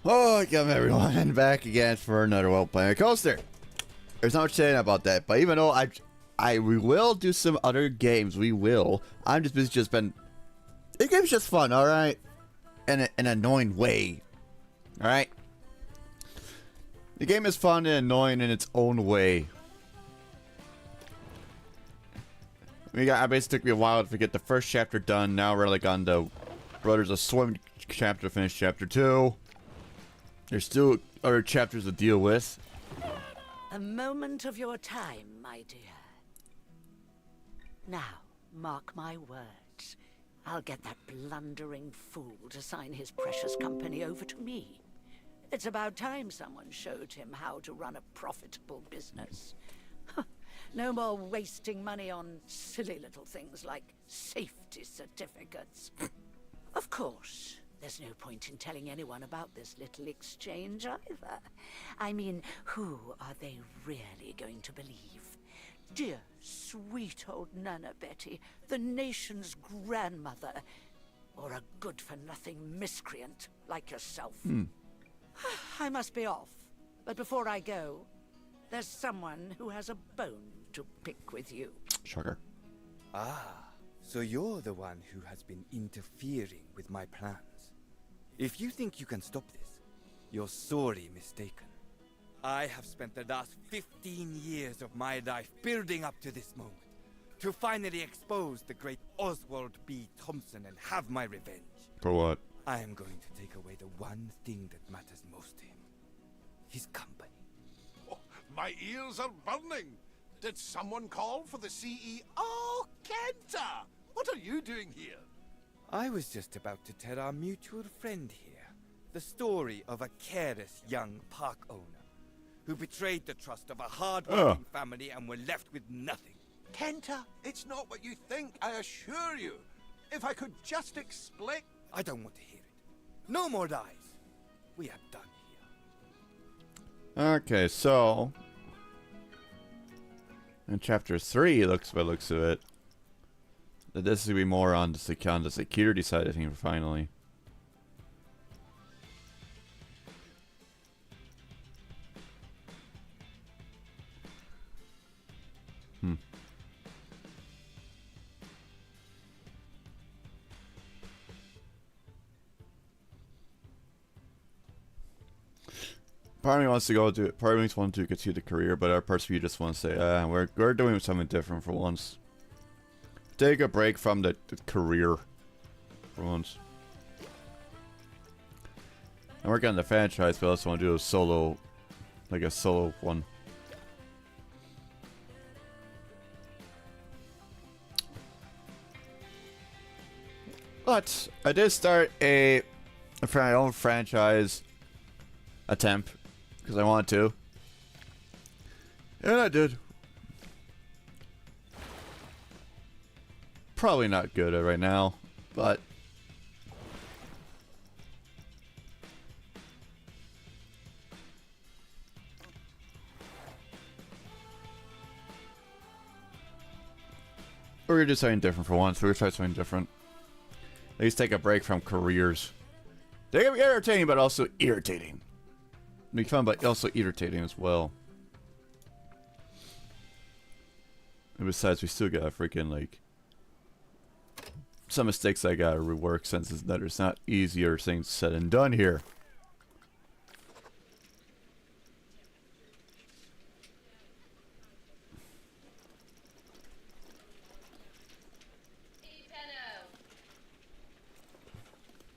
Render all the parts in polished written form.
Welcome everyone, back again for another well-played coaster. There's not much saying about that, but even though we will do some other games, we will. I'm just busy been. The game's just fun, all right, in an annoying way, all right. The game is fun and annoying in its own way. It basically took me a while to get the first chapter done. Now we're like on the Brothers of Swim chapter to finish chapter 2. There's still other chapters to deal with. A moment of your time, my dear. Now, mark my words. I'll get that blundering fool to sign his precious company over to me. It's about time someone showed him how to run a profitable business. No more wasting money on silly little things like safety certificates. Of course. There's no point in telling anyone about this little exchange either. I mean, who are they really going to believe? Dear, sweet old Nana Betty, the nation's grandmother, or a good-for-nothing miscreant like yourself? I must be off, but before I go, there's someone who has a bone to pick with you. Shocker. Ah, so you're the one who has been interfering with my plans. If you think you can stop this, you're sorely mistaken. I have spent the last 15 years of my life building up to this moment, to finally expose the great Oswald B. Thompson and have my revenge. For what? I am going to take away the one thing that matters most to him. His company. Oh, my ears are burning. Did someone call for the CEO? Kenta! What are you doing here? I was just about to tell our mutual friend here the story of a careless young park owner who betrayed the trust of a hard-working family and were left with nothing. Kenta, it's not what you think, I assure you. If I could just explain... I don't want to hear it. No more lies. We are done here. Okay, so in chapter 3, looks by the looks of it, that this is gonna be more on the security side, I think, finally. Part of me wants to go to. Part of me wants to continue the career, but other parts of you just want to say, we're doing something different for once. Take a break from the career for once. I'm working on the franchise, but I also want to do a solo, like a solo one. But I did start my own franchise attempt because I wanted to, and I did. Probably not good at right now, but we're gonna do something different for once. We're gonna try something different. At least take a break from careers. They can be entertaining, but also irritating. Make fun, but also irritating as well. And besides, we still got freaking like some mistakes I gotta rework since it's not easier things said and done here.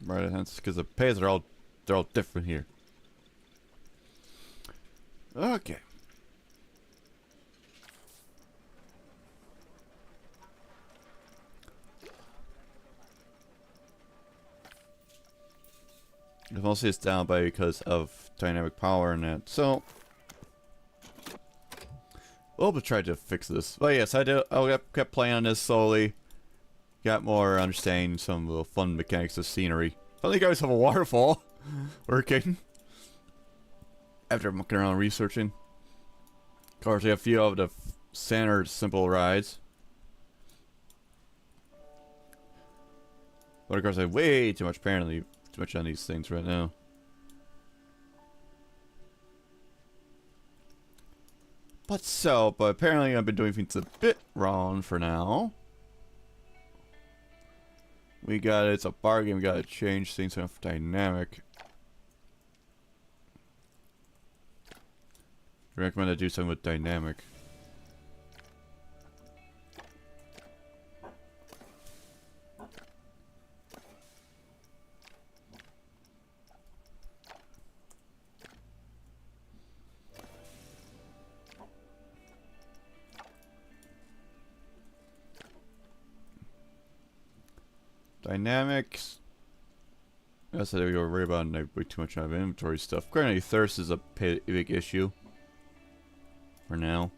Right, that's because the pays they're all different here. Okay. Mostly it's down by because of dynamic power and that. So We'll try to fix this. But yes, I kept playing on this slowly. Got more understanding some little fun mechanics of scenery. Finally, guys have a waterfall working. After mucking around researching. Of course, we have a few of the standard simple rides. But of course, I have way too much, apparently, too much on these things right now. But apparently I've been doing things a bit wrong for now. It's a bargain, we gotta change things to dynamic. I recommend I do something with dynamic. Dynamics. I said we were worried about way too much of inventory stuff. Currently, thirst is a big issue. For now.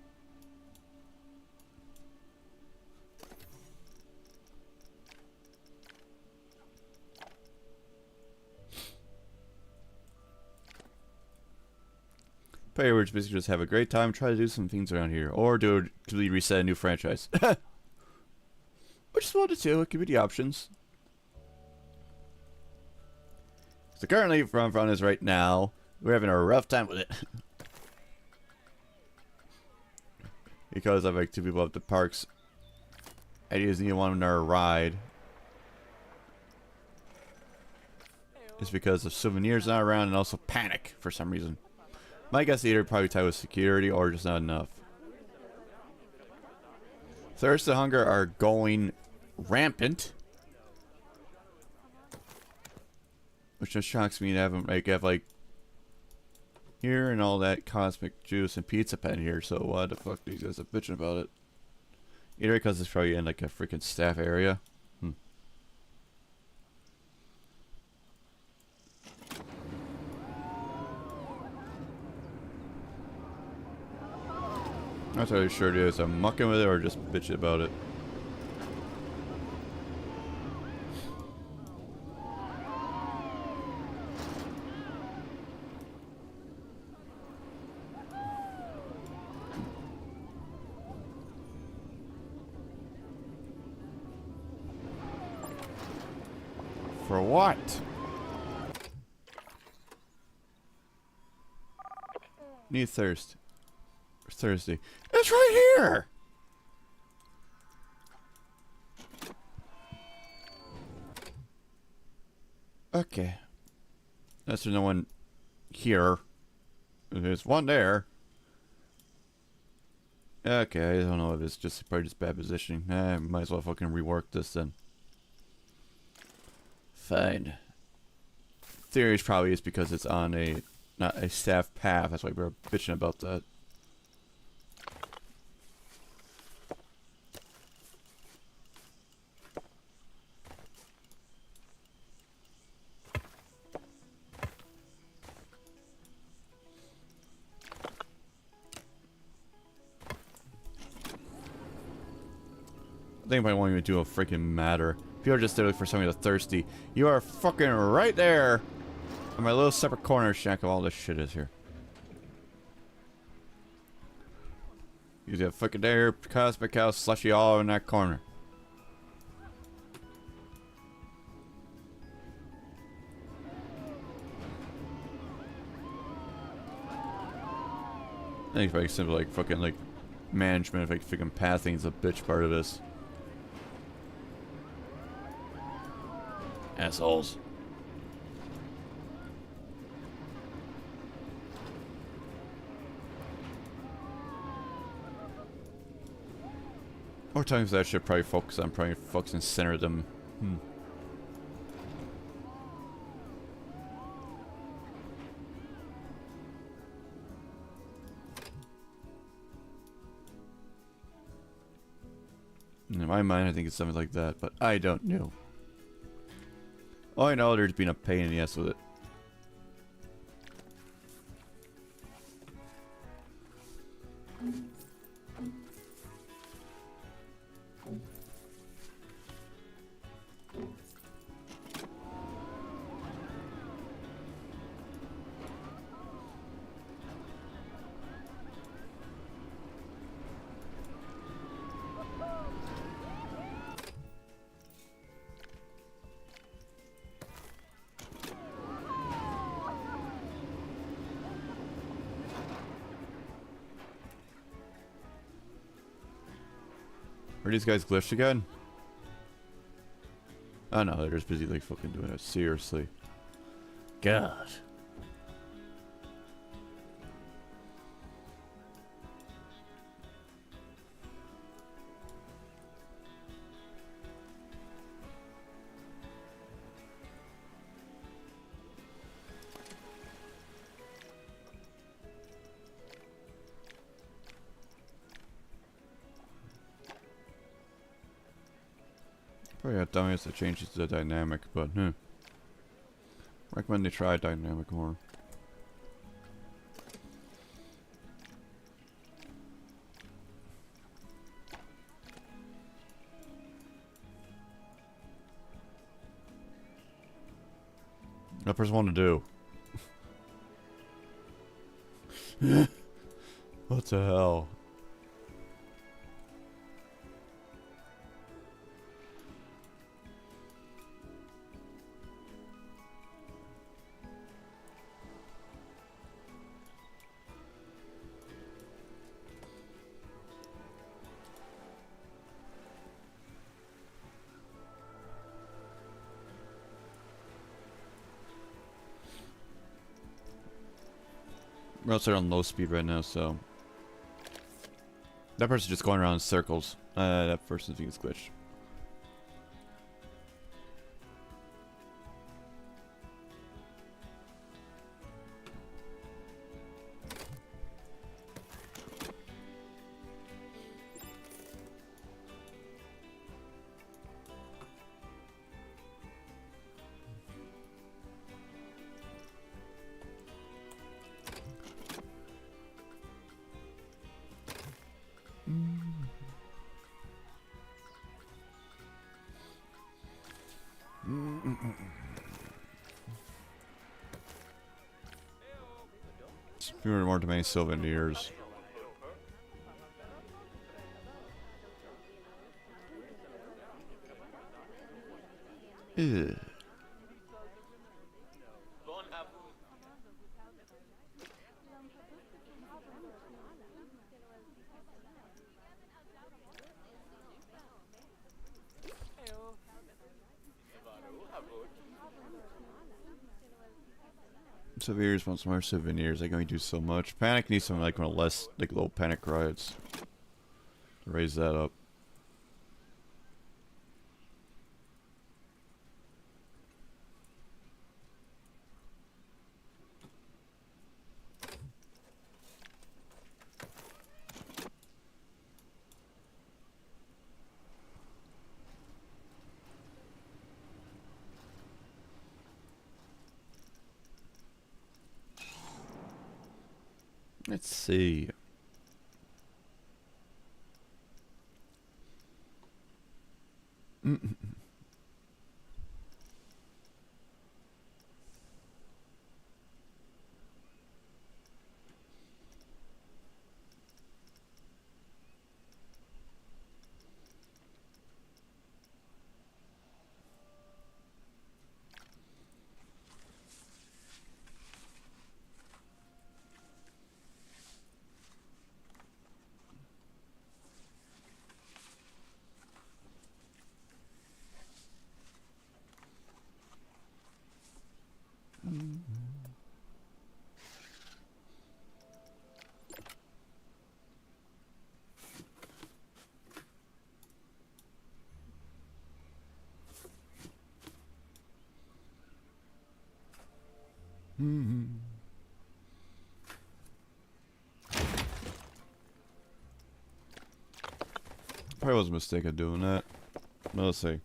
Players basically just have a great time, try to do some things around here, or do a completely reset a new franchise. Which is one to two, it could be the options. So currently, from this right now, we're having a rough time with it. Because I've like two people up the parks. Eddie doesn't even want another ride. It's because of souvenirs not around and also panic for some reason. My guess either probably tied with security or just not enough. Thirst and hunger are going rampant. Which just shocks me to have like here and all that cosmic juice and pizza pen here, so why the fuck these guys are bitching about it? Either because it's probably in like a freaking staff area. I'm not really sure it is. I'm mucking with it or just bitching about it. For what? Need thirst. Thirsty. It's right here! Okay. There's no one here. There's one there. Okay, I don't know if it's just probably just bad positioning. Might as well fucking rework this then. Fine. Theory is probably because it's on not a staff path. That's why we're bitching about that. I think I won't even do a freaking matter. If you're just there for something that's thirsty, you are fucking right there in my little separate corner shack of all this shit is here. You got fucking there, cosmic house, slushy all in that corner. I think it's very simple, like fucking like management, like freaking pathing is a bitch part of this. Assholes. More times I should probably focus on and center them. In my mind, I think it's something like that, but I don't know. Oh, I know there's been a pain in the ass with it. Are these guys glitched again? Oh no, they're just busy like fucking doing it. Seriously. God. Probably got dummies that changes the dynamic, but recommend they try dynamic more. That person want to do? What the hell? We're also on low speed right now, so that person's just going around in circles. That person's being glitched. Fewer more too many souvenirs. Ew. Souvenirs, want some more souvenirs. They're going to do so much. Panic needs some like less like low panic riots. Raise that up. Let's see. Probably was a mistake of doing that. No, let's see.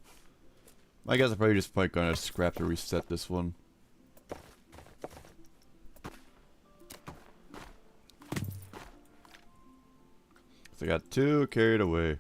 I guess I'm probably just gonna scrap to reset this one. I got too carried away.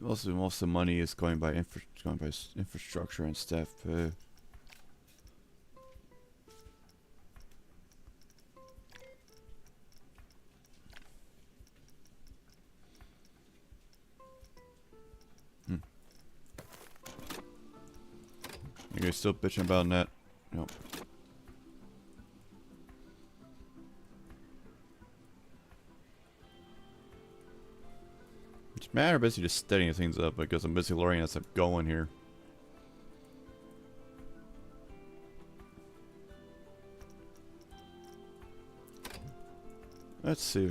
most of the money is going by infrastructure and stuff. You guys still bitching about that? Nope. It's a matter of basically just steadying things up because I'm busy learning as I'm going here. Let's see.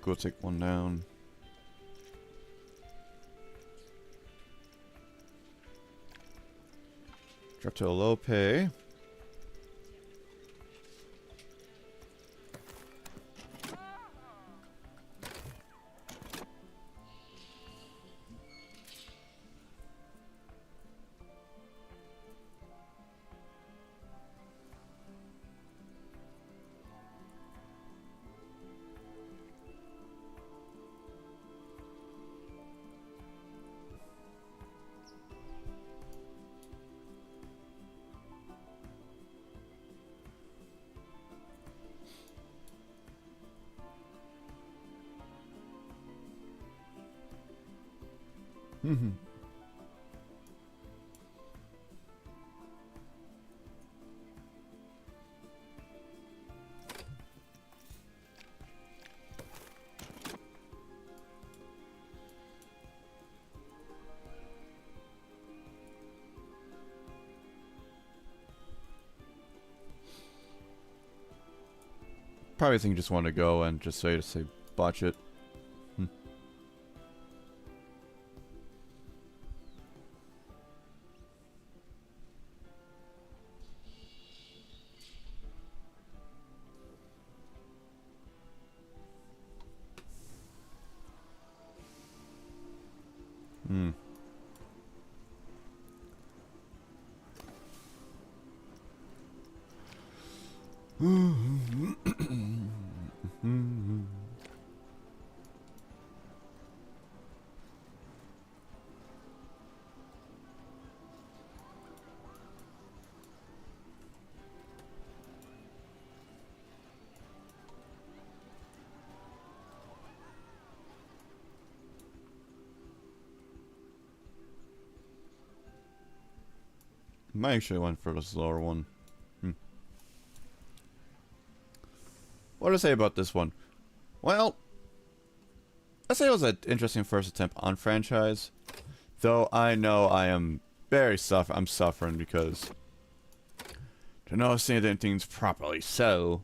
We'll take one down. Drop to a low pay. Probably think you just want to go and just say botch it. Might actually went for the slower one. What to say about this one? Well, I'd say it was an interesting first attempt on franchise. Though I know I am I'm suffering because to know seeing things properly. So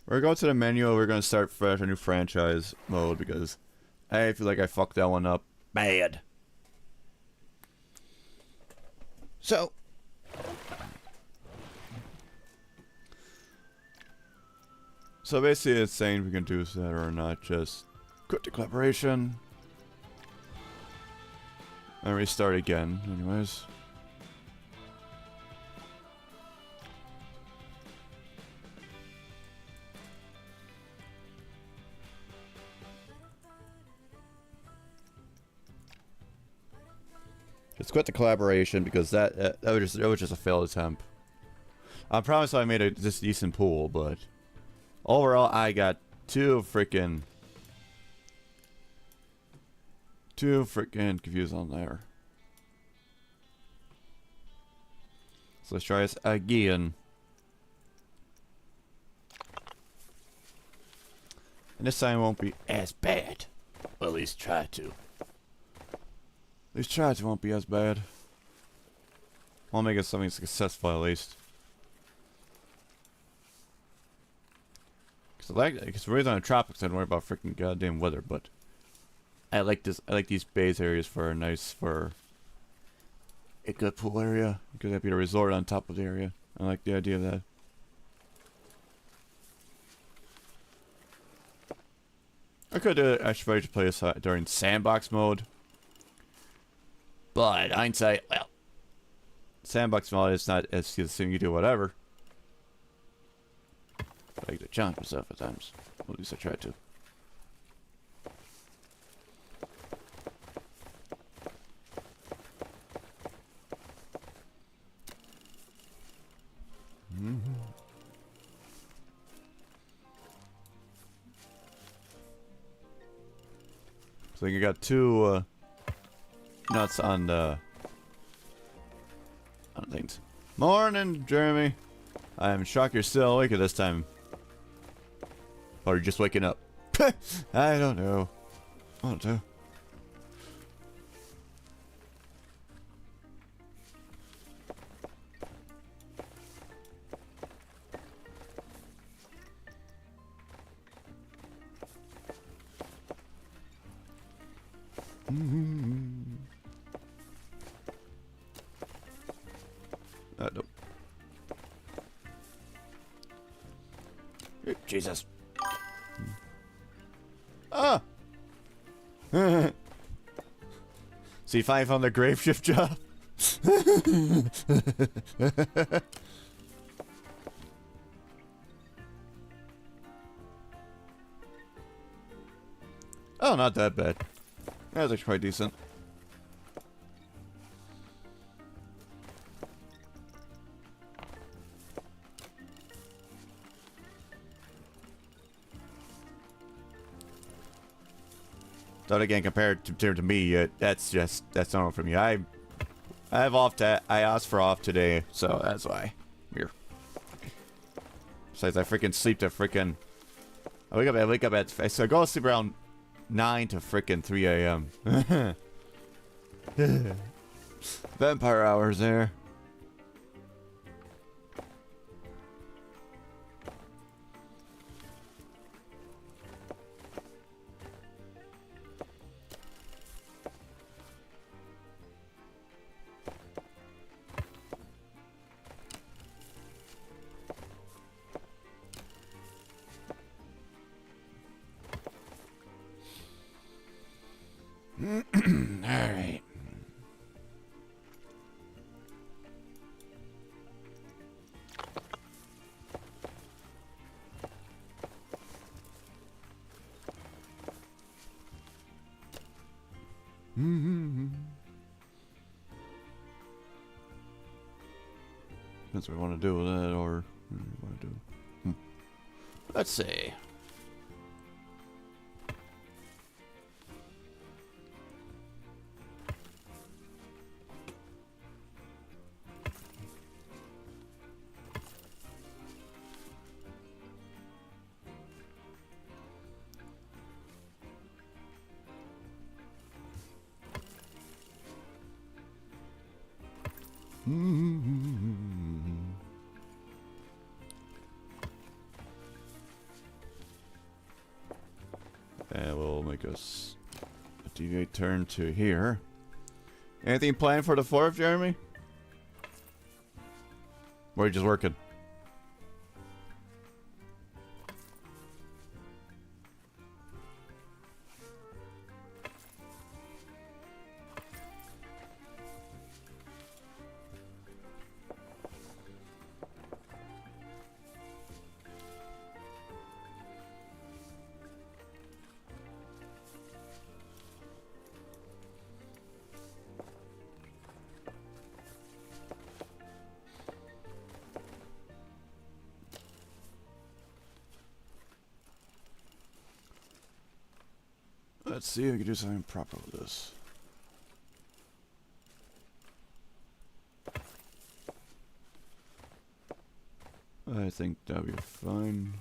we're going to the menu. We're going to start fresh a new franchise mode because I feel like I fucked that one up bad. So basically it's saying we can do that or not. Just quit the collaboration and restart again. Anyways. Just quit the collaboration because that was just a failed attempt. I promise I made a just decent pool, but overall I got too freaking confused on there. So let's try this again. And this time it won't be as bad. Well, at least try to. At least try to won't be as bad. I'll make it something successful at least. Because we're on the tropics, I don't worry about freaking goddamn weather, but I like these base areas for a good pool area. Because that'd be a resort on top of the area. I like the idea of that. I could actually just play this during sandbox mode. But hindsight, well, sandbox mode is not as the thing you do whatever. I like to challenge myself at times. At least I try to. So you got two nuts on things. Morning, Jeremy. I'm shocked you're still awake at this time. Or you're just waking up. I don't know. I don't know. Nope. Jesus. Ah! So you finally found the grave shift job? Oh, not that bad. That's actually quite decent. But again, compared to me, that's normal for me. I have off. I asked for off today, so that's why. Here. Besides, I freaking sleep to freaking. I wake up at. So I go to sleep around 9 to freaking 3 a.m. Vampire hours there. Alright. That's what we want to do with that, or what do we want to do? Let's see. And we'll make us a deviate turn to here. Anything planned for the 4th, Jeremy? Or are you just working? Let's see if we can do something proper with this. I think that'll be fine.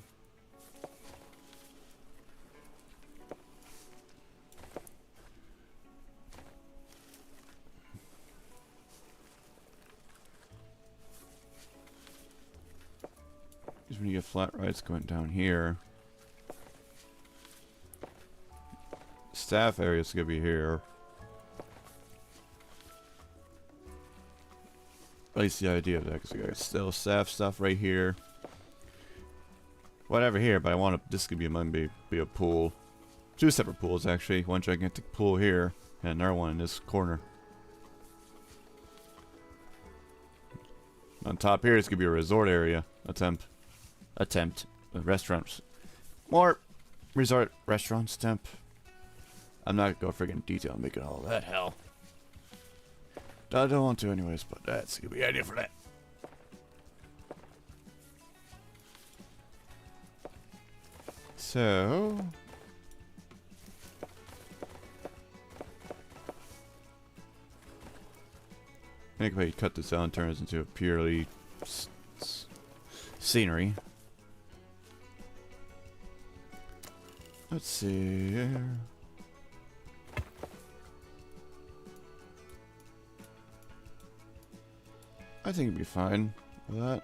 Because when you get flat rights going down here, staff area is gonna be here. At least the idea of that, because we got still staff stuff right here. Whatever here, but I want this could be a pool. Two separate pools, actually. One gigantic pool here, and another one in this corner. On top here, it's gonna be a resort area. Attempt. Restaurants. More resort restaurants. Temp. I'm not gonna go friggin' detail and make it all that hell. I don't want to anyways, but that's gonna be the idea for that. So I think if I cut this out and turn this into a purely scenery. Let's see here. I think it'd be fine with that.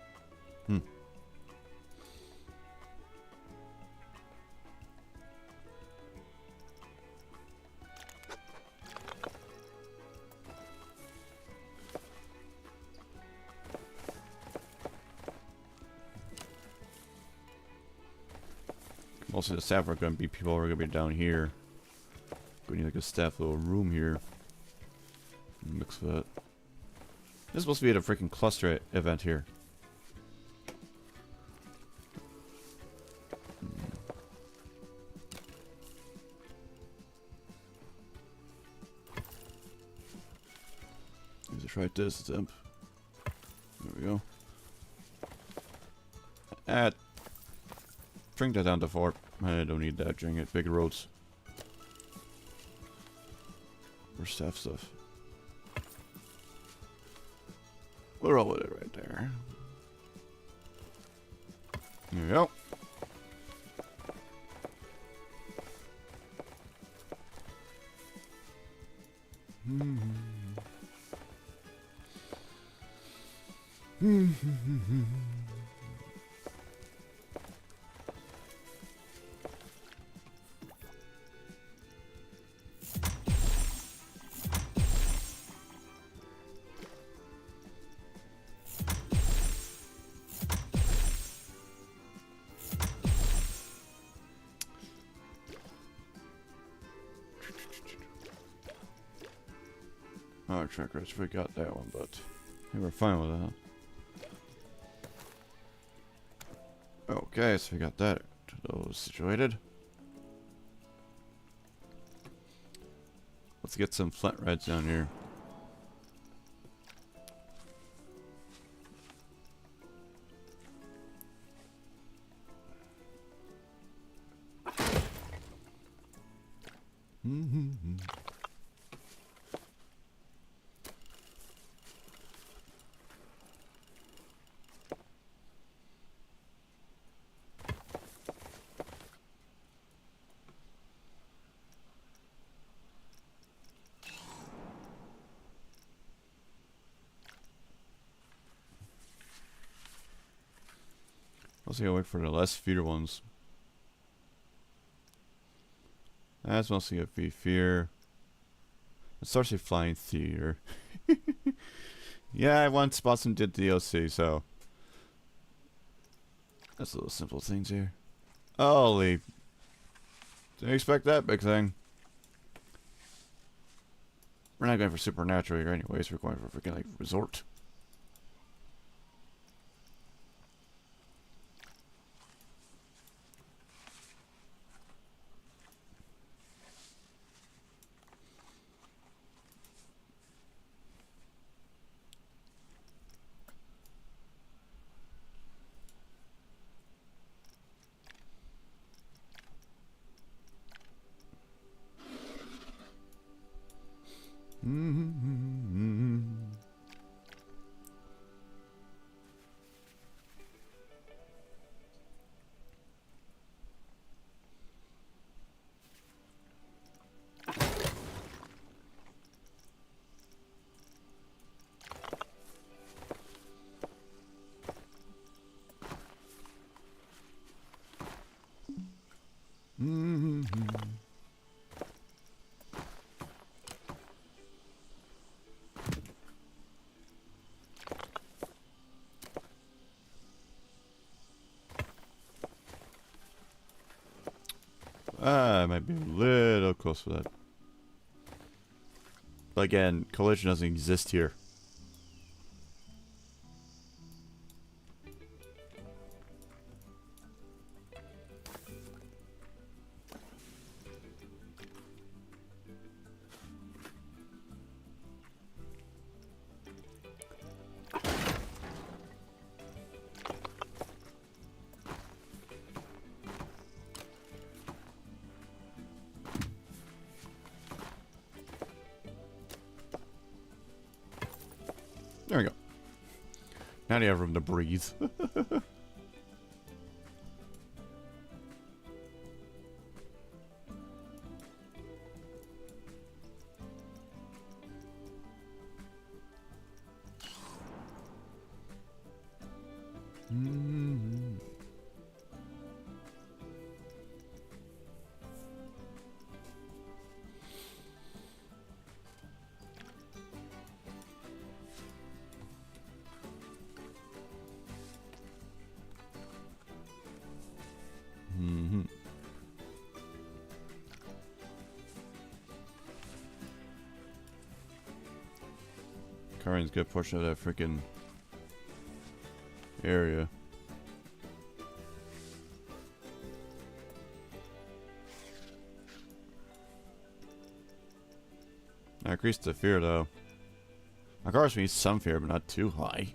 Most of the staff are going to be people who are going to be down here. We need like a staff little room here. Mix with it. This is supposed to be at a freaking cluster event here. Let's try this temp. There we go. Bring that down to 4. I don't need that. Bring it. Big roads. Or staff stuff. We'll roll with it right there. There we go. Oh, trackers, we got that one, but we were fine with that. Okay, so we got that those situated. Let's get some flint reds down here. Also gotta wait for the less fear ones. That's mostly gonna be fear. It starts with flying theater. Yeah, I once bought some DLC, so that's little simple things here. Holy, didn't expect that big thing. We're not going for supernatural here anyways, we're going for freaking like resort. I might be a little close for that. But again, collision doesn't exist here. There we go. Now you have room to breathe. Covering a good portion of that freaking area. I increased the fear though. Of course we need some fear, but not too high.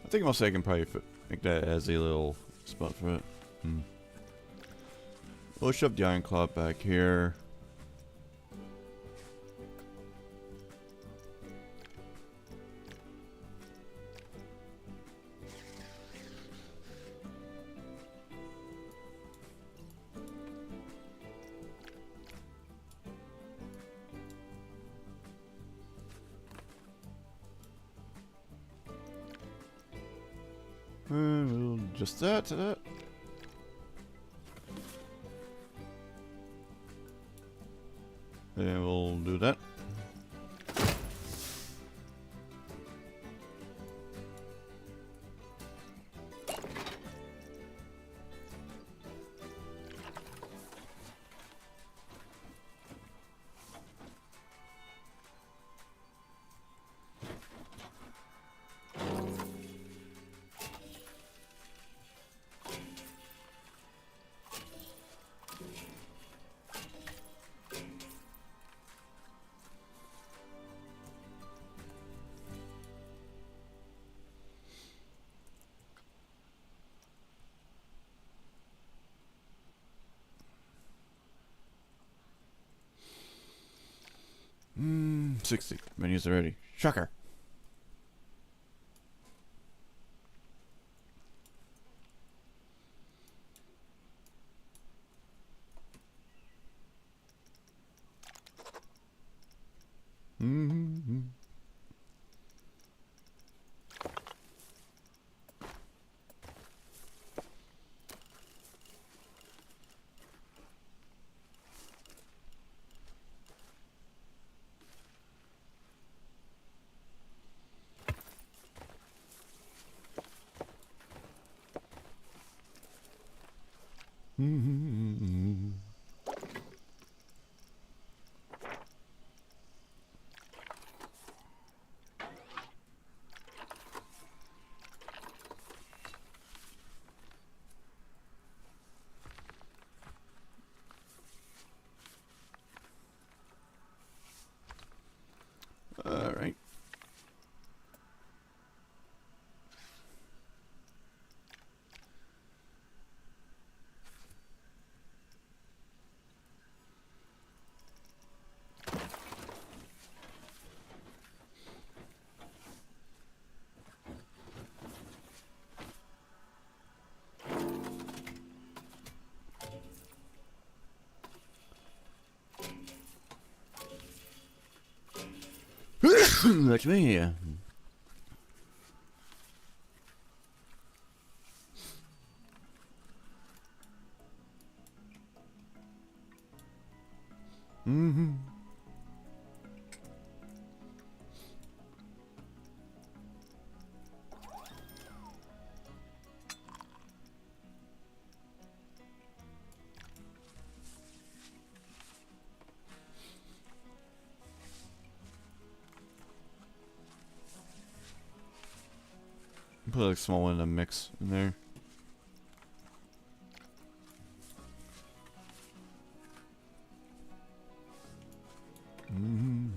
I think mostly I can probably make that as a little spot for it. We'll shove the iron claw back here. And we'll just that to that. And we'll do that. — 60 menus already. Shocker. All right. That's me. Mm-hmm. Put like small one in a mix in there. Mm-hmm.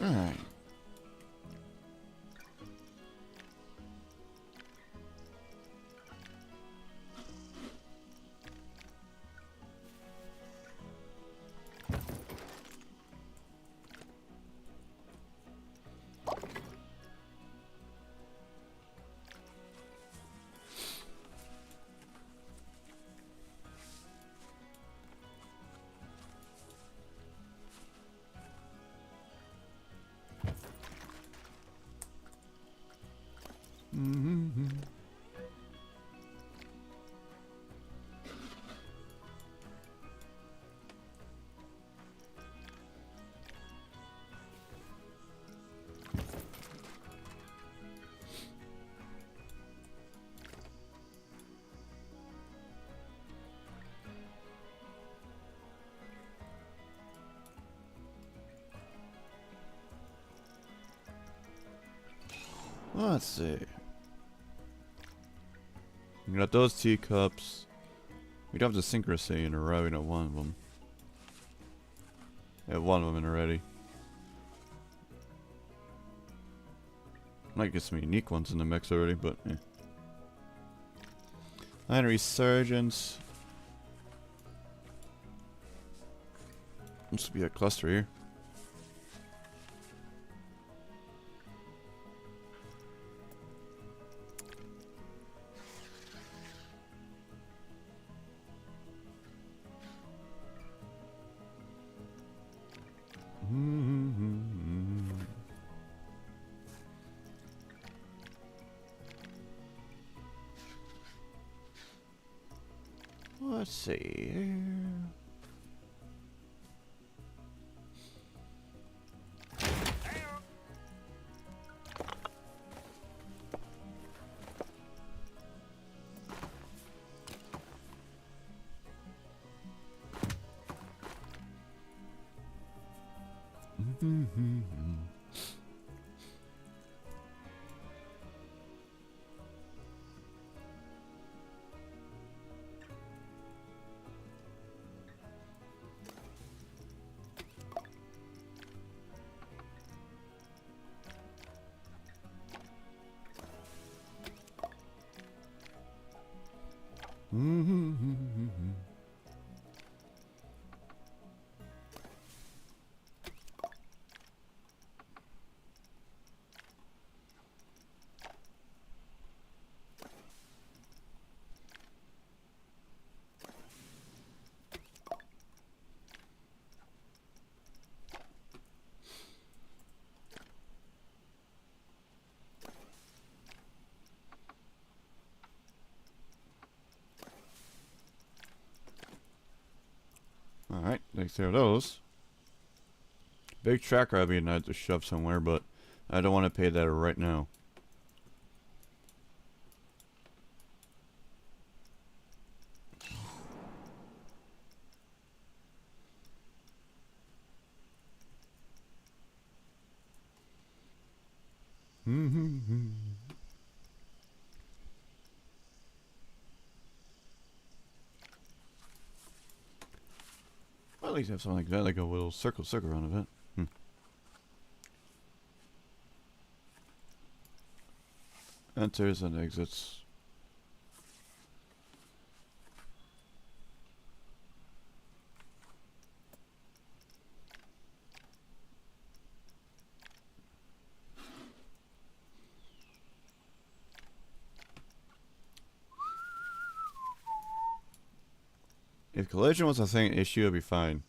All right. Mm-hmm. Let's see. We got those teacups. We don't have the synchronicity in a row. We know one of them. We have one of them in already. Might get some unique ones in the mix already, but eh. And resurgence. Must be a cluster here. Let's see here. Alright, takes care of those. Big tracker I'd be nice to shove somewhere, but I don't want to pay that right now. Well, at least have something like that, like a little circle around of it. Enters and exits. If collision was a thing issue, it'd be fine.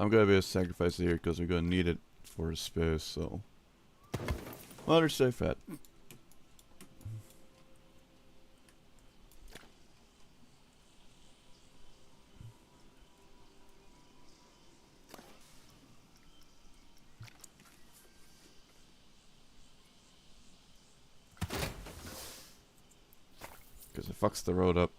I'm gonna be a sacrifice here because we're gonna need it for space, so. Water stay fat. Because it fucks the road up.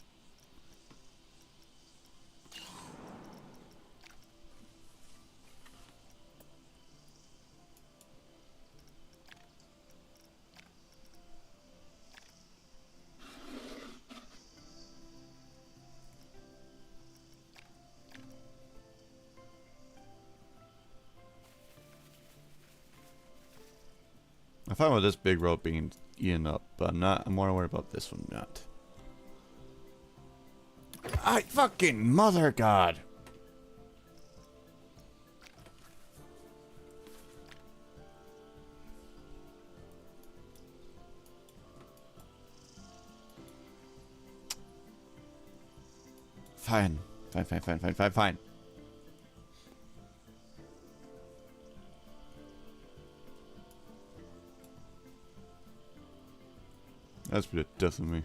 I'm fine with this big road being eaten up, but I'm more worried about this one not. I fucking mother god! Fine. Fine. That's the death of me.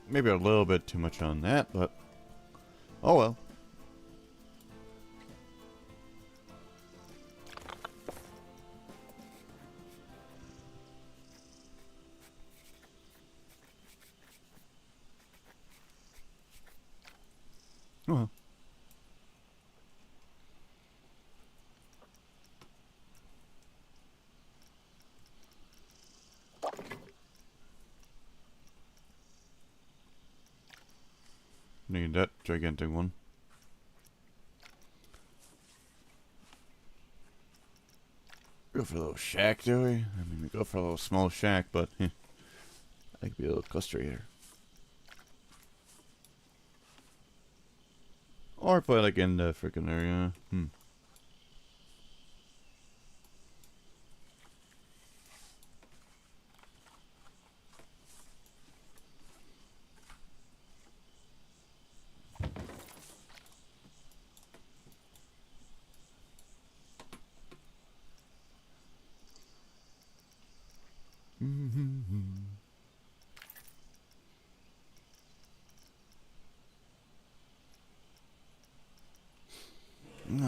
Maybe a little bit too much on that, but oh well. Oh well. Need that gigantic one. Go for a little shack, do we? I mean, we go for a little small shack, but I could be a little cluster here. Or put like in the freaking area.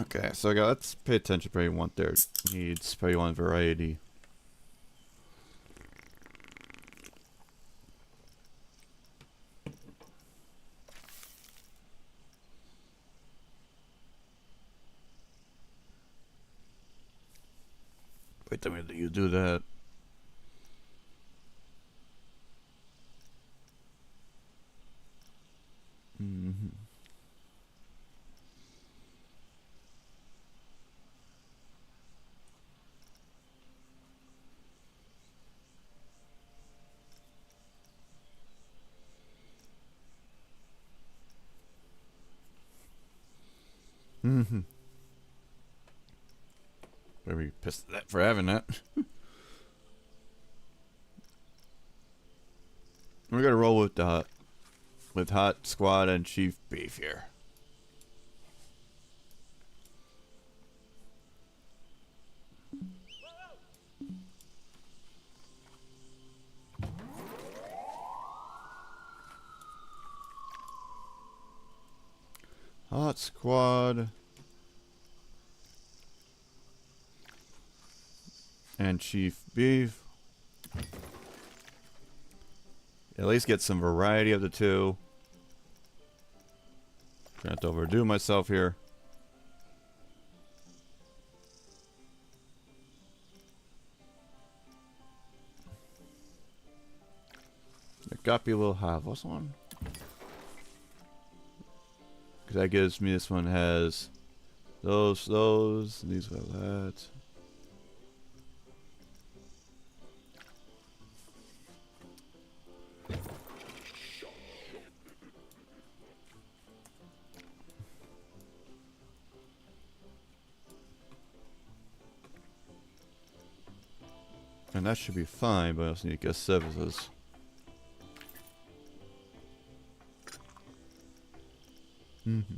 Okay, so let's pay attention. Probably want their needs. Probably want variety. to do that. Mm-hmm. Mm-hmm. Better be pissed at that for having that. We're gonna roll with the hot squad and chief beef here. Hot squad and chief beef. At least get some variety of the two. Trying not to overdo myself here. The guppy will have this one. Because that gives me, this one has those, and these have that. And that should be fine, but I also need guest services. Mm-hmm.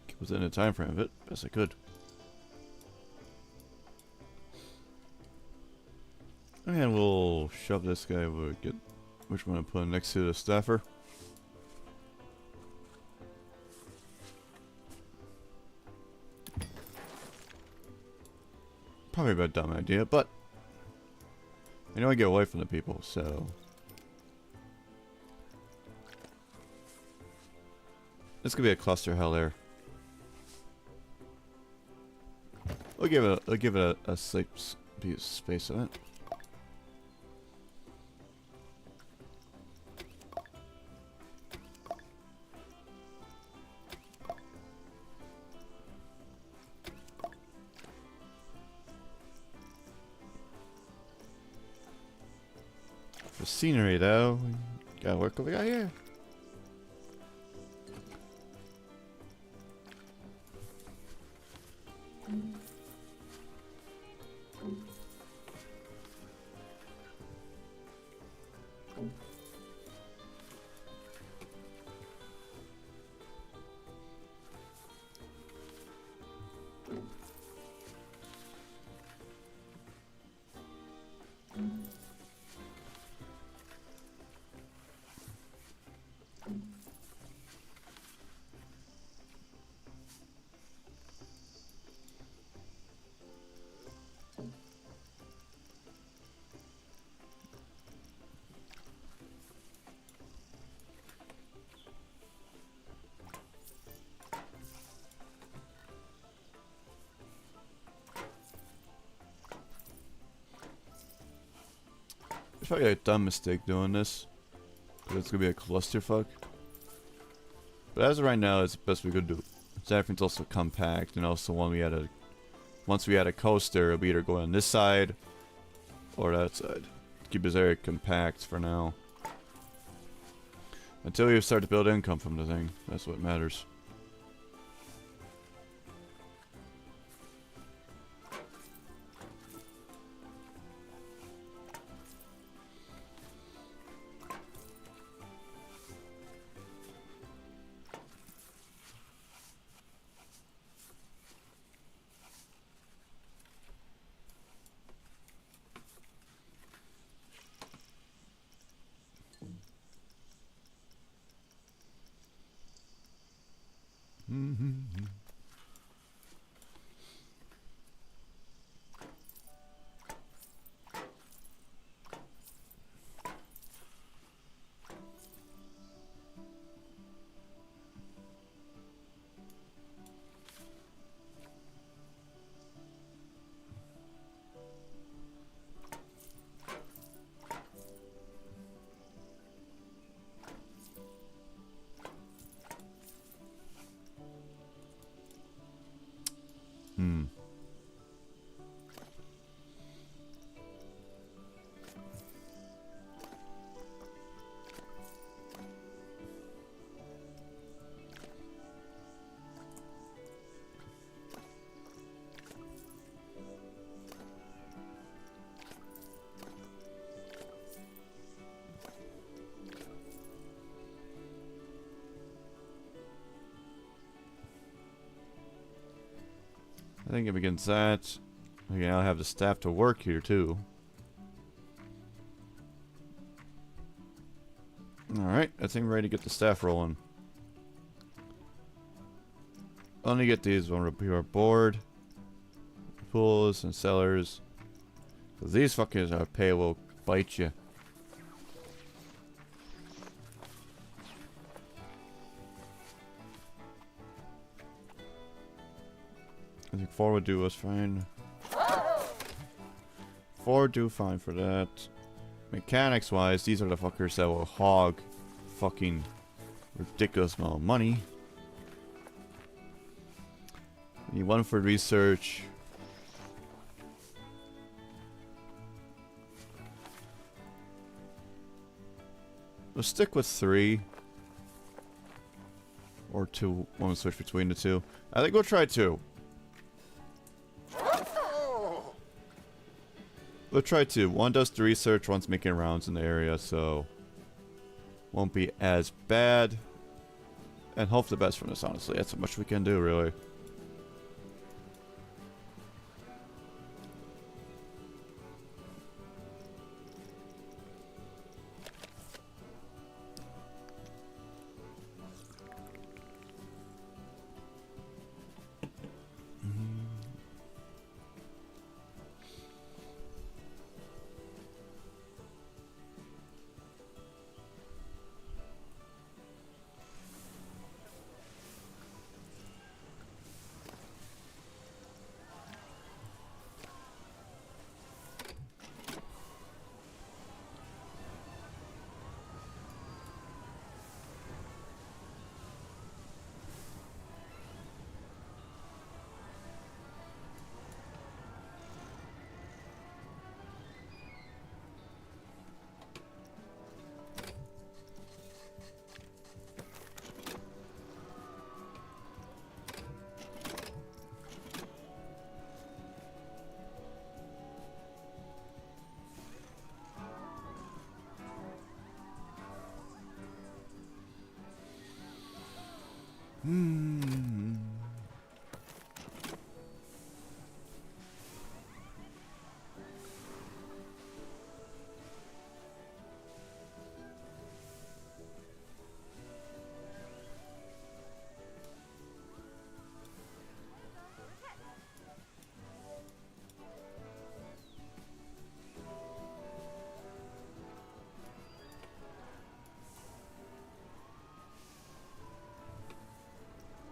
Keep within the time frame of it, best I could. And we'll shove this guy. We'll get which one to put next to the staffer. Probably a dumb idea, but I know I get away from the people, so this could be a cluster hell there. I'll give it a safe piece of space on it. The scenery, though, gotta work what we got here. It's probably a dumb mistake doing this, because it's gonna be a clusterfuck. But as of right now, it's the best we could do. Everything's also compact, and also once we add a coaster, it'll be either go on this side or that side. Keep this area compact for now. Until we start to build income from the thing, that's what matters. think it begins that. Again, I'll have the staff to work here too. Alright, I think we're ready to get the staff rolling. Only get these when we are bored. Pools and sellers. Cause these fuckers are pay will bite you. I think 4 would do us fine. 4 do fine for that. Mechanics wise, these are the fuckers that will hog fucking ridiculous amount of money. Need 1 for research. Let's stick with 3. Or 2. Want to switch between the 2. I think we'll try 2. We'll try 2. 1 does the research, 1's making rounds in the area, so won't be as bad. And hope the best from this, honestly. That's how much we can do, really.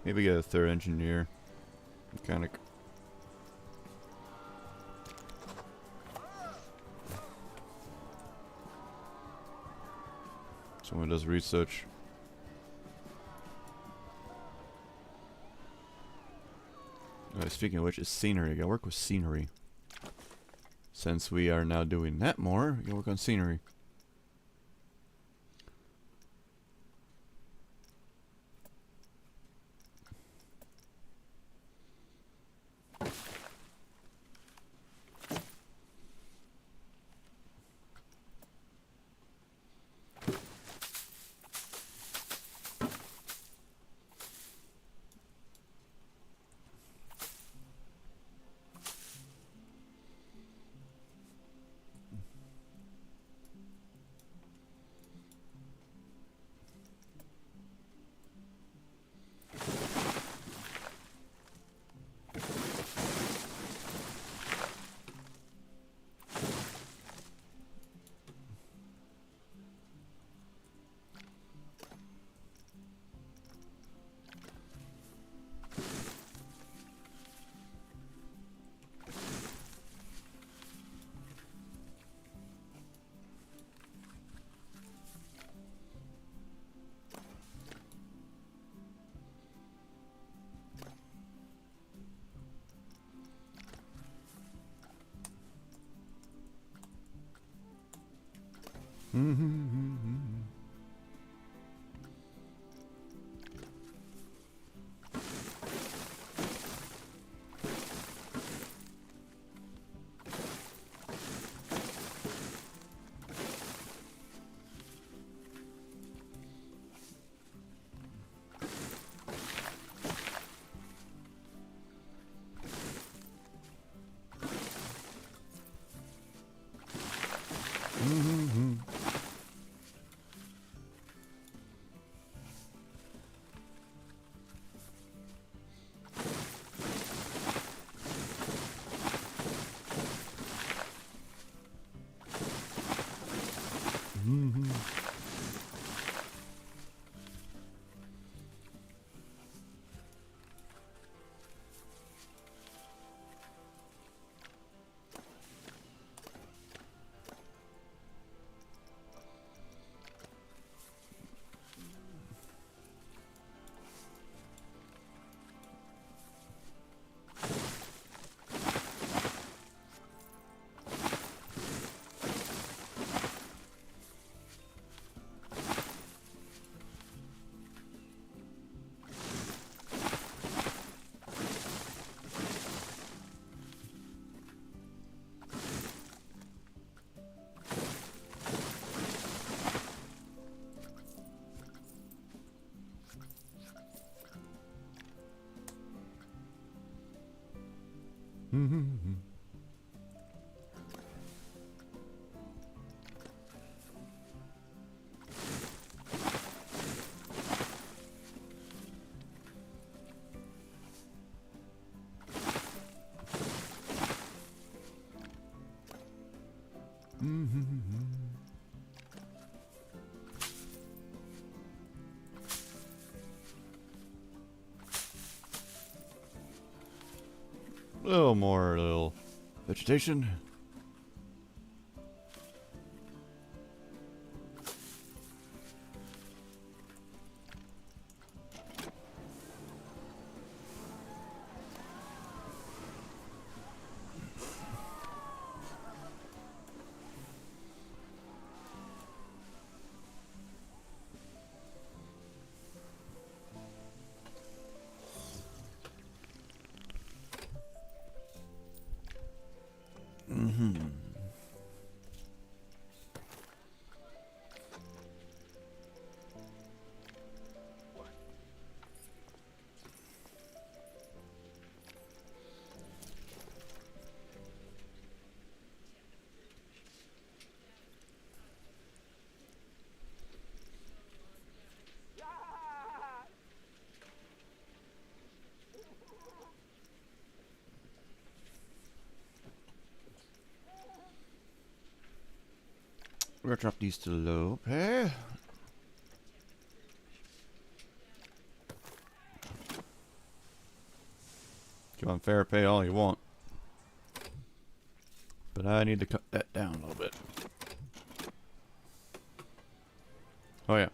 Maybe get a 3rd engineer. Mechanic. Someone does research. Speaking of which, is scenery. I gotta work with scenery. Since we are now doing that more, we gotta work on scenery. Little more little vegetation. We're gonna drop these to low pay. You want fair pay all you want. But I need to cut that down a little bit. Oh yeah.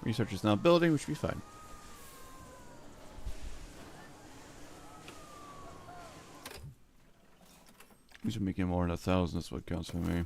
Research is now building, which should be fine. These are making more than 1,000, that's what counts for me.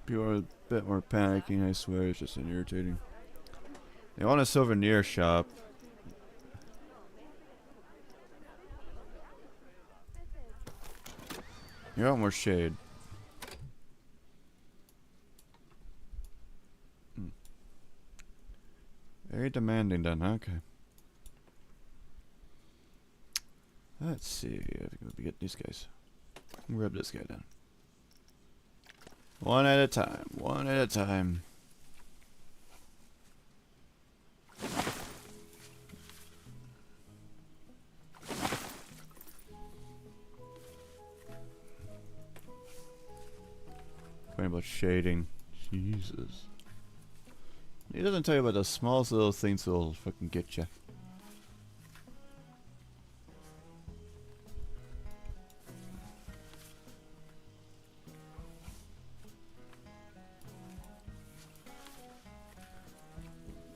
People are a bit more panicking, I swear, it's just irritating. They want a souvenir shop. You want more shade. Very demanding then, okay. Let's see if we get these guys. Grab this guy then. One at a time, one at a time. Talking about shading. Jesus. He doesn't tell you about the smallest little things that'll fucking get you.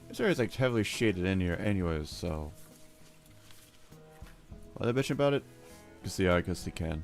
This area's like heavily shaded in here anyways, so... Why are they bitching about it? Because yeah, I guess they can.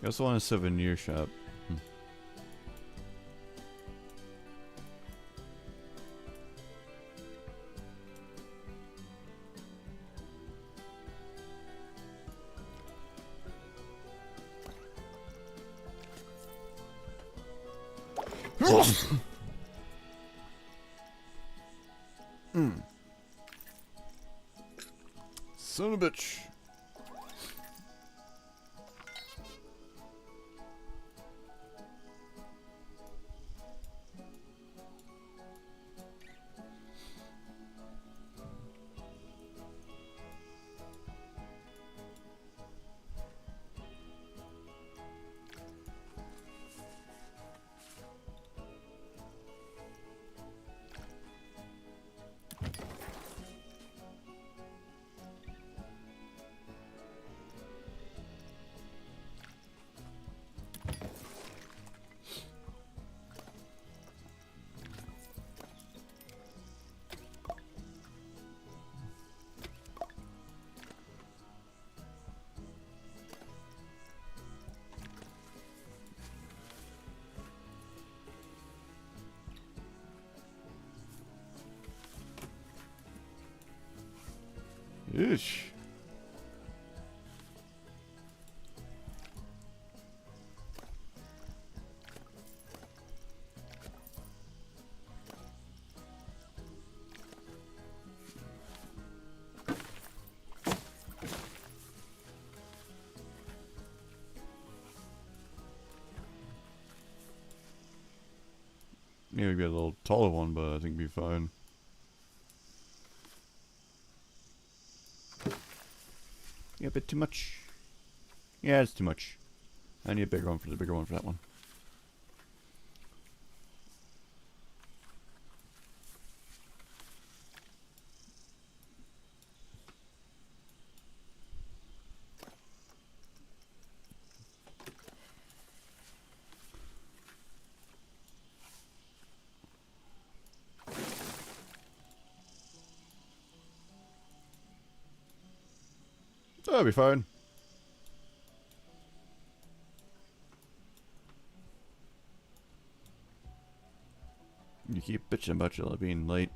I also want a souvenir shop. Son of a bitch. Yeesh. Maybe get a little taller one, but I think it'll be fine. Yeah, a bit too much. Yeah, it's too much. I need a bigger one for that one. That'll be fine. You keep bitching about you being late.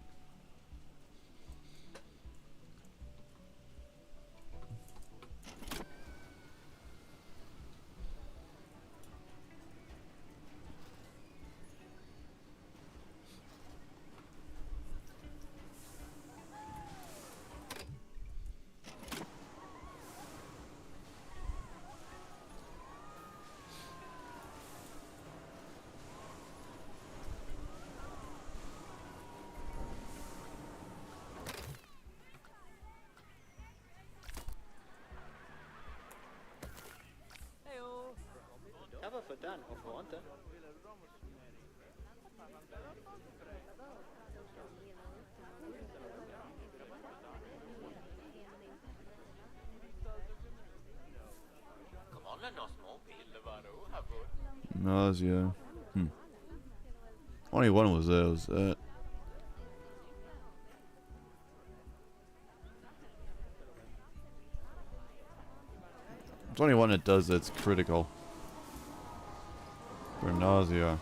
Nausea. Only one was there. Was that? There's only one that does that's critical for nausea.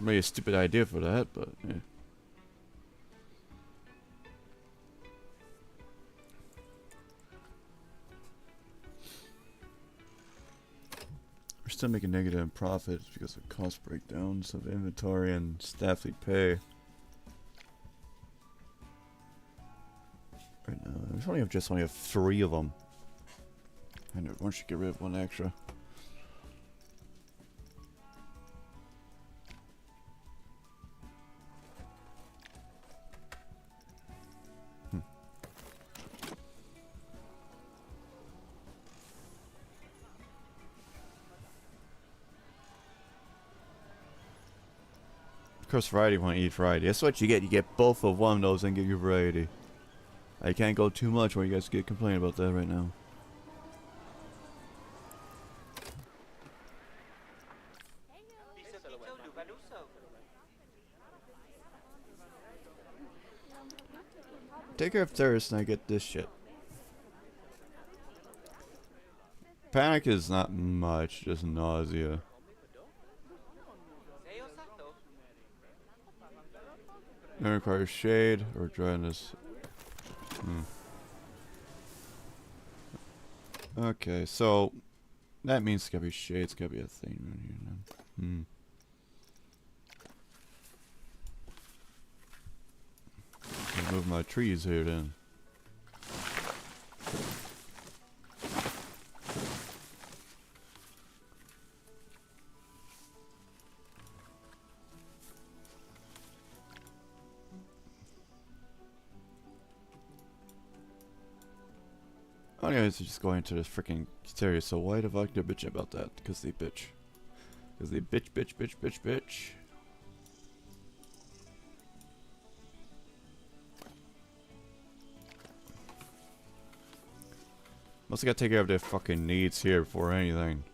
Maybe a stupid idea for that, but yeah. We're still making negative profits because of cost breakdowns of inventory and staffly pay. Right now, we only have 3 of them. I know once you get rid of one extra. Of course, variety want to eat variety. That's what you get. You get both of one of those and get your variety. I can't go too much or you guys get complaining about that right now. Take care of thirst and I get this shit. Panic is not much, just nausea. It requires shade or dryness. Okay, so that means it's gotta be shade. It's gotta be a thing right here then. Move my trees here then. Anyways, just going into this freaking series. So why the fuck they're bitching about that? Because they bitch. Because they bitch. Must gotta take care of their fucking needs here before anything.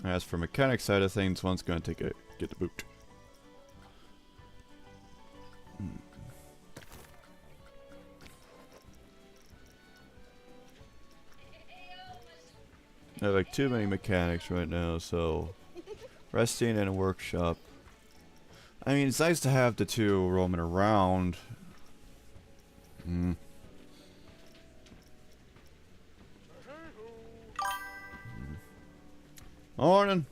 As for mechanic side of things, one's gonna get the boot. I have like too many mechanics right now, so resting in a workshop. I mean, it's nice to have the 2 roaming around. Morning.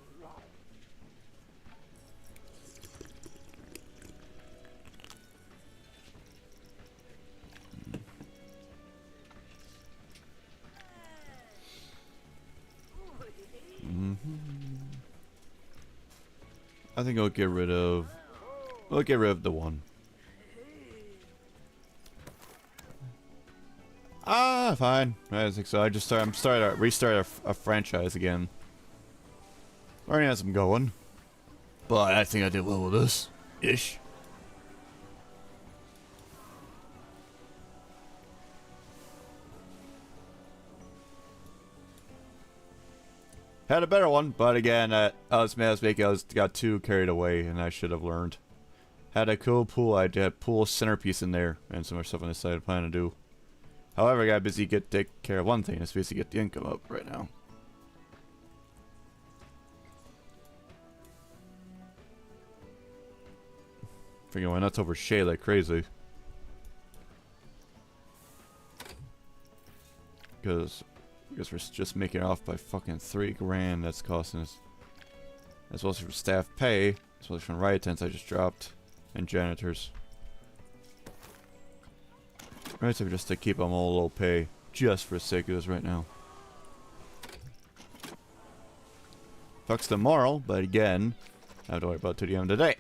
I think I'll get rid of... We'll get rid of the one. Ah, fine. I don't think so. I'm starting to restart a franchise again. Already has them going. But I think I did well with this. Ish. Had a better one, but again, I got too carried away, and I should have learned. Had a cool pool. I had pool centerpiece in there, and some more stuff on the side I plan to do. However, I got busy take care of one thing. It's basically get the income up right now. Freaking went nuts over Shay like crazy. Because I guess we're just making it off by fucking $3 grand. That's costing us. As well as for staff pay, as well as from riot tents I just dropped, and janitors. Right, so just to keep them all low pay, just for the sake of this right now. Fucks tomorrow, but again, I have to worry about 2 DM today.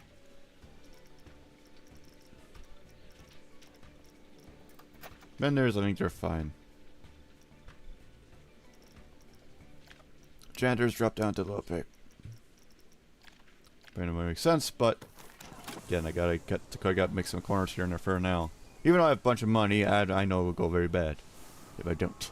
Vendors, I think they're fine. Janitors drop down to low pay. Pretty much makes sense, but again, I gotta make some corners here and there for now. Even though I have a bunch of money, I know it will go very bad if I don't.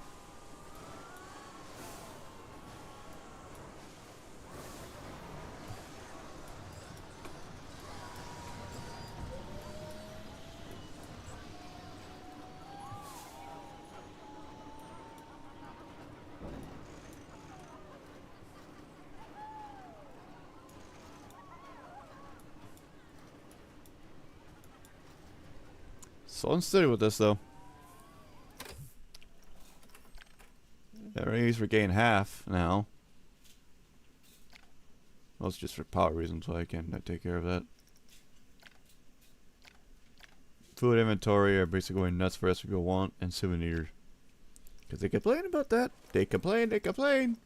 So I'm steady with this though. Everybody's regained half now. Well, it's just for power reasons, so I can't take care of that. Food inventory are basically going nuts for us to go want, and souvenirs. Because they complain about that. They complain, they complain.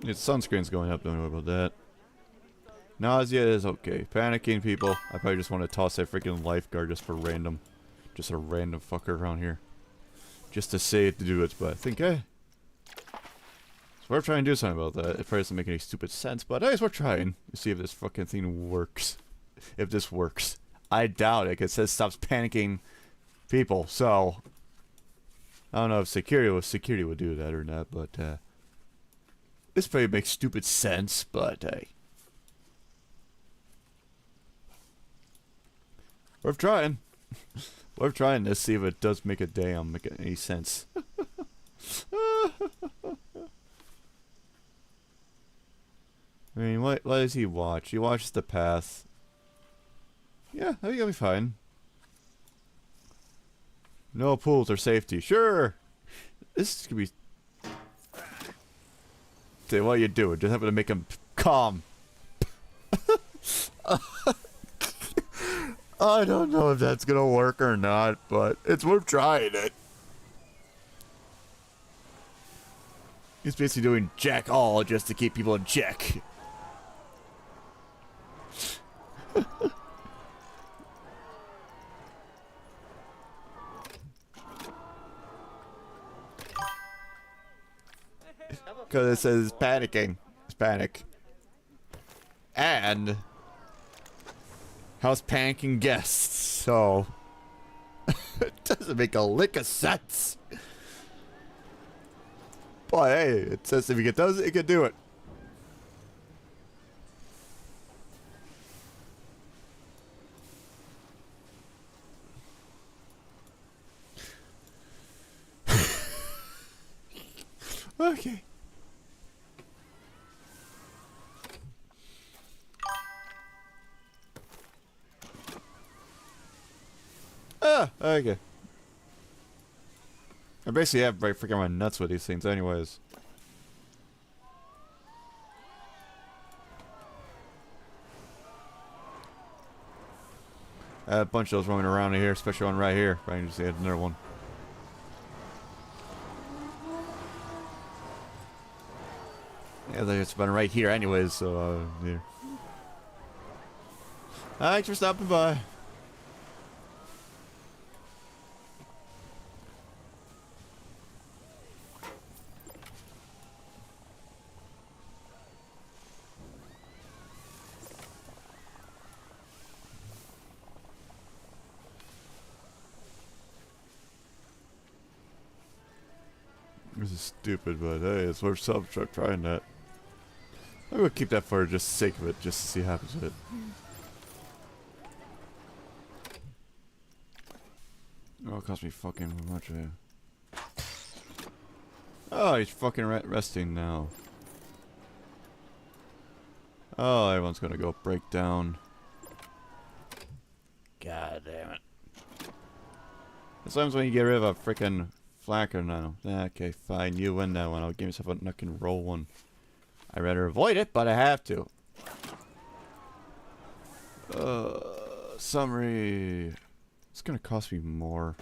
Its sunscreen's going up, don't know about that. Nausea is okay. Panicking people, I probably just want to toss that freaking lifeguard just for random. Just a random fucker around here. Just to say it to do it, but I think, so we're trying to do something about that. It probably doesn't make any stupid sense, but I guess we're trying to see if this fucking thing works. If this works. I doubt it, 'cause it says stops panicking people, so I don't know if security would do that or not, but this probably makes stupid sense, but hey. Worth trying. Worth trying to see if it does make any sense. I mean, what does he watch? He watches the path. Yeah, I think he'll be fine. No pools or safety. Sure! This could be... Say, what are you doing? Just having to make him calm. I don't know if that's gonna work or not, but it's worth trying it. He's basically doing jack all just to keep people in check. Because it says panicking. It's panic. And how's panicking guests? So it doesn't make a lick of sense. But hey, it says if it does it, it can do it. Okay. Okay. I basically have right freaking my nuts with these things anyways. I have a bunch of those roaming around here, especially one right here. I can just add another one. Yeah, they just been right here anyways, so here. Thanks for stopping by. This is stupid, but hey, it's worth trying that. I'm gonna keep that for just the sake of it, just to see what happens with it. Oh, it cost me fucking much. Oh, he's fucking resting now. Oh, everyone's gonna go break down. God damn it. Sometimes when you get rid of a freaking flacker now. Okay, fine, you win that one. I'll give myself a knock and roll one. I'd rather avoid it, but I have to. Summary. It's gonna cost me more.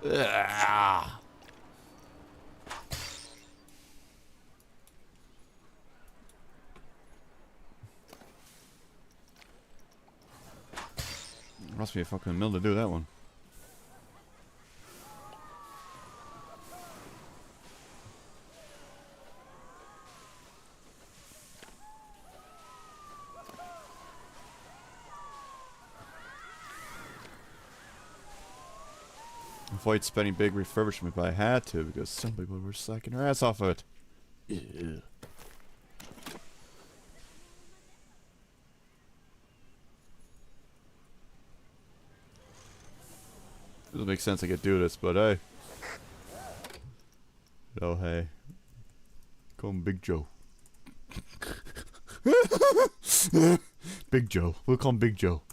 Ugh. Must be a fucking mill to do that one. Avoid spending big refurbishment, but I had to because some people were slacking their ass off of it. Ew. Doesn't make sense I could do this, but hey. Oh hey. Call him Big Joe. Big Joe. We'll call him Big Joe.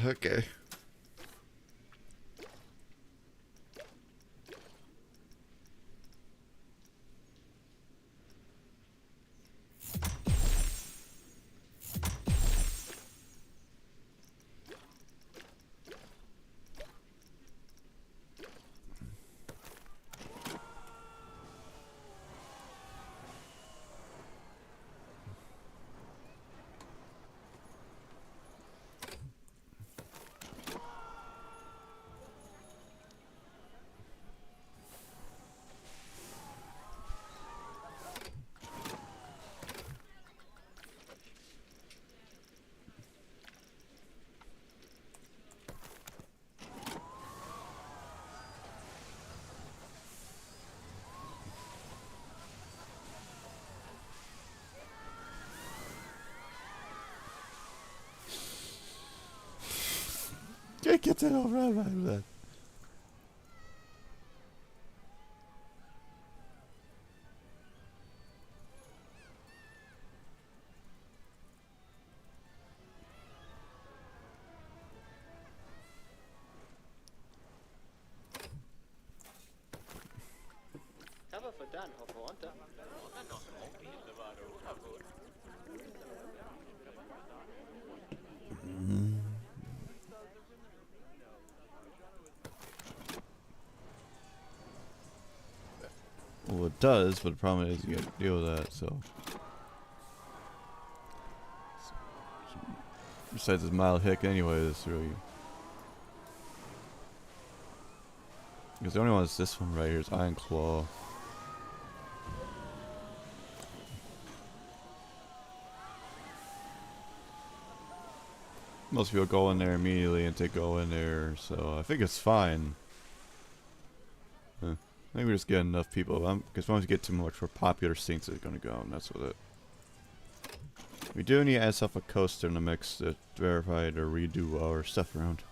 Okay. Can't get that over out of that. Well, it does, but the problem is you gotta deal with that, so. Besides this mild hick anyway, this really. Because the only one is this one right here is Iron Claw. Most people go in there immediately and take go in there, so I think it's fine. I think we just get enough people. Because once you get too much for popular scenes, it's gonna go, and that's with it. We do need to add stuff a coaster in the mix to verify it or redo our stuff around.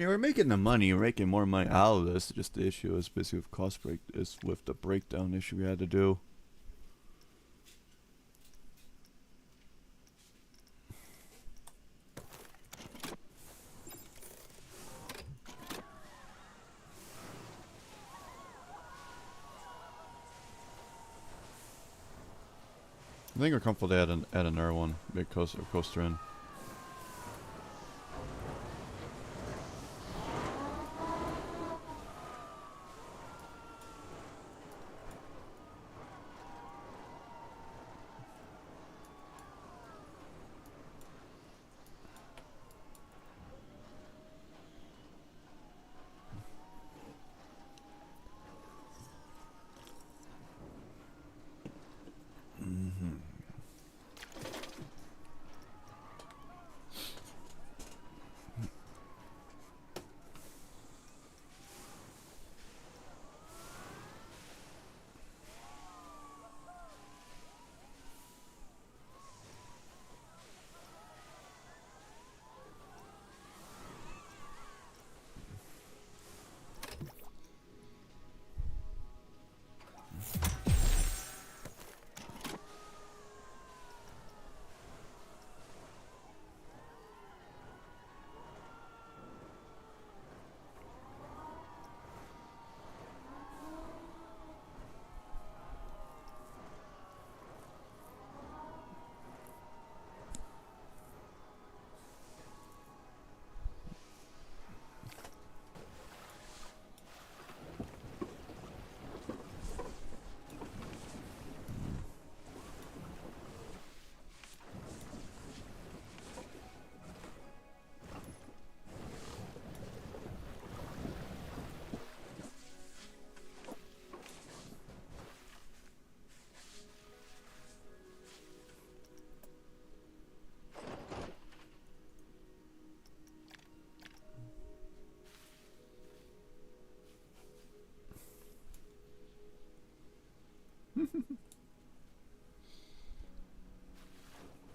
mean, we're making the money. We're making more money out of this. Just the issue is basically with cost break is with the breakdown issue we had to do. I think we're comfortable to add another one, big coaster in.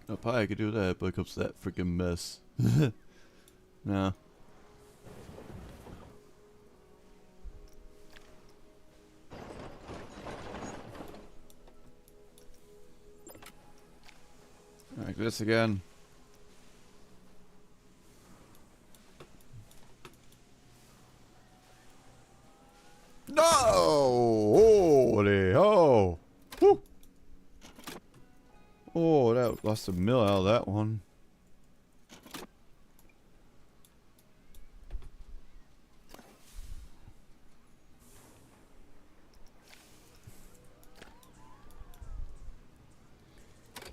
Oh, pie, I could do that, but it comes to that freaking mess. No. Like this again. No! Holy ho! Woo! Oh, that lost a mill out of that one.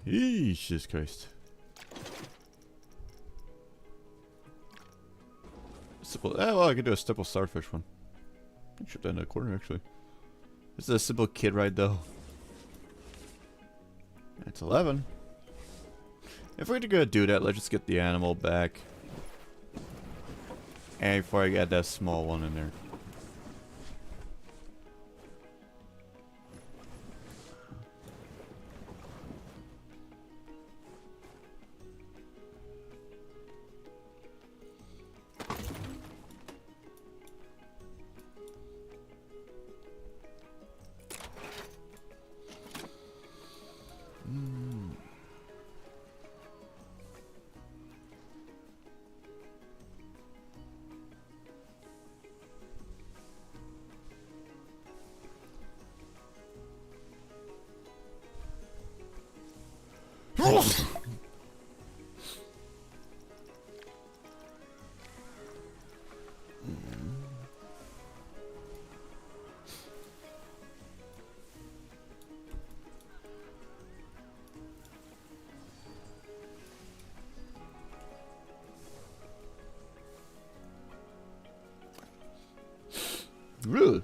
Jesus Christ. Simple. Well, I could do a simple starfish one. I can shoot that in the corner, actually. This is a simple kid ride, though. It's 11. If we're gonna do that, let's just get the animal back. And before I get that small one in there. Really?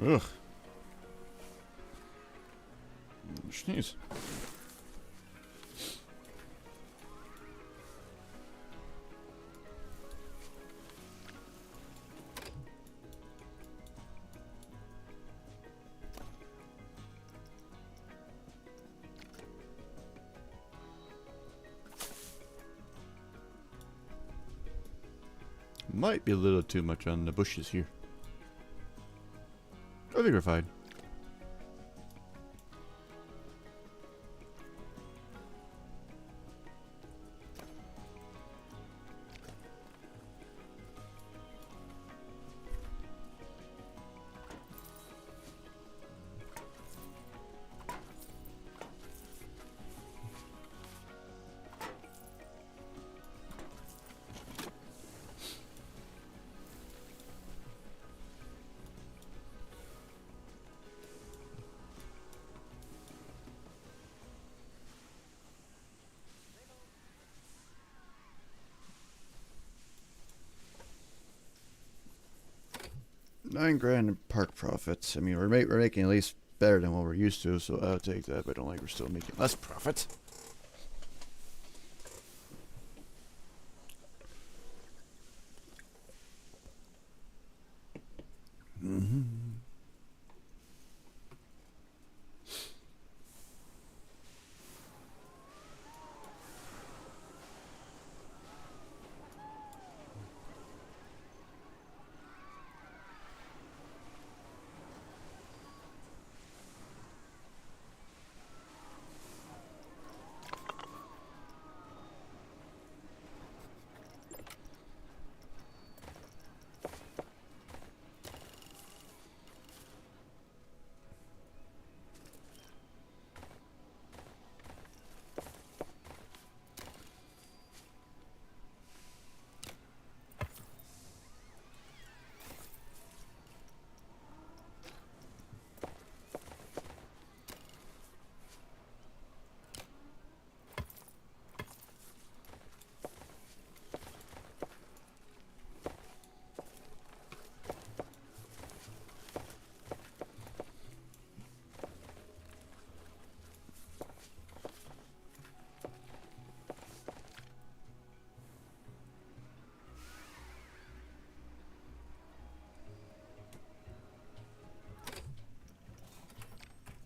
Ugh. Sneeze. Might be a little too much on the bushes here. I think we're fine. $9,000 in park profits. I mean, we're making at least better than what we're used to, so I'll take that. But I don't like we're still making less profit.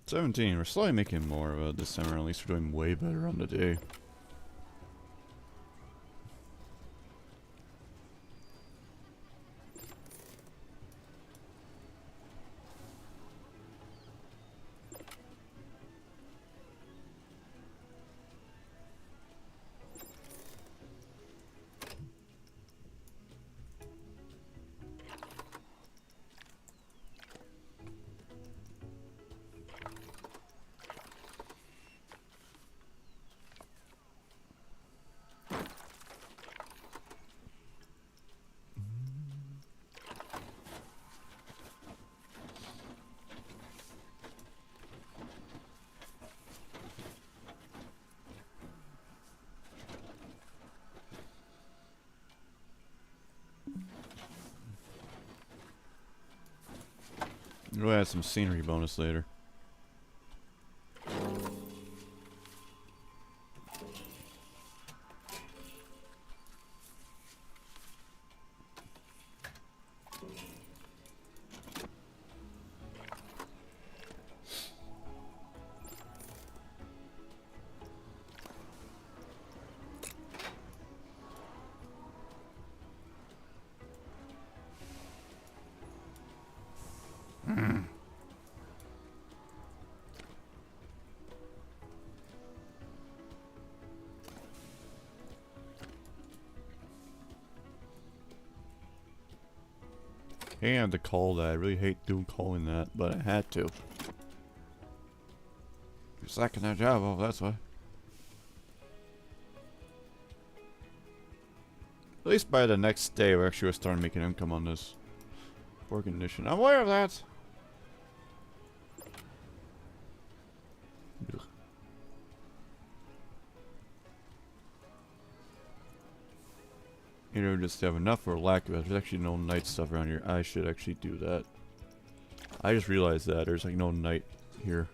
$17. We're slowly making more this summer. At least we're doing way better on the day. We'll add some scenery bonus later. I had to call that. I really hate calling that, but I had to. You're slacking that job off, that's why. At least by the next day, we're actually starting making income on this. Poor condition. I'm aware of that. Ugh. Either just have enough or lack of it. There's actually no night stuff around here. I should actually do that. I just realized that there's like no night here.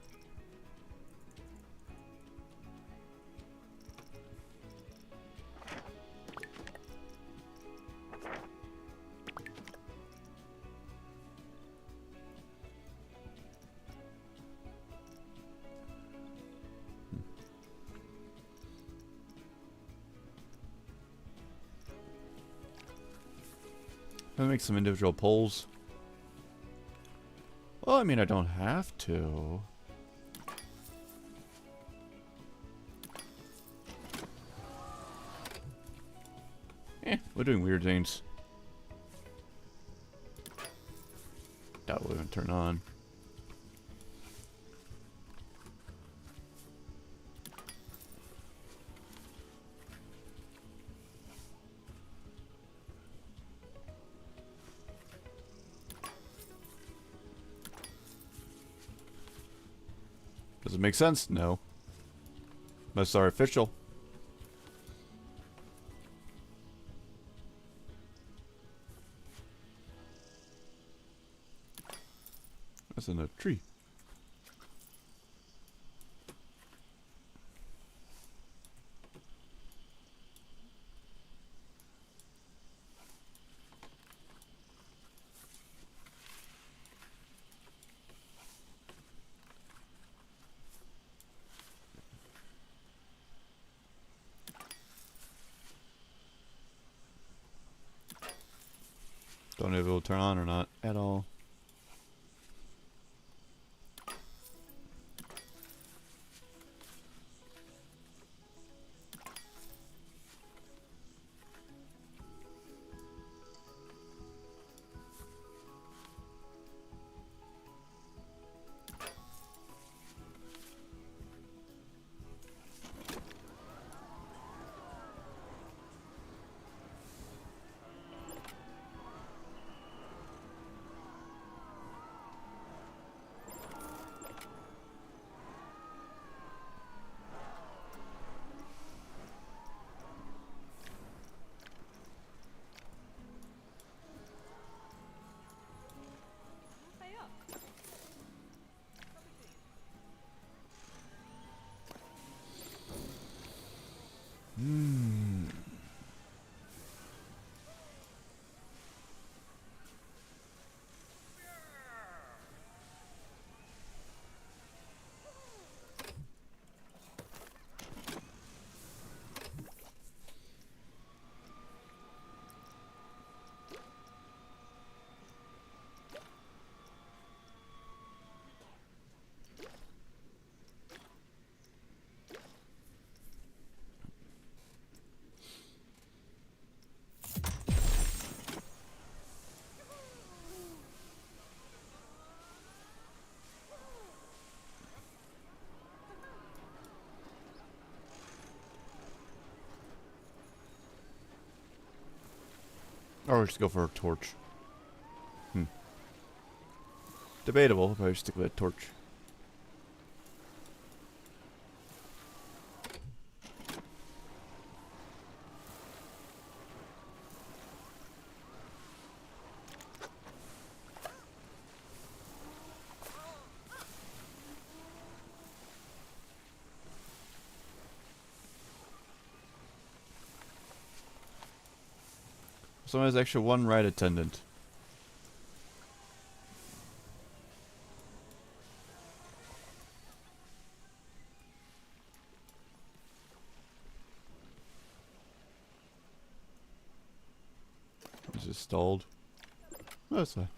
Let me make some individual polls. Well, I mean, I don't have to. We're doing weird things. That will even turn on. Does it make sense? No. That's artificial. That's in a tree. Don't know if it will turn on or not at all. Or just go for a torch. Debatable, but I stick with a torch. Someone has extra one ride attendant. Is it stalled? No, that's fine.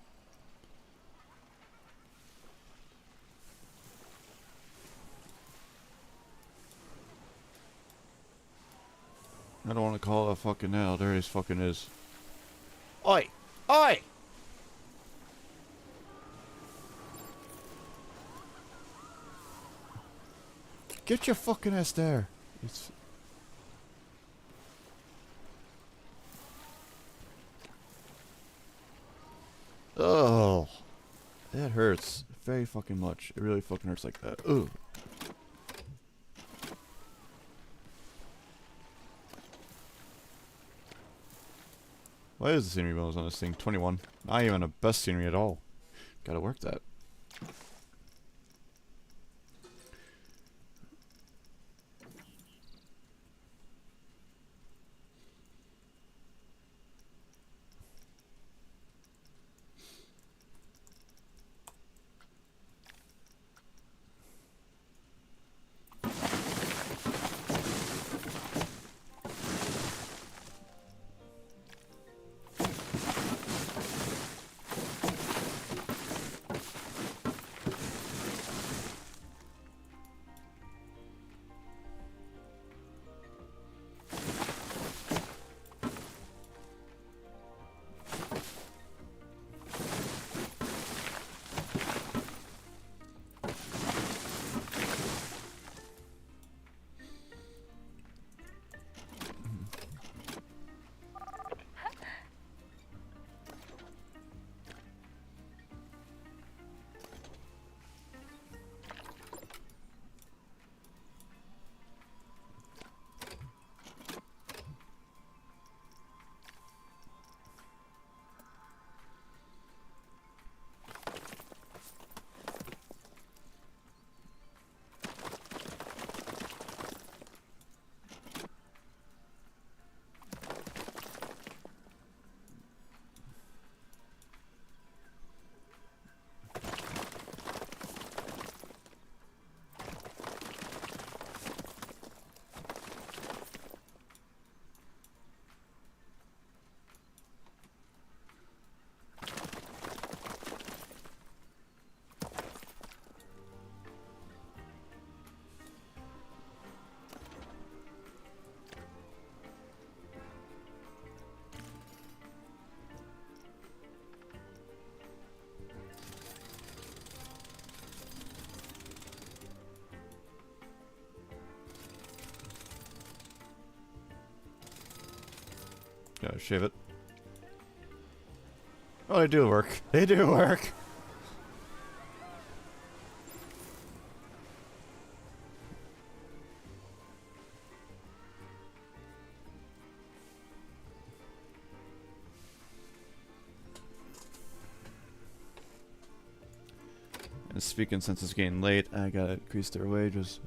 I don't want to call it a fucking now. There it fucking is. Oi! Oi! Get your fucking ass there. It's... Oh, that hurts very fucking much. It really fucking hurts like that. Ugh. Why is the scenery bonus on this thing? 21. Not even a best scenery at all. Gotta work that. Gotta shave it. Oh, they do work. They do work. And speaking, since it's getting late, I gotta increase their wages.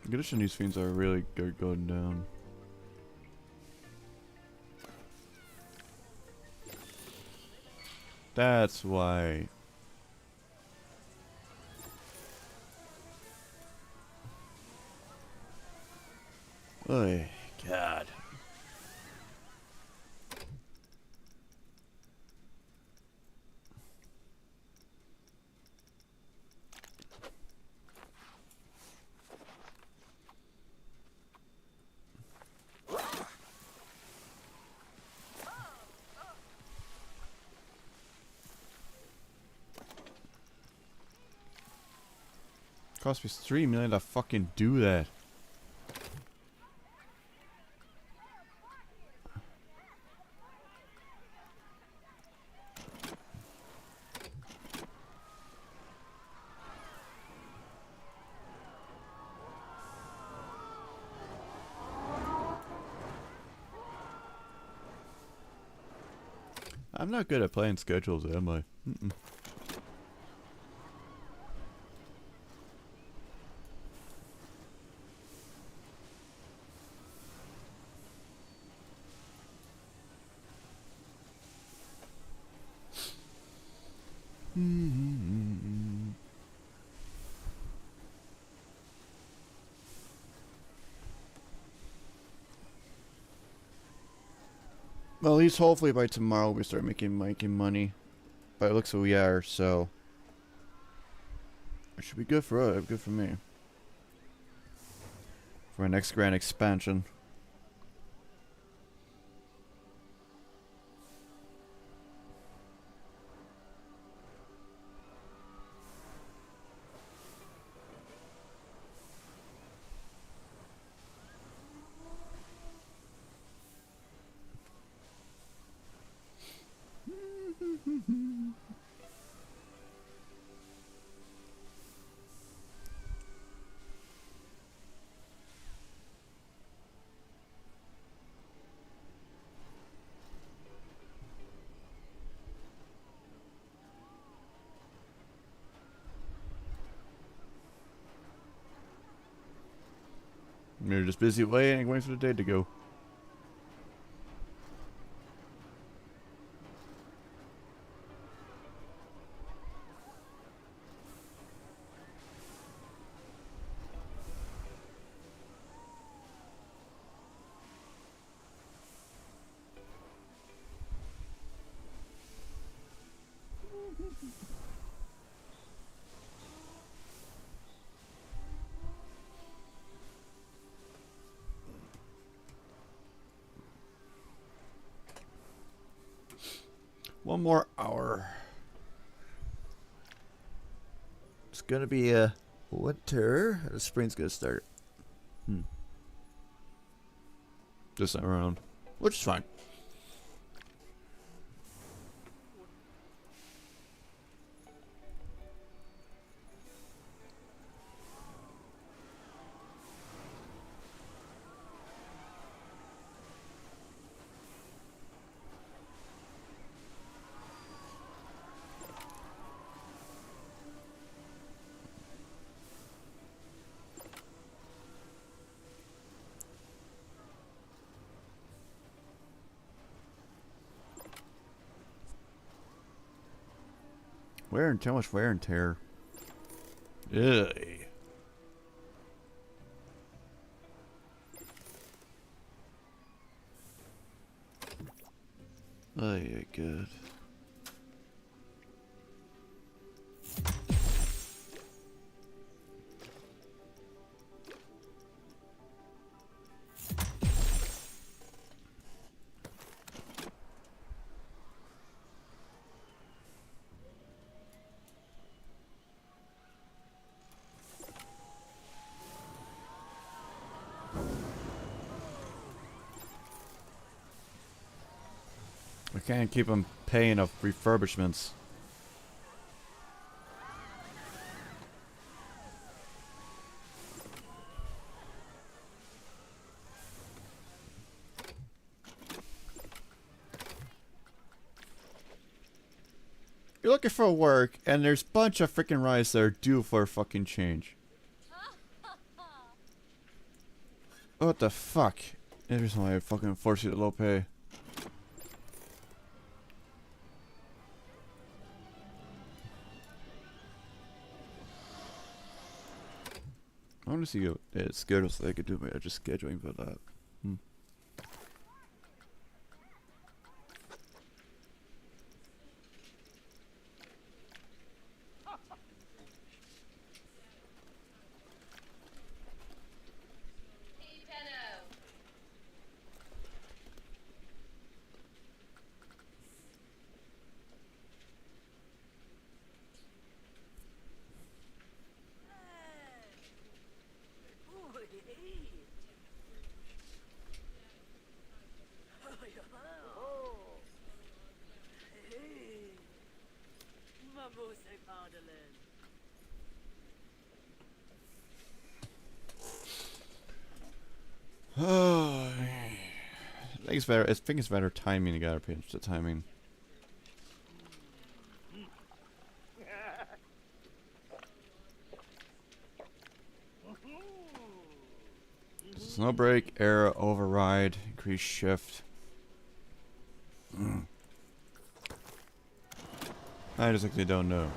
Condition these fiends are really good going down. That's why. Oh, God. Cost me 3 million to fucking do that. I'm not good at playing schedules, am I? Mm-mm. Well, at least hopefully by tomorrow we start making money. But it looks like we are, so it should be good for us, good for me. For our next grand expansion. We're just busy waiting for the day to go. One more hour. It's gonna be a Winter. The spring's gonna start. Just around, which is fine. Wear and too much wear and tear. Ugh. Oh yeah, good. We can't keep them paying of refurbishments. You're looking for work, and there's a bunch of freaking rides that are due for a fucking change. What the fuck? There's why I fucking force you to low pay. I want to see what it's scheduled so I could do my just scheduling for that. I think it's better timing. You gotta pinch the timing. Snow break, error, override, increase shift. I just actually don't know.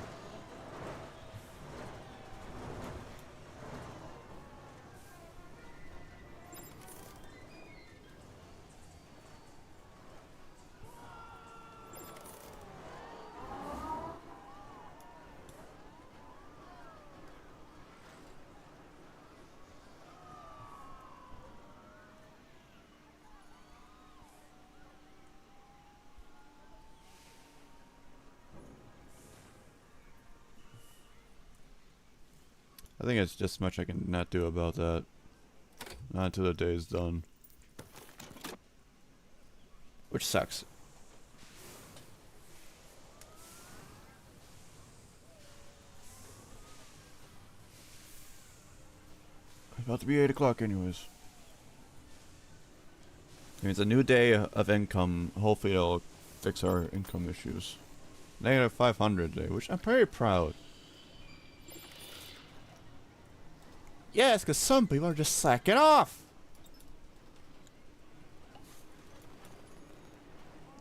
I think it's just much I can not do about that. Not until the day is done. Which sucks. It's about to be 8 o'clock anyways. It's a new day of income. Hopefully it'll fix our income issues. Negative 500 day, which I'm pretty proud. Yes, because some people are just slacking off.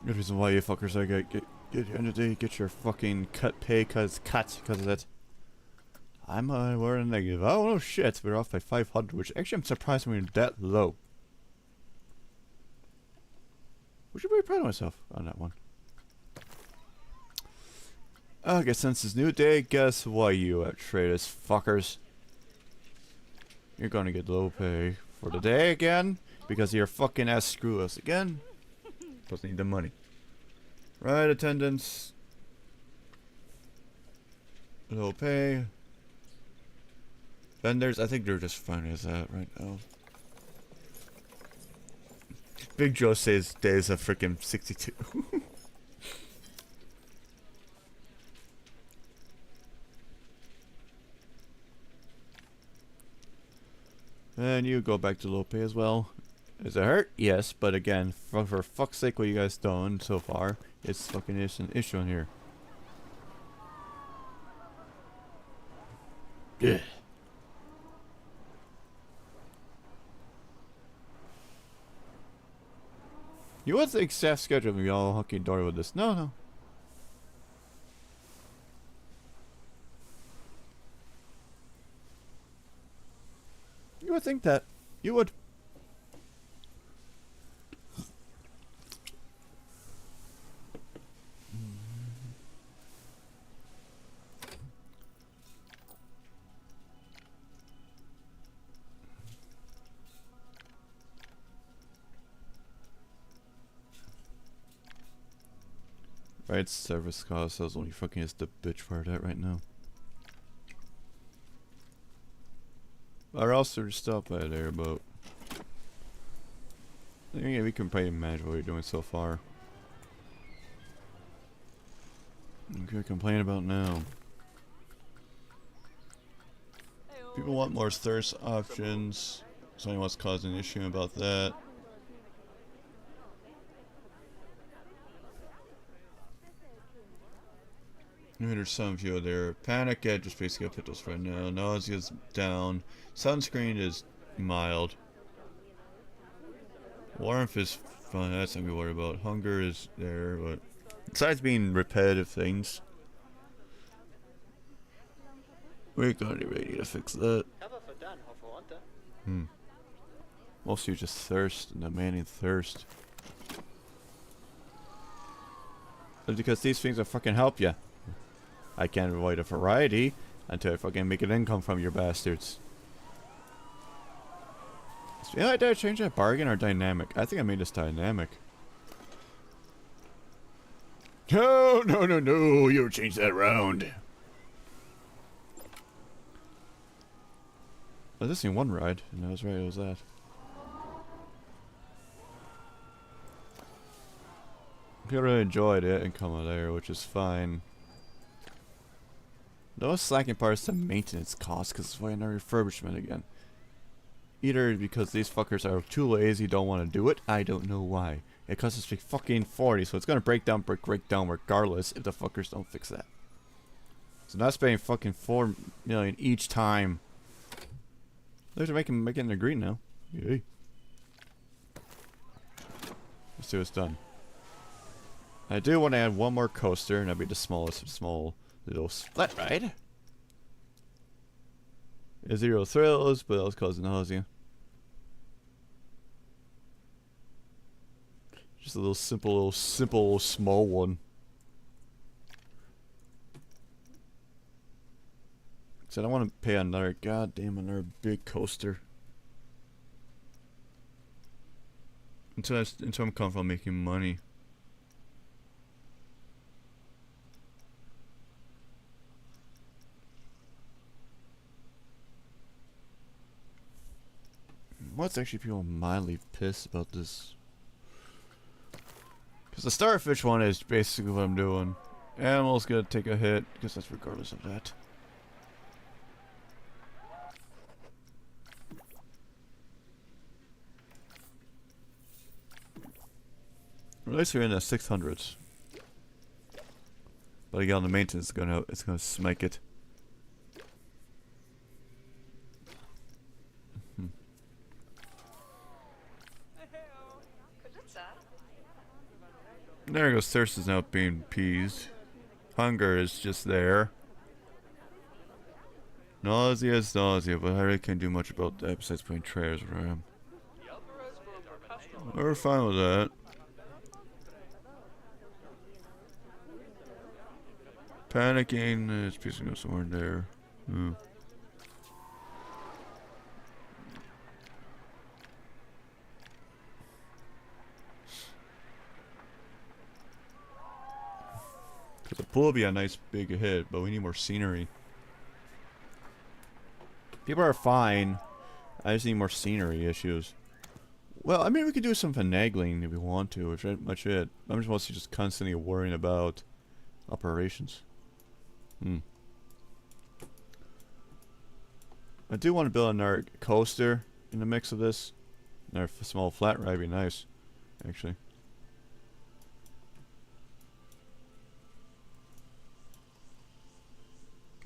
The reason why you fuckers I get end of the day, get your fucking pay because of that. We're in negative. Oh no shit, we're off by 500, which actually I'm surprised we're that low. I should be proud of myself on that one. Okay, since it's new day, guess what you traders fuckers? You're gonna get low pay for the day again because your fucking ass screw us again. Plus need the money. Right, attendance. Low pay. And I think they're just fine as that right now. Big Joe says days of freaking 62. And you go back to low pay as well. Does it hurt? Yes, but again, for fuck's sake, what you guys done so far, it's fucking an issue in here. Yeah. You would think staff schedule would be all hunky dory with this. No, no. You would think that. You would. Right, service costs. That's only fucking is the bitch for that right now. Or else they're stop by there, but yeah, we can probably manage what we're doing so far. What can we complain about now? People want more thirst options. Somebody wants to cause an issue about that. There's some view there. Panic at just basically got pickles right now. Nausea's down. Sunscreen is mild. Warmth is fine. That's something to worry about. Hunger is there, but besides being repetitive things, we're gonna really need to fix that. Mostly just thirst and demanding thirst. That's because these things will fucking help you. I can't avoid a variety until I fucking make an income from your bastards. Yeah, did I change that bargain or dynamic? I think I made this dynamic. No, no, no, no, you changed that round. I just seen one ride, and I was right, it was that. I really enjoyed it and come out there, which is fine. The most slacking part is the maintenance cost, because it's waiting on refurbishment again. Either because these fuckers are too lazy, don't want to do it, I don't know why. It costs us fucking 40, so it's gonna break down regardless if the fuckers don't fix that. So not spending fucking 4 million each time. They're making it green now. Yay. Let's see what's done. I do want to add one more coaster, and that'd be the smallest small little split ride. Zero thrills, but that was causing nausea. Just a little simple, small one. So I don't want to pay another big coaster. Until I'm comfortable making money. What's actually people mildly pissed about this? Because the starfish one is basically what I'm doing. Animal's gonna take a hit, because that's regardless of that. At least we're in the 600s. But again, the maintenance is it's gonna smike it. There goes thirst is now being appeased. Hunger is just there. Nausea is nausea, but I really can't do much about that besides putting trailers where I am. We're fine with that. Panicking is piecing up somewhere in there. The pool will be a nice big hit, but we need more scenery. People are fine. I just need more scenery issues. Well, I mean, we could do some finagling if we want to, which ain't much it. I'm just mostly just constantly worrying about operations. I do want to build another coaster in the mix of this. Another small flat ride would be nice, actually.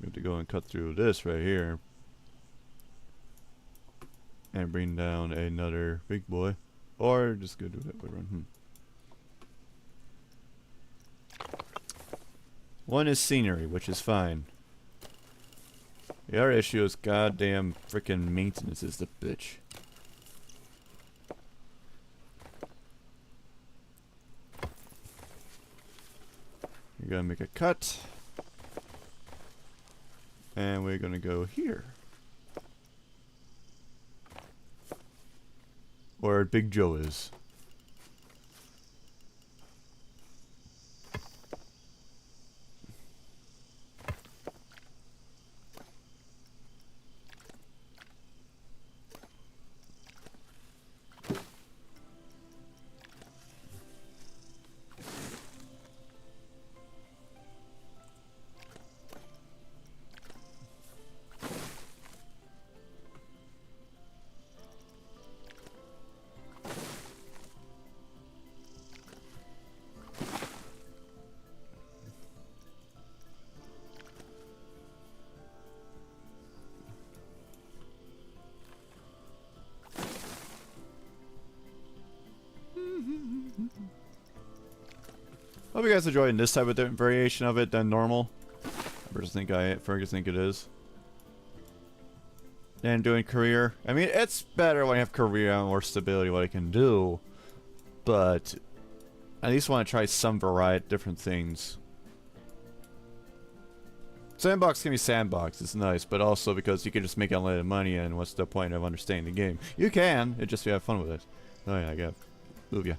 We have to go and cut through this right here. And bring down another big boy. Or just go do that way run. One is scenery, which is fine. The other issue is goddamn freaking maintenance is the bitch. You're gonna make a cut. And we're gonna go here. Where Big Joe is. Hope you guys enjoying this type of different variation of it than normal. Fergus think it is. And doing career. I mean, it's better when you have career and more stability what I can do. But I at least want to try some variety, different things. Sandbox can be sandbox, it's nice, but also because you can just make unlimited money, and what's the point of understanding the game? You can, it just you have fun with it. Oh yeah, I gotta move ya.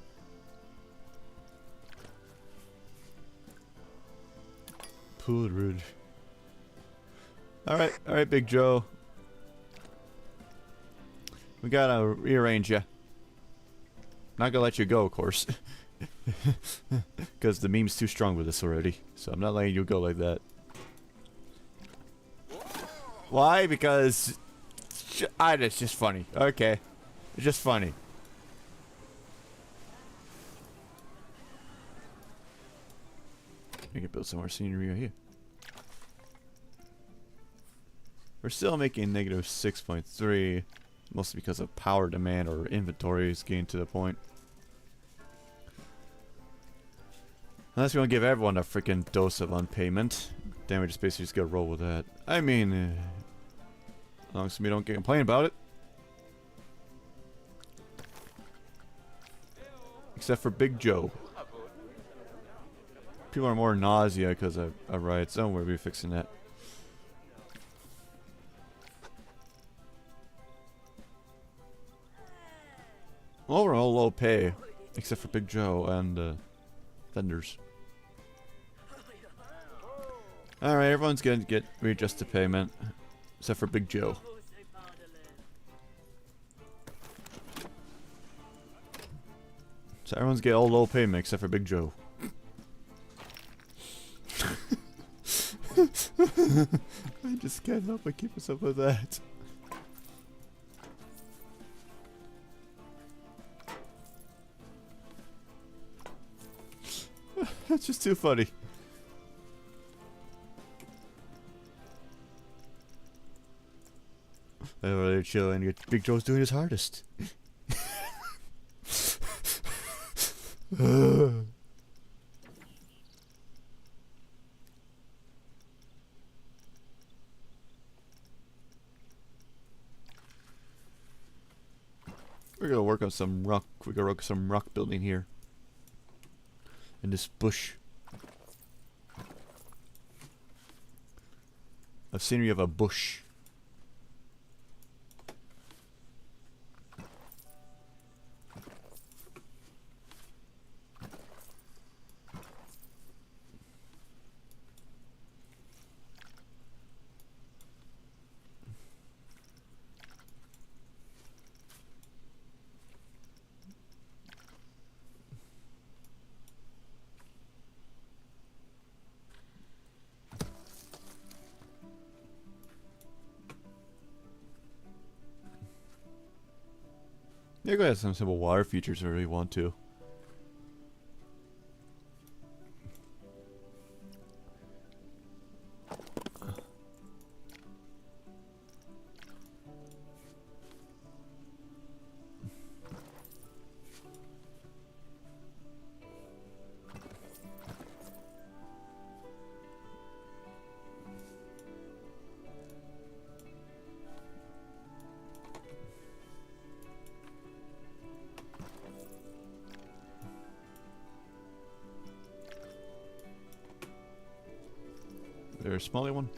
Pool Ridge. Alright, Big Joe. We gotta rearrange ya. Not gonna let you go, of course. Because the meme's too strong with this already. So I'm not letting you go like that. Why? Because it's just funny. Okay. It's just funny. We can build some more scenery right here. We're still making negative 6.3, mostly because of power demand or inventory is getting to the point. Unless we want to give everyone a freaking dose of unpayment, then we just basically just gotta roll with that. I mean, as long as we don't get complain about it. Except for Big Joe. People are more nausea because of riots. Don't worry, we're fixing that. Overall low pay, except for Big Joe and vendors. Alright, everyone's gonna get readjusted payment, except for Big Joe. So everyone's get all low payment except for Big Joe. I just can't help but keep myself with that. That's just too funny. Over there chilling, Big Joe's doing his hardest. We're gonna work on some rock. We're gonna work on some rock building here. In this bush. A scenery of a bush. Maybe go ahead some simple water features if I really want to. There's a smaller one.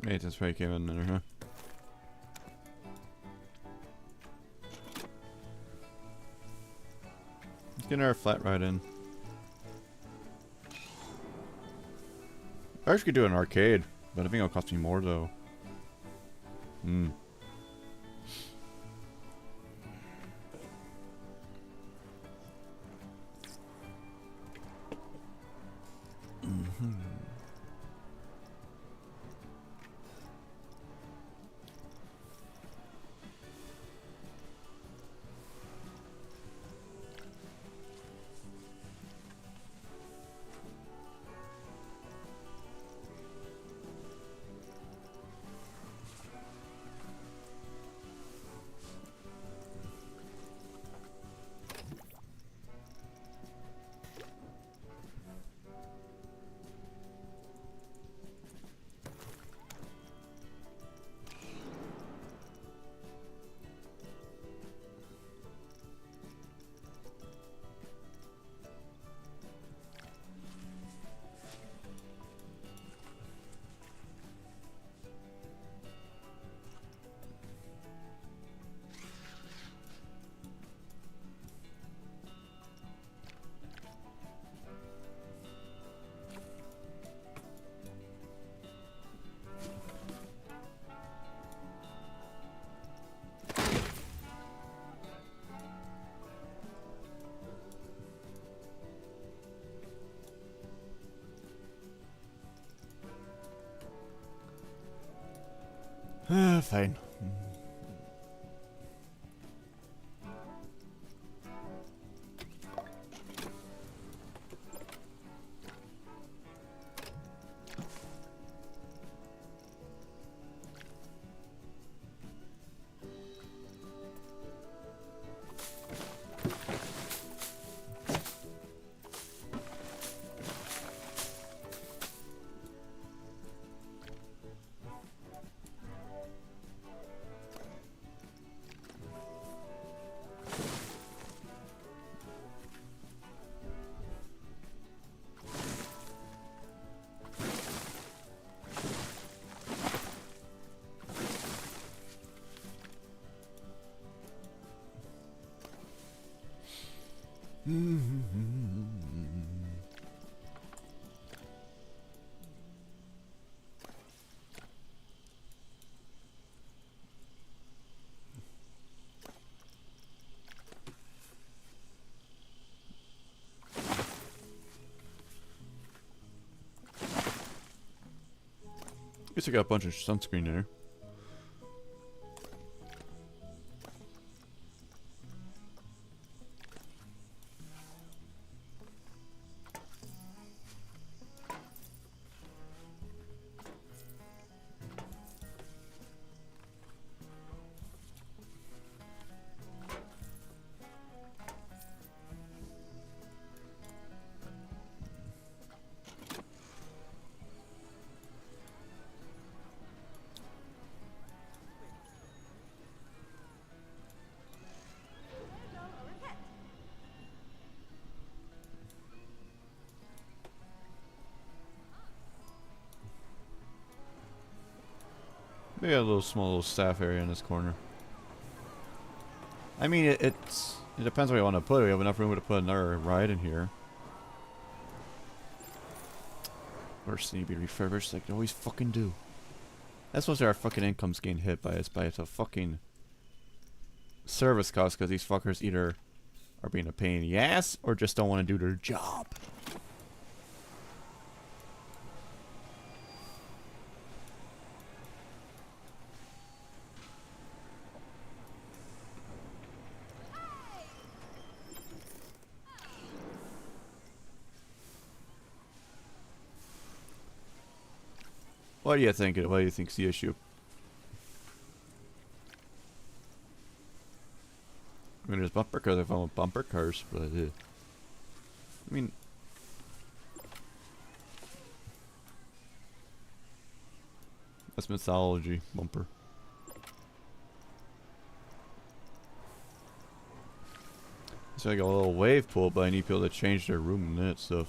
Maintenance spray came in there, huh? Let's get our flat right in. I actually could do an arcade, but I think it'll cost me more though. Hmm. Fine. Guess I got a bunch of sunscreen there. Maybe a little small little staff area in this corner. I mean, it depends where you want to put it. We have enough room to put another ride in here. First need to be refurbished like they always fucking do. That's mostly our fucking income's getting hit by us by the fucking service costs because these fuckers either are being a pain in the ass or just don't want to do their job. What do you think? What do you think's the issue? I mean, there's bumper cars. I found bumper cars, but I mean, that's mythology. Bumper. It's like a little wave pool, but I need people to change their room and that stuff.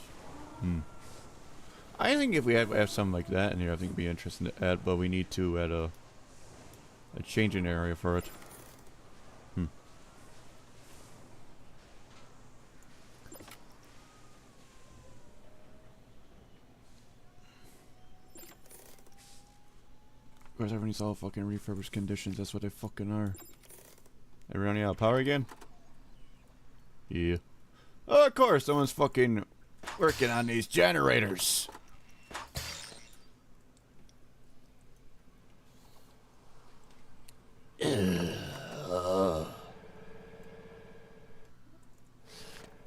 I think if we have something like that in here, I think it'd be interesting to add, but we need to add a changing area for it. Of course, everything's all fucking refurbished conditions. That's what they fucking are. Are we running out of power again? Yeah. Oh, of course, someone's fucking working on these generators.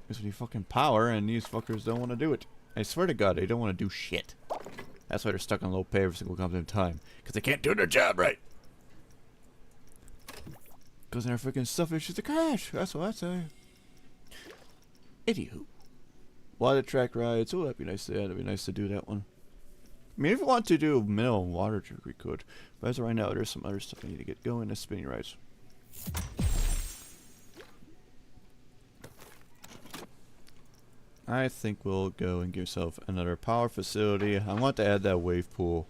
Because we need fucking power, and these fuckers don't want to do it. I swear to God, they don't want to do shit. That's why they're stuck on low pay every single goddamn time. Because they can't do their job right. Because their freaking stuff is just a crash. That's what I say. Anywho. Water track rides. Oh, that'd be nice to add. That'd be nice to do that one. I mean, if we want to do mineral water trick, we could. But as of right now, there's some other stuff I need to get going. That's spinning rides. I think we'll go and give yourself another power facility. I want to add that wave pool.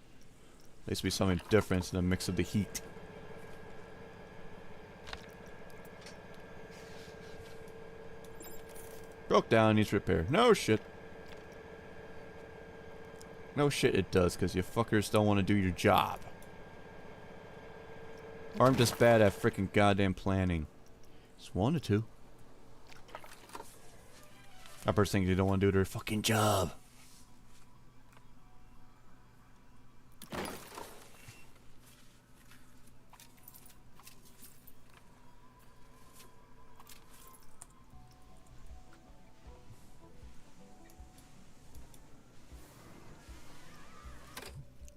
At least be something different in the mix of the heat. Broke down, needs repair. No shit. No shit it does, because you fuckers don't want to do your job. Or I'm just bad at freaking goddamn planning. It's one or two. That person thinks they don't want to do their fucking job.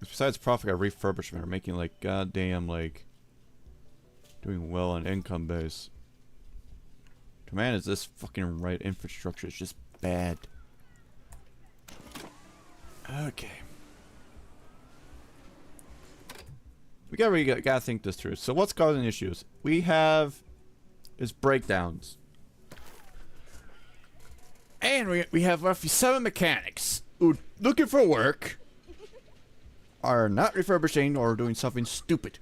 Besides profit, got refurbishment or making like goddamn like doing well on income base. Man, is this fucking right infrastructure? It's just bad. Okay. We gotta think this through. So what's causing issues? We have is breakdowns. And we have roughly 7 mechanics who looking for work are not refurbishing or doing something stupid.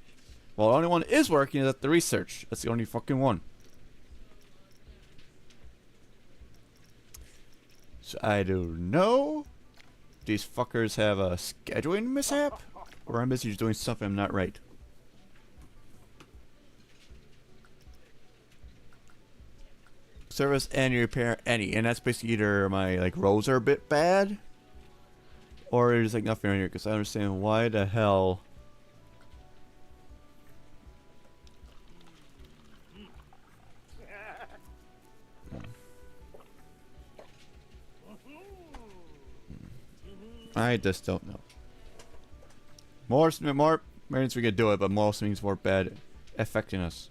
Well, the only one is working is at the research. That's the only fucking one. So I don't know. These fuckers have a scheduling mishap? Or I'm busy just doing something I'm not right. Service and repair any. And that's basically either my like roads are a bit bad. Or there's like nothing in here because I understand why the hell. I just don't know. More means we could do it, but more means more bad affecting us.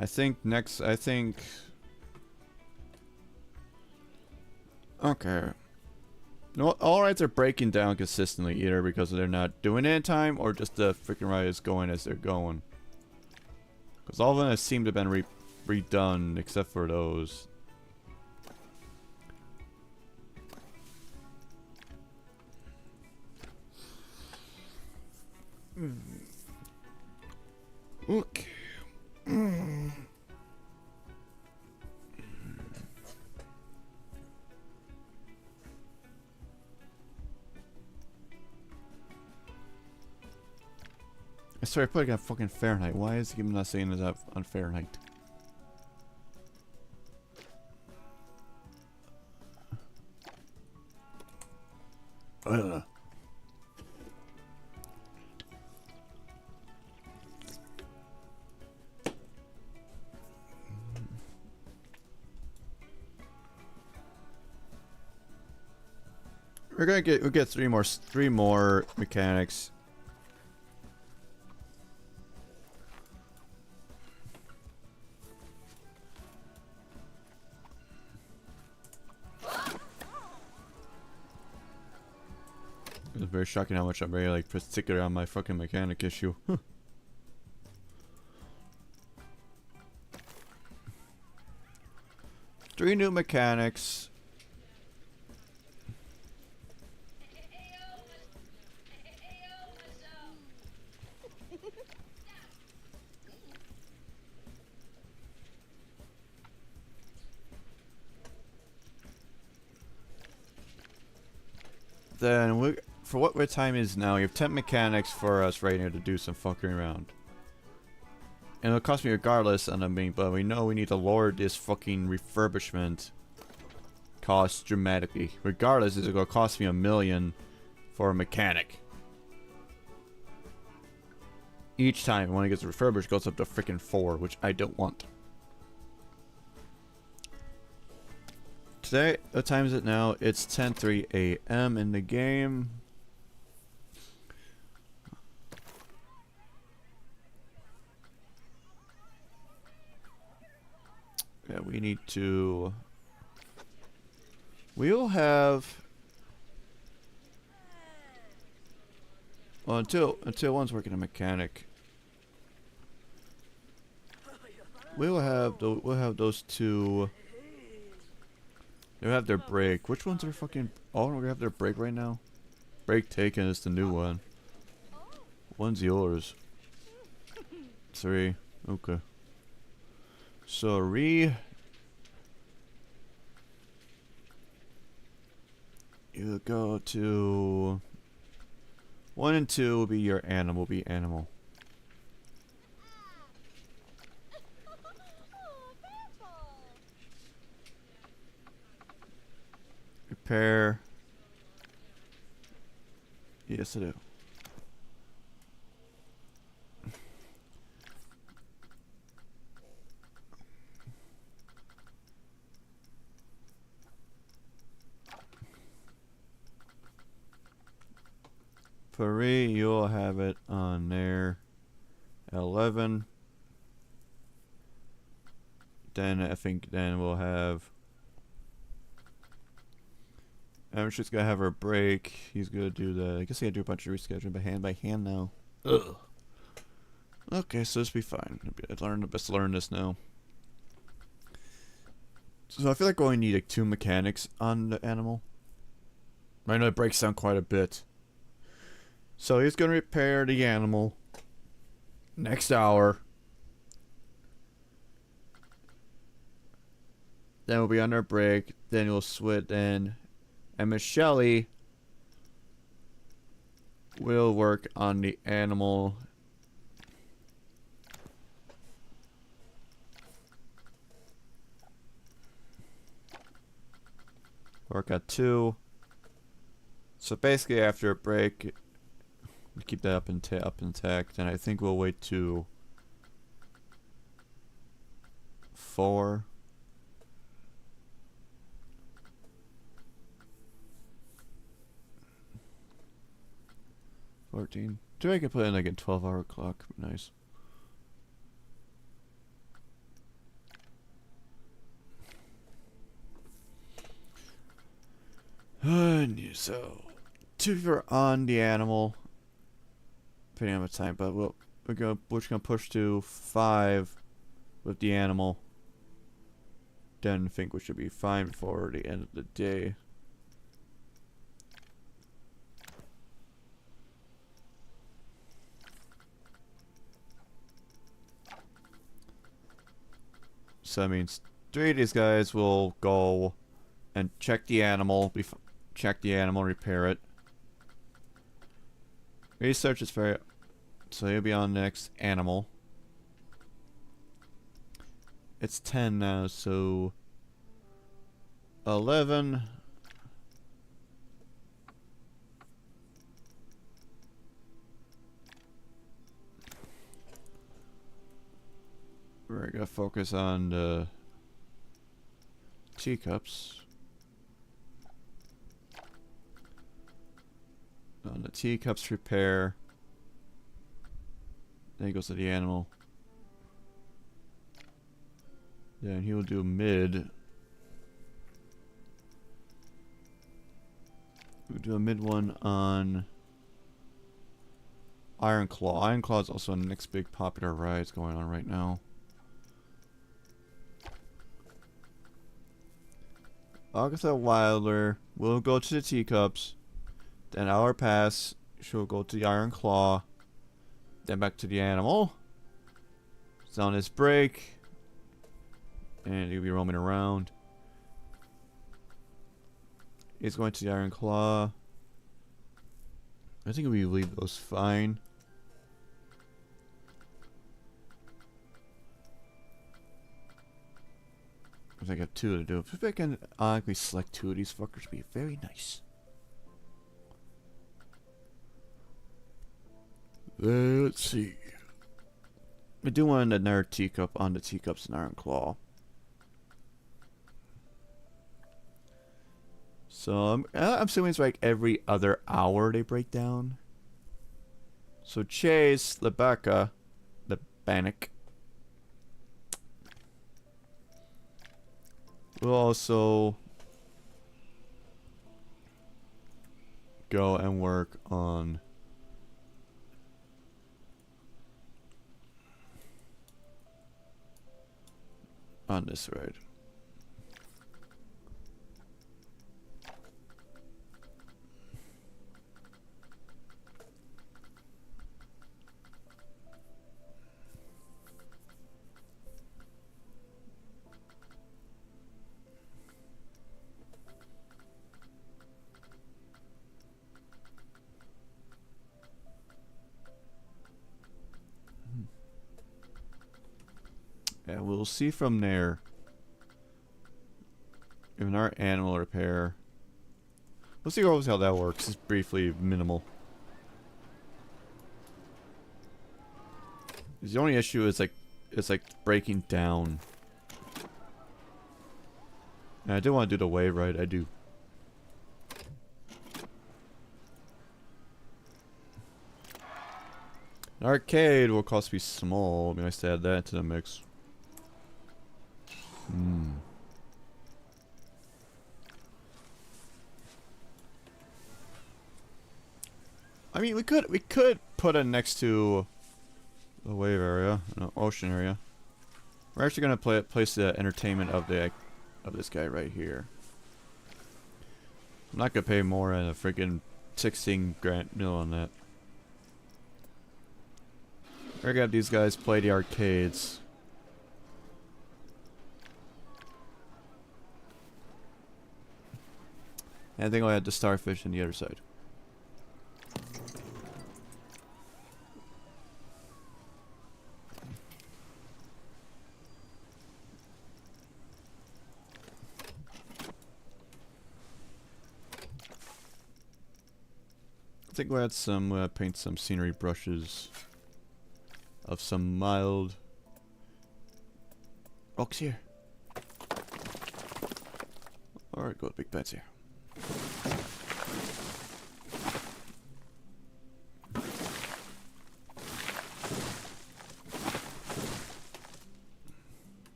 I think next, okay. No, all rides are breaking down consistently, either because they're not doing it in time, or just the freaking ride is going as they're going. Because all of them seem to have been redone except for those. Okay. Sorry, I put it on fucking Fahrenheit. Why is he not saying this up on Fahrenheit? I don't know. We'll get three more mechanics. It's very shocking how much I'm very like particular on my fucking mechanic issue. 3 new mechanics. Then for what time is now, you have 10 mechanics for us right here to do some fucking around. And it'll cost me regardless, and I mean, but we know we need to lower this fucking refurbishment cost dramatically. Regardless, it's gonna cost me $1 million for a mechanic. Each time when it gets refurbished, it goes up to freaking 4, which I don't want. Today, what time is it now? It's 10:03 a.m. in the game. Yeah, we need to... We'll have... Well, until one's working a mechanic. We'll have those two... They'll have their break. Which ones are fucking... Oh, we have their break right now? Break taken is the new one. One's yours. 3. Okay. So, you go to... 1 and 2 will be your animal. Repair. Yes, I do. Paris, you'll have it on there. 11. Then I think we'll have... I'm just gonna have her break. He's gonna do the... I guess he gotta do a bunch of rescheduling by hand now. Ugh. Okay, so this will be fine. Let's learn this now. So I feel like I only need like 2 mechanics on the animal. I know it breaks down quite a bit. So he's gonna repair the animal next hour. Then we'll be on our break. Then we'll switch in. And Michelle will work on the animal. Work at 2. So basically after a break, we keep that up intact, and I think we'll wait to 4. $14. I can put in like a 12-hour clock. Nice. So 2 for on the animal. Depending on the time, but we're just gonna push to 5 with the animal. then think we should be fine before the end of the day. So that means 3 of these guys will go and check the animal, repair it. Research is very... So he'll be on next animal. It's 10 now, so... 11... We're gonna focus on the teacups. On the teacups repair. Then he goes to the animal. Then he will do mid. We'll do a mid one on Iron Claw. Iron Claw is also the next big popular ride going on right now. Agatha Wilder will go to the teacups. Then Hour Pass, she'll go to the Iron Claw. Then back to the animal. It's on his break. And he'll be roaming around. He's going to the Iron Claw. I think we leave those fine. I think I have 2 to do. If I can automatically select 2 of these fuckers, be very nice. Let's see. I do want another teacup on the teacups and Iron Claw. So I'm assuming it's like every other hour they break down. So Chase, Lebecca, the Bannock. We'll also go and work on this ride. And we'll see from there. Even our animal repair. We'll see how that works. It's briefly minimal. The only issue is it's like breaking down. And I do want to do the wave ride. I do. An arcade will cost me small. It'd be nice to add that to the mix. I mean, we could put it next to the wave area, no, ocean area. We're actually gonna place the entertainment of this guy right here. I'm not gonna pay more than a freaking 16 grand mil on that. We're gonna have these guys play the arcades. And I think I'll add the starfish on the other side. I think we'll add some, paint some scenery brushes of some mild rocks here. Alright, go to big bets here.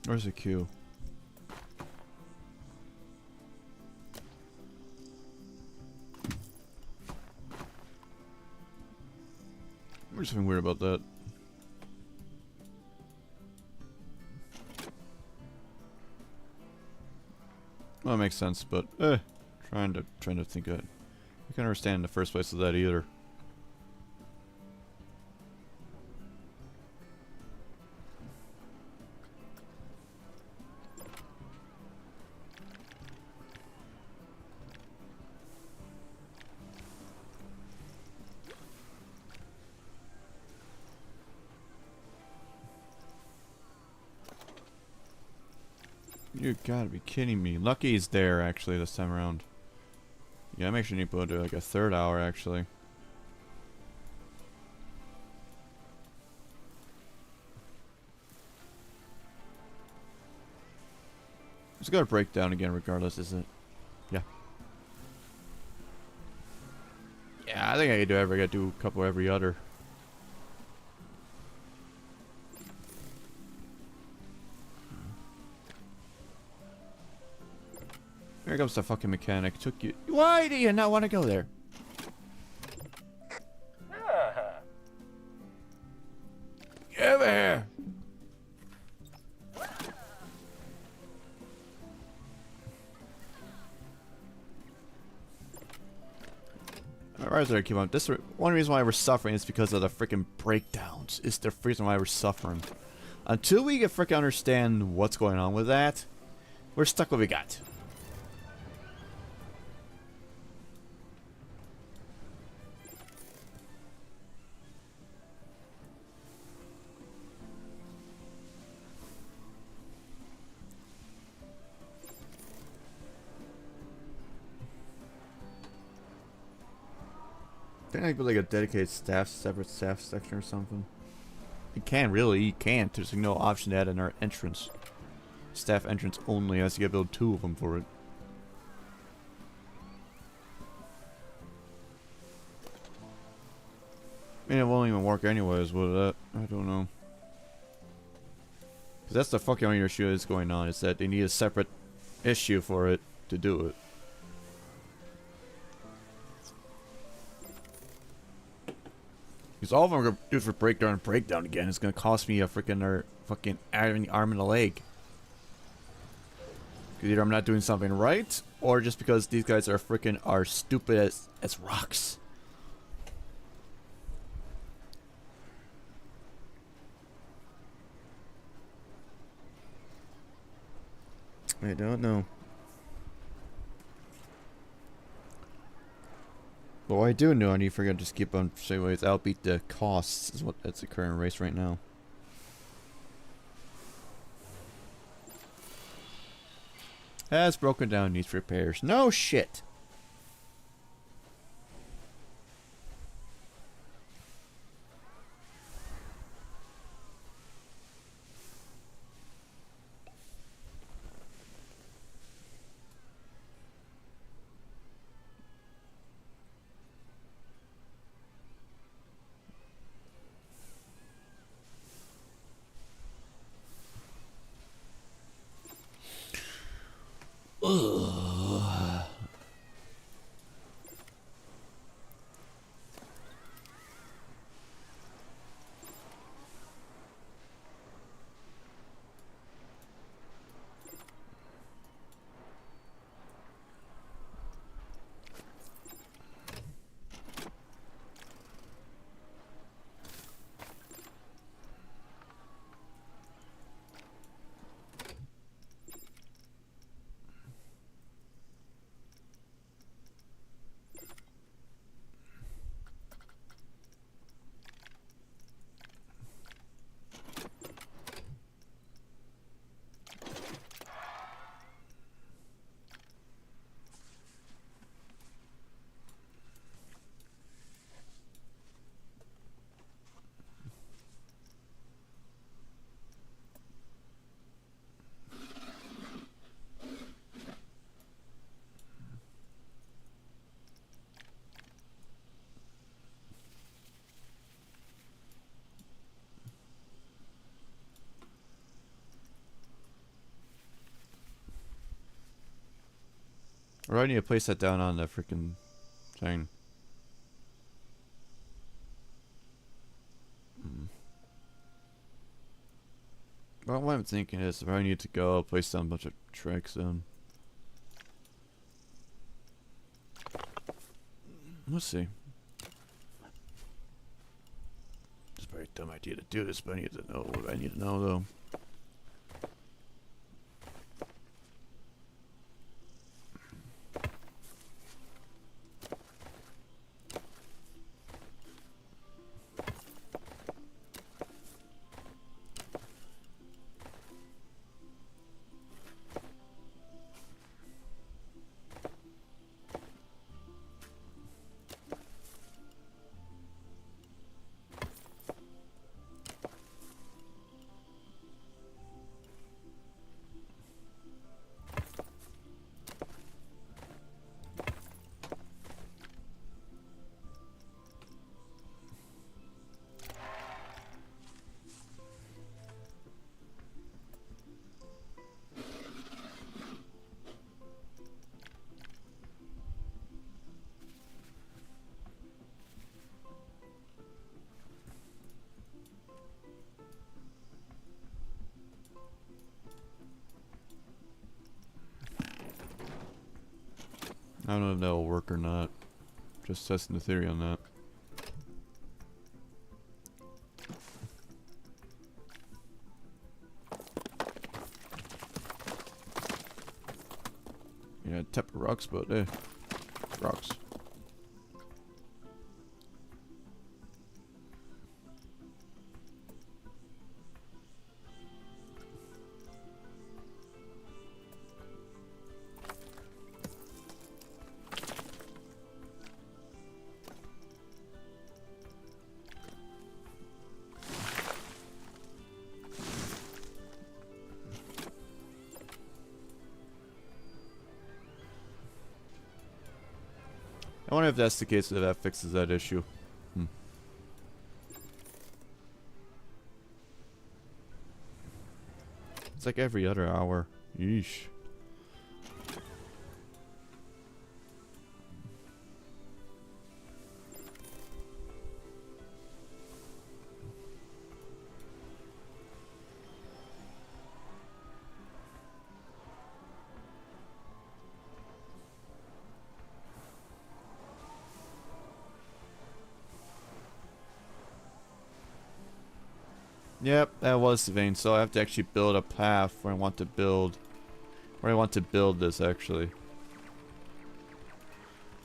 Where's the queue? There's something weird about that. Well, that makes sense, but trying to think of it. I can't understand the first place of that either. You gotta be kidding me. Lucky he's there actually this time around. Yeah, I'm actually need to do like a third hour actually. It's gotta break down again regardless, isn't it? Yeah. Yeah, I think I gotta do a couple every other. Here comes the fucking mechanic. Took you. Why do you not want to go there? Get over here. Alright, I keep on. This one reason why we're suffering is because of the freaking breakdowns. It's the reason why we're suffering. Until we can freaking understand what's going on with that, we're stuck with what we got. Can't I put like a dedicated separate staff section or something? You can't really, you can't. There's like no option to add in our entrance. Staff entrance only, unless you gotta build 2 of them for it. I mean, it won't even work anyways, will that? I don't know. Cause that's the fucking only issue that's going on, is that they need a separate issue for it to do it. Because all of them are gonna do it for breakdown again. It's gonna cost me a freaking fucking arm and a leg. Because either I'm not doing something right, or just because these guys are stupid as rocks. I don't know. But what I do know, I need to just keep on saying ways outbeat the costs is that's the current race right now. Has broken down, needs repairs. No shit. Ugh. Or do I need to place that down on the freaking thing? Well, what I'm thinking is if I need to go place down a bunch of tracks in. Let's see. It's a very dumb idea to do this, but I need to know what I need to know though. I don't know if that'll work or not. Just testing the theory on that. Yeah, tap of rocks, but rocks. I wonder if that's the case, if that fixes that issue. It's like every other hour. Yeesh. Yep, that was the vein. So I have to actually build a path where I want to build. Where I want to build this actually.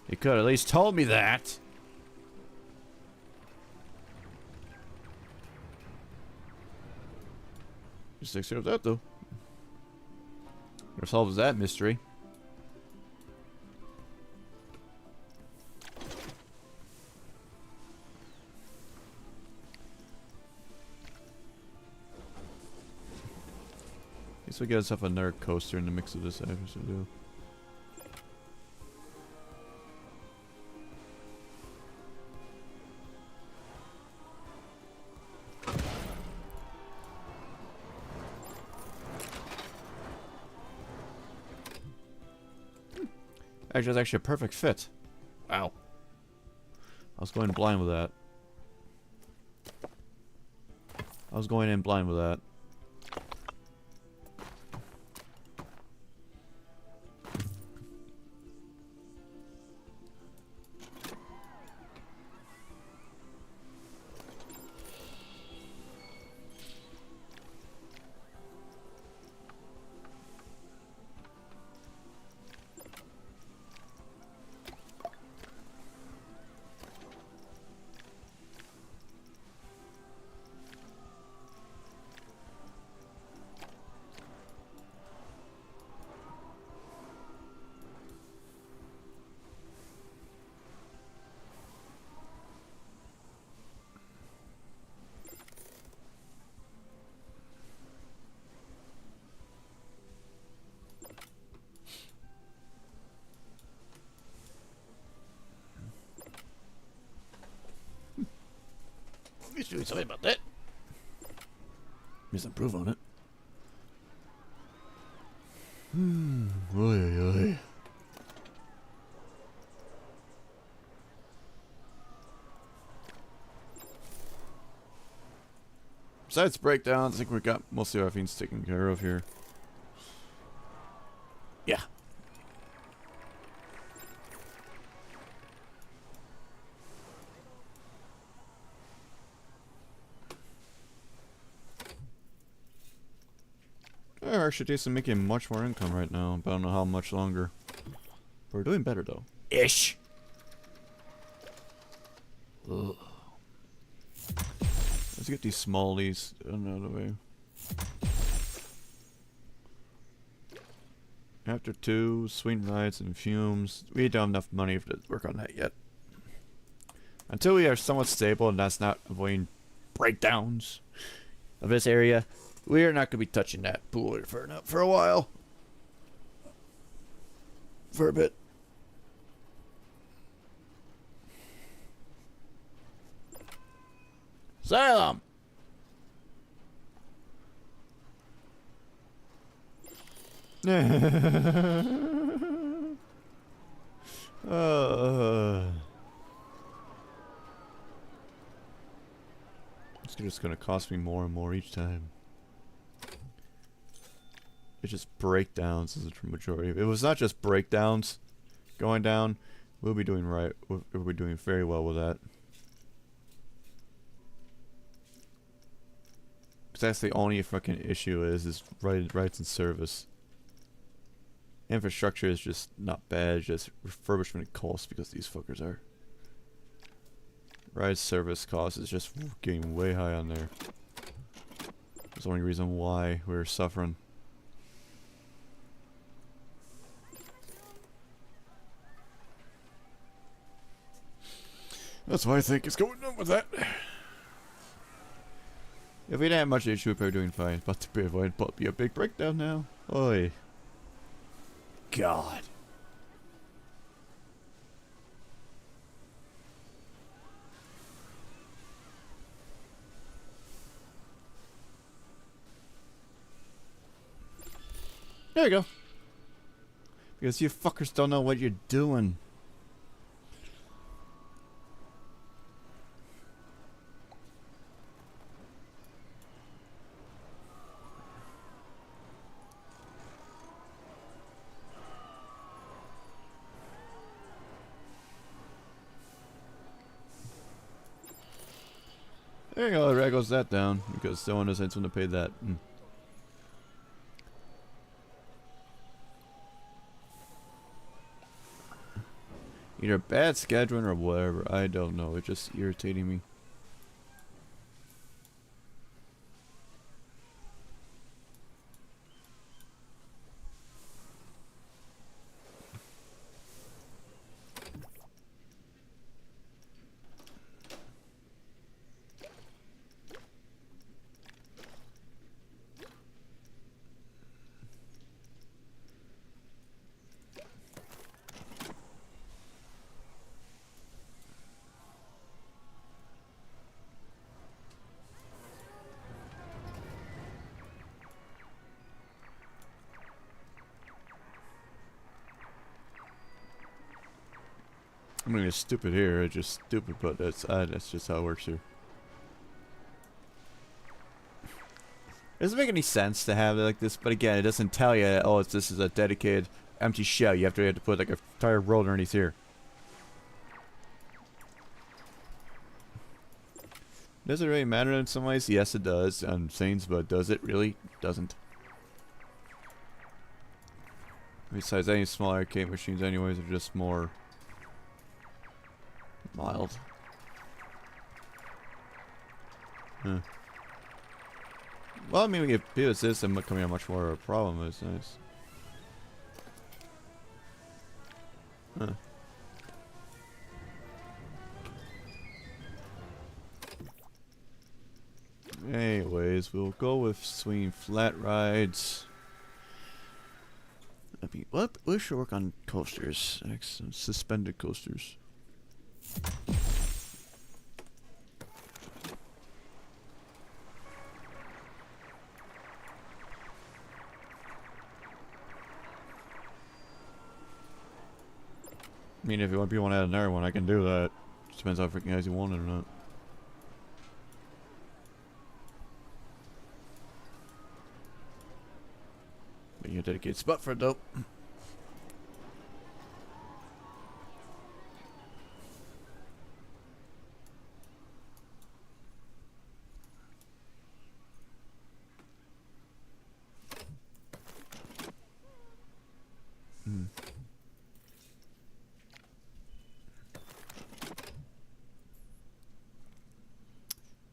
You could at least told me that. Just takes care of that though. Never solves that mystery. Guess we get ourselves another coaster in the mix of this episode. Actually, that's actually a perfect fit. Wow. I was going blind with that. I was going in blind with that. We should do something about that. Just improve on it. Oy, oy. Besides breakdowns, I think we got most of our things taken care of here. Yeah. We're actually decent, making much more income right now, but I don't know how much longer. We're doing better though. Ish. Ugh. Let's get these smallies out of the way. After 2, swing rides and fumes. We don't have enough money to work on that yet. Until we are somewhat stable and that's not avoiding breakdowns of this area, we are not going to be touching that pool for a while. For a bit. Salem! It's just gonna cost me more and more each time. It's just breakdowns is the majority. If it was not just breakdowns going down, we'll be doing right. We'll be doing very well with that. Because that's the only fucking issue is rights and service. Infrastructure is just not bad, it's just refurbishment costs because these fuckers are. Ride service costs is just getting way high on there. That's the only reason why we're suffering. That's why I think it's going on with that. If we didn't have much issue, we'd probably doing fine. But to be a big breakdown now. Oi. God. There you go. Because you fuckers don't know what you're doing. There you go, there goes that down, because someone doesn't want to pay that. Either bad scheduling or whatever, I don't know, it's just irritating me. I mean, it's stupid here. It's just stupid, but that's just how it works here. It doesn't make any sense to have it like this, but again, it doesn't tell you that, oh, this is a dedicated empty shell. You have to put like a entire road underneath here. Does it really matter in some ways? Yes, it does on things, but does it really? Doesn't. Besides, any small arcade machines, anyways, are just more mild. Huh. Well, I mean, we get this and becoming a much more of a problem. It's nice. Huh. Anyways, we'll go with swinging flat rides. I mean, what? We should work on coasters. Excellent. Suspended coasters. I mean, if you want to add another one, I can do that. Just depends how freaking guys you want it or not. a dedicated spot for it though.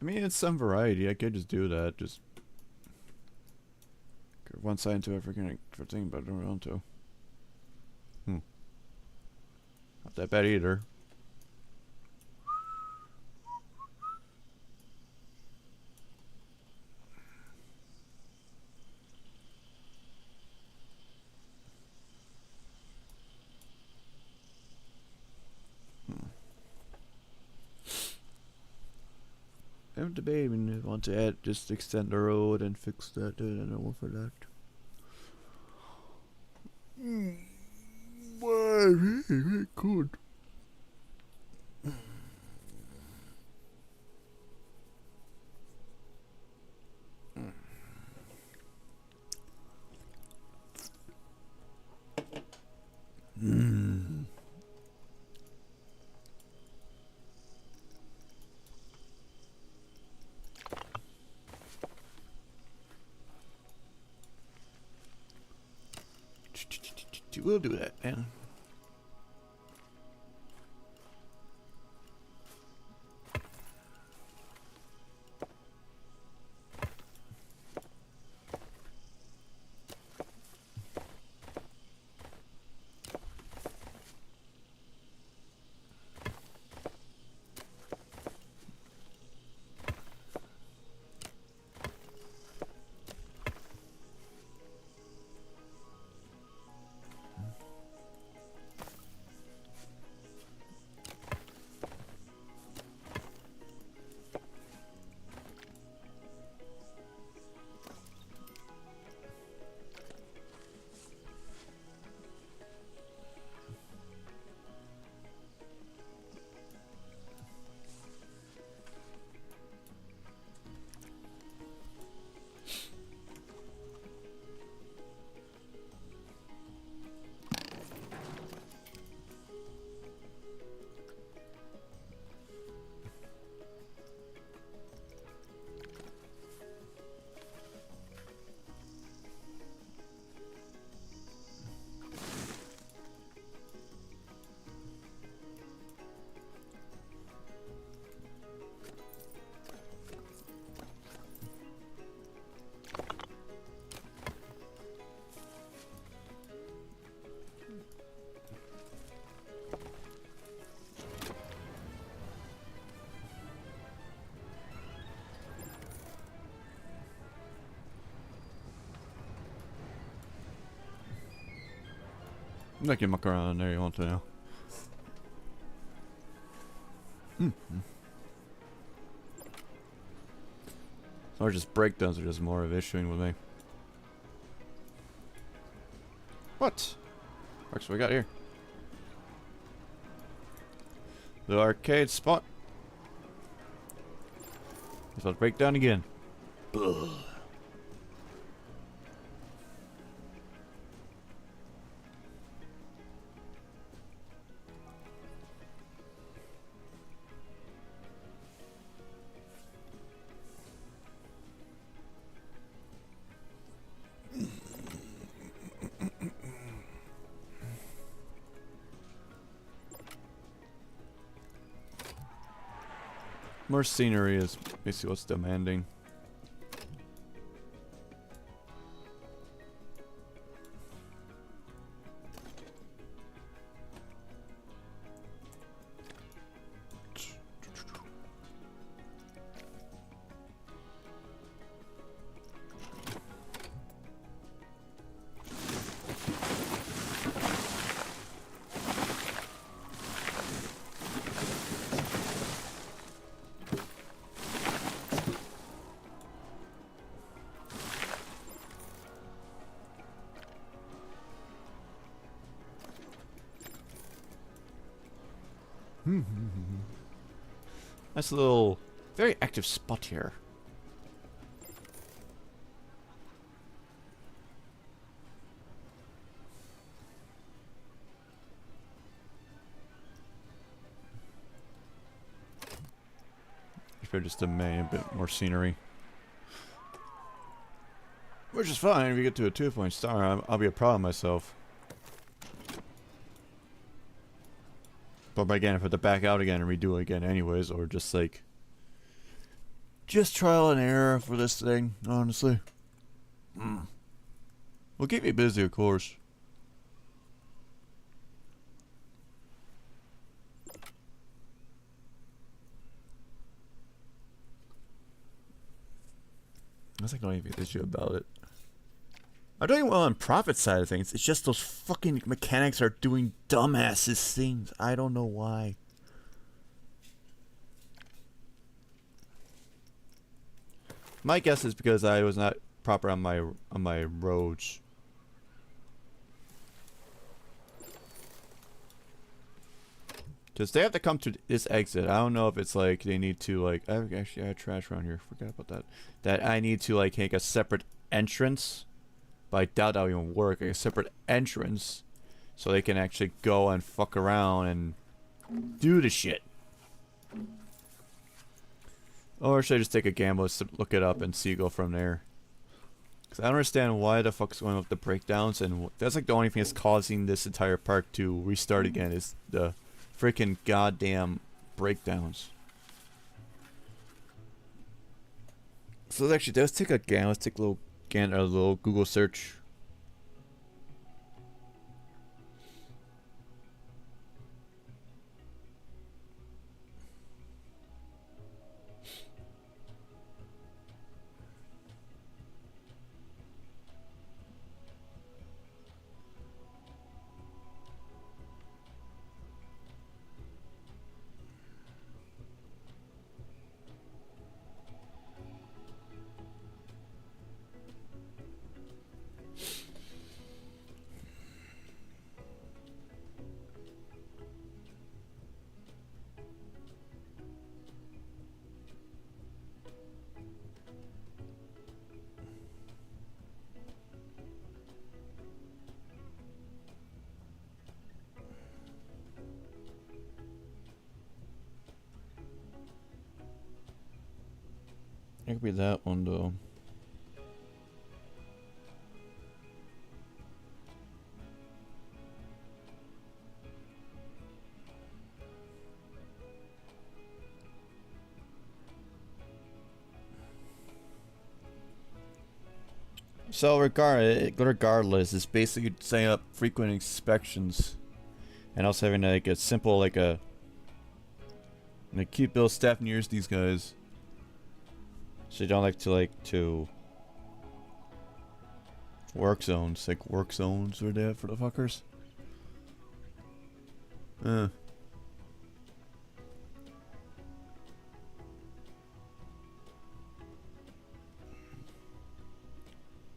I mean, it's some variety. I could just do that. Just go one side into every thing, but I don't want to. Not that bad either. I'm debating if I want to add, just extend the road and fix that. I don't know for that. Well, really good. We'll do that, man. I can muck around there you want to now. Or just breakdowns are just more of issuing with me. What? What's we got here? The arcade spot. Guess I'll break down again. Ugh. More scenery is basically what's demanding. Nice little, very active spot here. for just a bit more scenery. Which is fine if you get to a 2-point star. I'll be proud of myself. But again, if I have to back out again and redo it again anyways, or just like... just trial and error for this thing, honestly. Will keep me busy, of course. That's like not even an issue about it. I'm doing well on profit side of things. It's just those fucking mechanics are doing dumbasses things. I don't know why. My guess is because I was not proper on my roads. Because they have to come to this exit. I don't know if it's like they need to like... Actually, I had trash around here. Forgot about that. That I need to like make a separate entrance. But I doubt that'll even work. Like a separate entrance. So they can actually go and fuck around and do the shit. Or should I just take a gamble to look it up and see go from there? Because I don't understand why the fuck's going with the breakdowns. And that's like the only thing that's causing this entire park to restart again is the... freaking goddamn breakdowns. So actually, let's take a gander. Let's take a little Google search. It could be that one though. So regardless, it's basically setting up frequent inspections, and also having like a simple like keep Bill's staff near these guys. So you don't like to work zones, like work zones or that for the fuckers.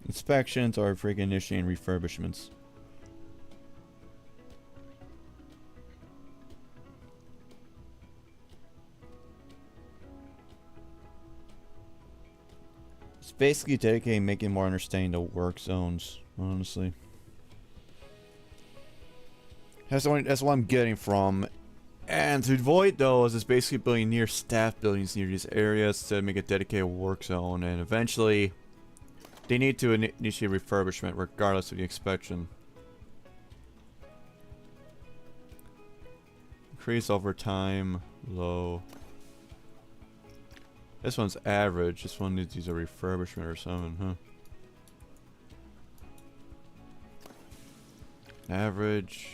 Inspections or freaking initiating refurbishments. It's basically dedicating, making more understanding to work zones, honestly. That's what I'm getting from. And to avoid those, it's basically building near staff buildings near these areas to make a dedicated work zone, and eventually they need to initiate refurbishment regardless of the inspection. Increase over time, low. This one's average. This one needs to use a refurbishment or something, huh? Average.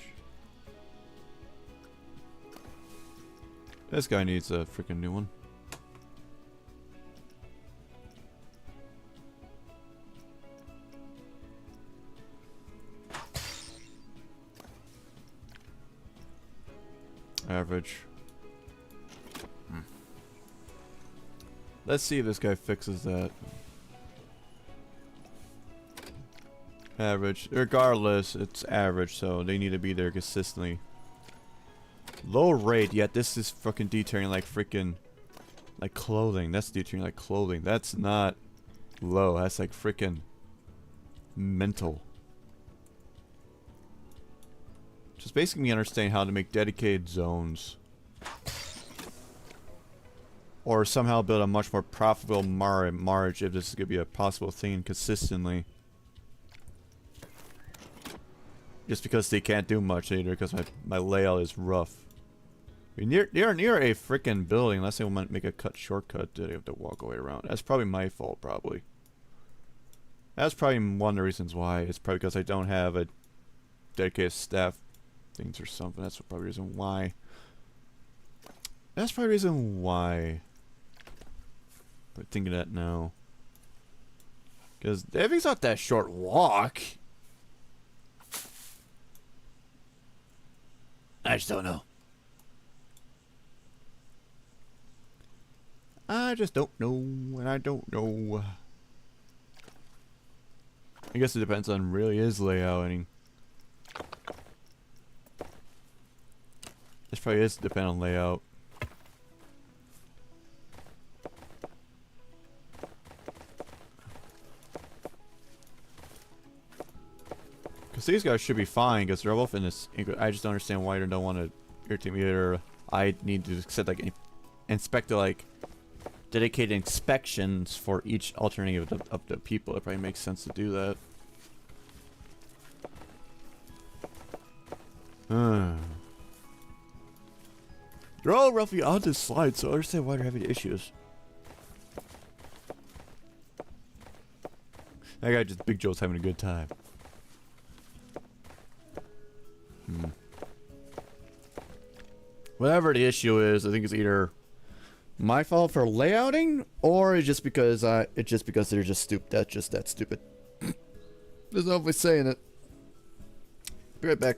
This guy needs a freaking new one. Average. Let's see if this guy fixes that. Average. Regardless, it's average, so they need to be there consistently. Low rate, yet this is fucking detailing like freaking... like clothing. That's detailing like clothing. That's not low. That's like freaking... mental. Just basically me understanding how to make dedicated zones. or somehow build a much more profitable marriage if this is gonna be a possible thing consistently. Just because they can't do much either, because my layout is rough. I mean, near a freaking building, unless they want to make a shortcut, they have to walk all the way around. That's probably my fault, probably. That's probably one of the reasons why. It's probably because I don't have a dedicated staff things or something. That's probably the reason why. That's probably the reason why. But thinking that now. Because everything's not that short walk. I just don't know. I just don't know, and I don't know. I guess it depends on really his layouting. This probably is depend on layout. Because these guys should be fine, because they're both in this. I just don't understand why they don't want to irritate me either. I need to set like inspect like dedicated inspections for each alternative of the people. It probably makes sense to do that. They're all roughly on this slide, so I understand why they're having issues. That guy just Big Joe's having a good time. Whatever the issue is, I think it's either my fault for layouting, or it's just because they're just stupid. That's just that stupid. There's no way saying it. Be right back.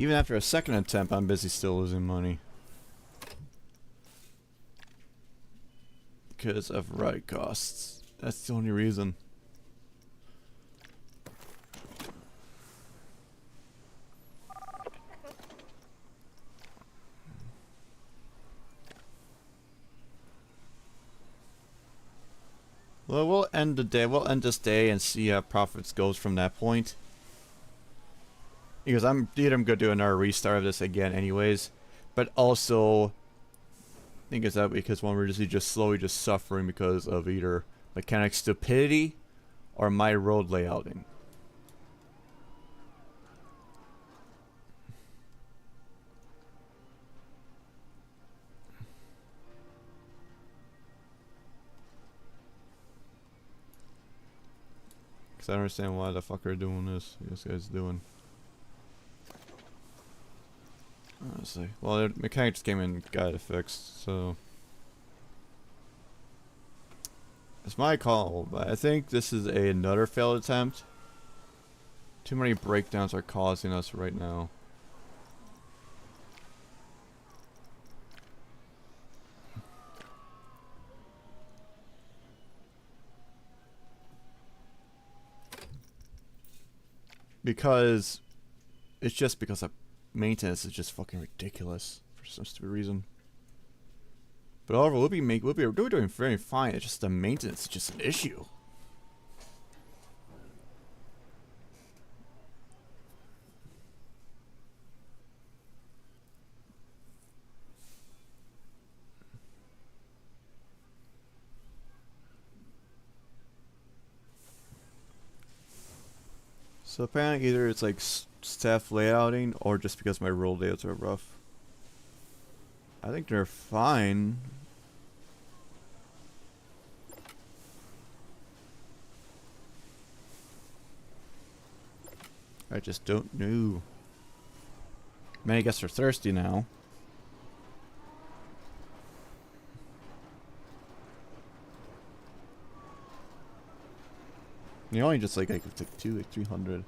Even after a second attempt, I'm busy still losing money. Because of ride costs. That's the only reason. Well, we'll end the day. We'll end this day and see how profits goes from that point. Because I'm gonna do another restart of this again, anyways. But also, I think it's that because one we're just slowly just suffering because of either mechanic stupidity or my road layouting. Because I don't understand why the fuck are doing this. This guy's doing. Honestly. Well, the mechanic just came in and got it fixed, so. It's my call, but I think this is another failed attempt. Too many breakdowns are causing us right now. Because it's just because of maintenance is just fucking ridiculous for some stupid reason. But overall, we're doing very fine. It's just the maintenance is just an issue. So apparently either it's like staff layouting or just because my roll layouts are rough. I think they're fine. I just don't know. I mean, I guess they're thirsty now. You only just like it's like 300.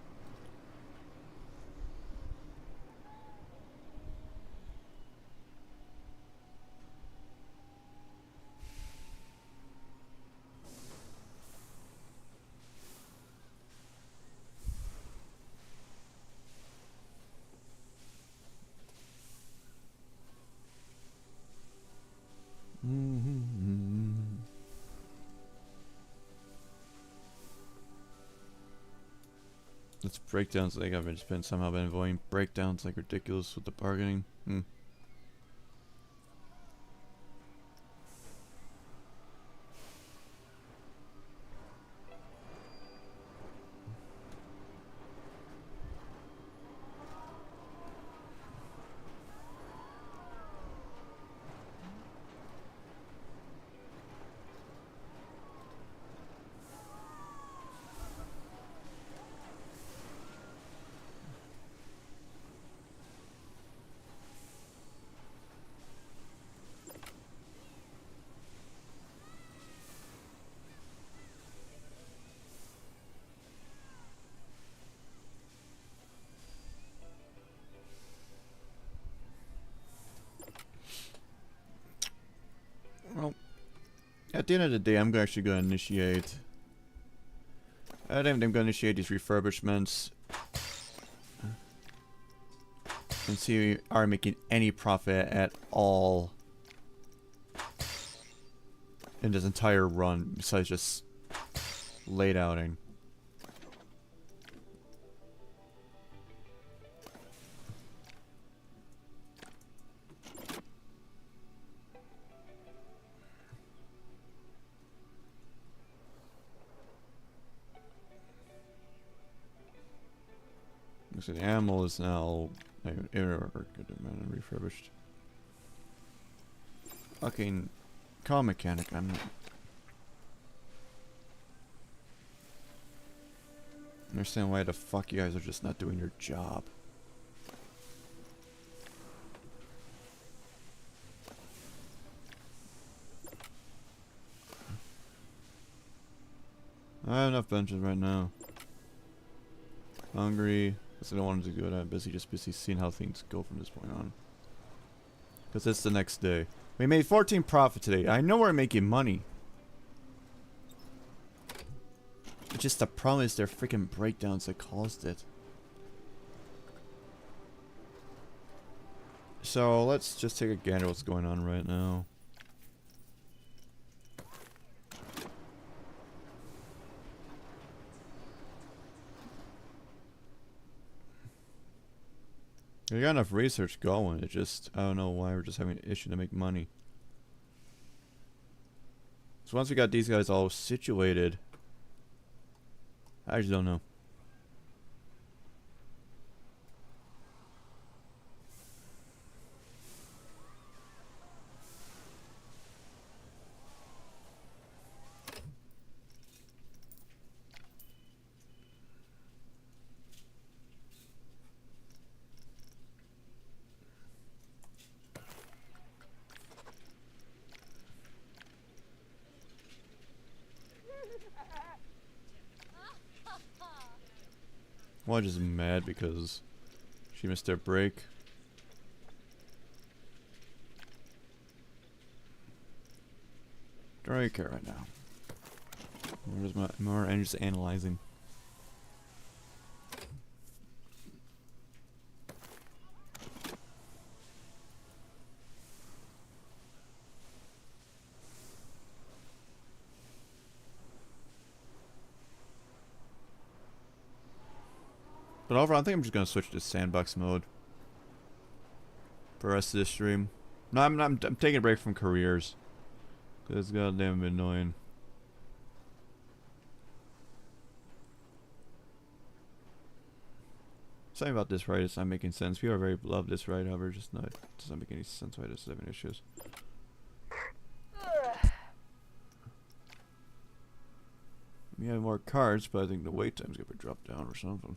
It's breakdowns. Like I've just been somehow been avoiding breakdowns like ridiculous with the bargaining. Well, at the end of the day, I'm actually going to initiate. I think I'm going to initiate these refurbishments and see if we are making any profit at all in this entire run besides just laid outing. So the animal is now refurbished. Fucking car mechanic, I'm not understand why the fuck you guys are just not doing your job. I have enough benches right now. Hungry. Because I don't want to do it. I'm busy seeing how things go from this point on. Because it's the next day. We made 14 profit today. I know we're making money. It's just the problem is their freaking breakdowns that caused it. So let's just take a gander at what's going on right now. We got enough research going. It just, I don't know why we're just having an issue to make money. So once we got these guys all situated, I just don't know. Well, just mad because she missed her break. Don't really care right now. More and just analyzing. But overall, I think I'm just gonna switch to sandbox mode for the rest of this stream. No, I'm taking a break from careers. Cause it's goddamn annoying. Something about this ride is not making sense. People are very love this ride, however, just not, it doesn't make any sense why it's having issues. We have more cards, but I think the wait time's gonna drop down or something.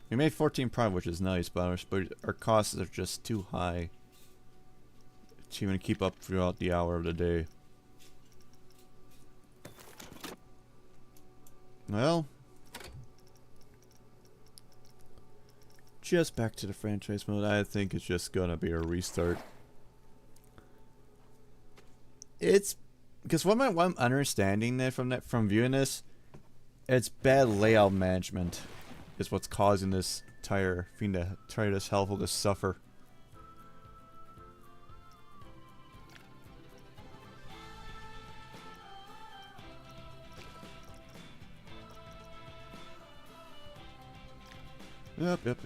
We made 14 profit, which is nice, but our costs are just too high to even keep up throughout the hour of the day. Well, just back to the franchise mode. I think it's just gonna be a restart. It's because what I'm understanding that from viewing this, it's bad layout management is what's causing this entire thing to try this helpful to suffer. Yep.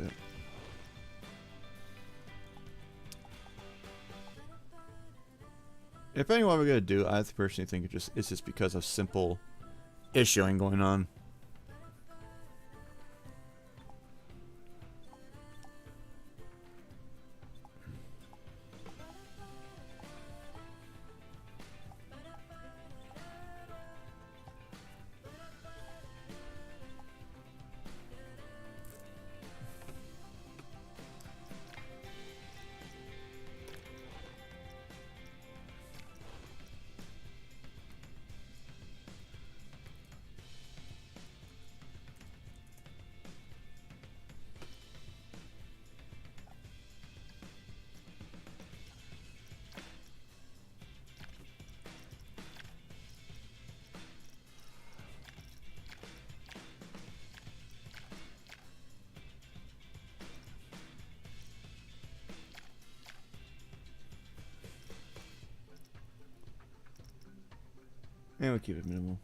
If anyone we're gonna do, I personally think it's just because of simple issuing going on. And we'll keep it minimal.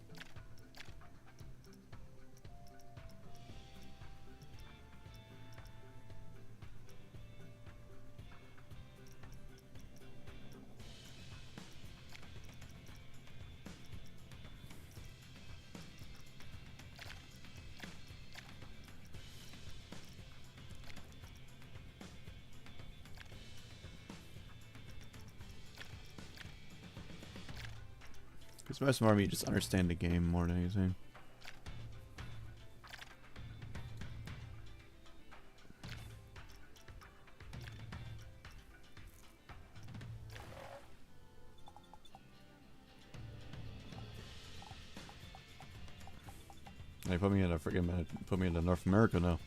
It's much more me just understand the game more than anything. They put me in a freaking put me into North America now.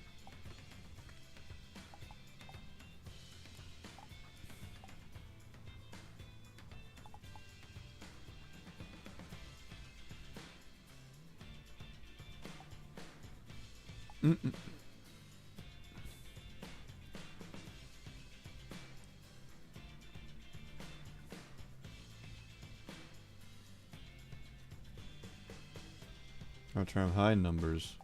I'll try high numbers.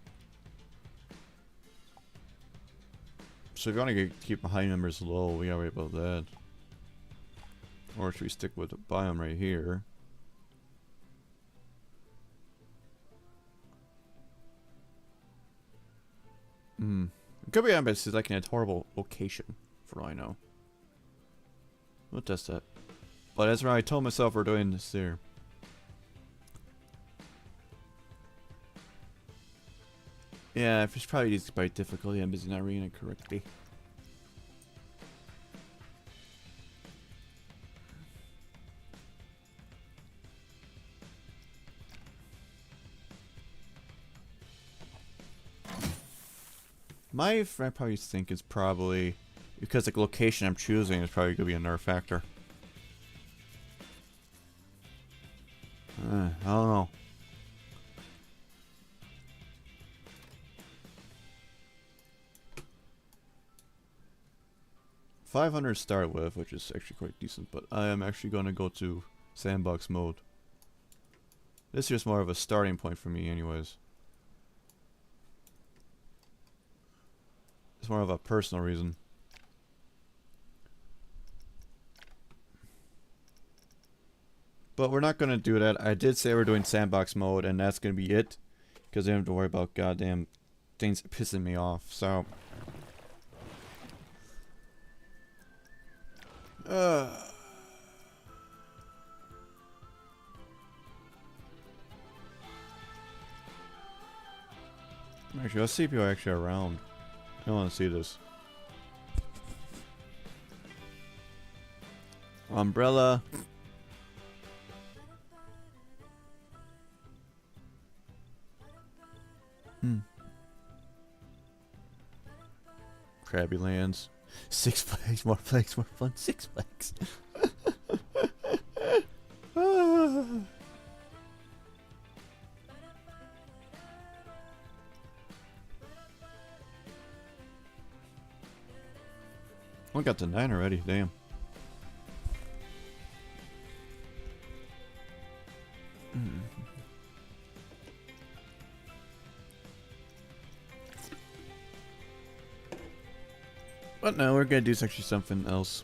So if you want to keep the high numbers low, we gotta worry about that. Or should we stick with the biome right here? It could be embassy like in a horrible location, for all I know. We'll test that. But that's why I told myself we're doing this there. Yeah, it's probably just by difficulty. I'm busy not reading it correctly. I probably think is probably because the location I'm choosing is probably gonna be a nerf factor. I don't know. $500 to start with, which is actually quite decent, but I am actually going to go to sandbox mode. This is more of a starting point for me anyways. It's more of a personal reason. But we're not going to do that. I did say we're doing sandbox mode, and that's going to be it. Because I don't have to worry about goddamn things pissing me off, so... Actually, let's see if you're actually around. I want to see this. Umbrella. Krabby Lands. Six Flags, more flags, more fun. Six Flags. We got to 9 already, damn. But no, we're gonna do actually something else.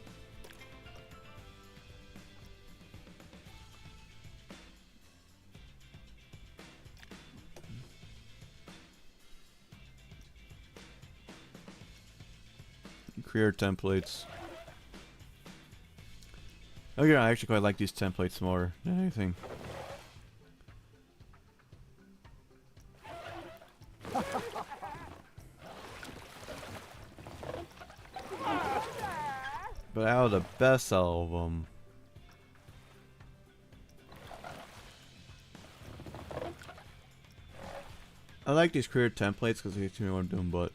Career templates. Oh yeah, I actually quite like these templates more than anything. But out of the best of them, I like these career templates because they teach me what I'm doing, but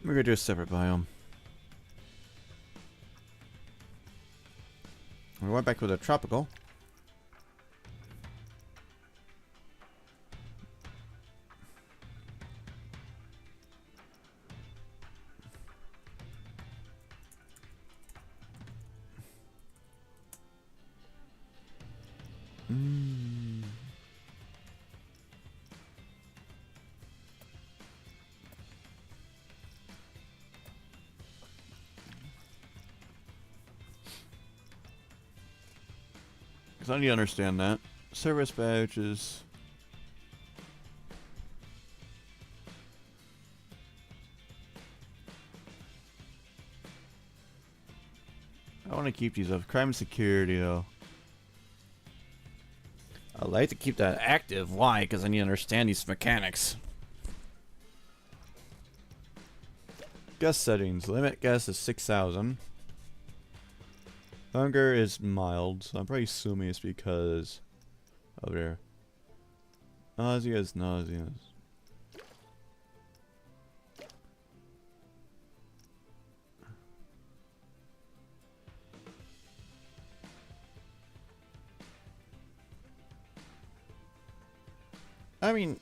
we're gonna do a separate biome. We went back with a tropical. Because I need to understand that. Service badges. I want to keep these up. Crime and security, though. I like to keep that active. Why? Because I need to understand these mechanics. Guest settings. Limit guest is 6,000. Hunger is mild, so I'm probably assuming it's because over there. Nauseous, nauseous. I mean,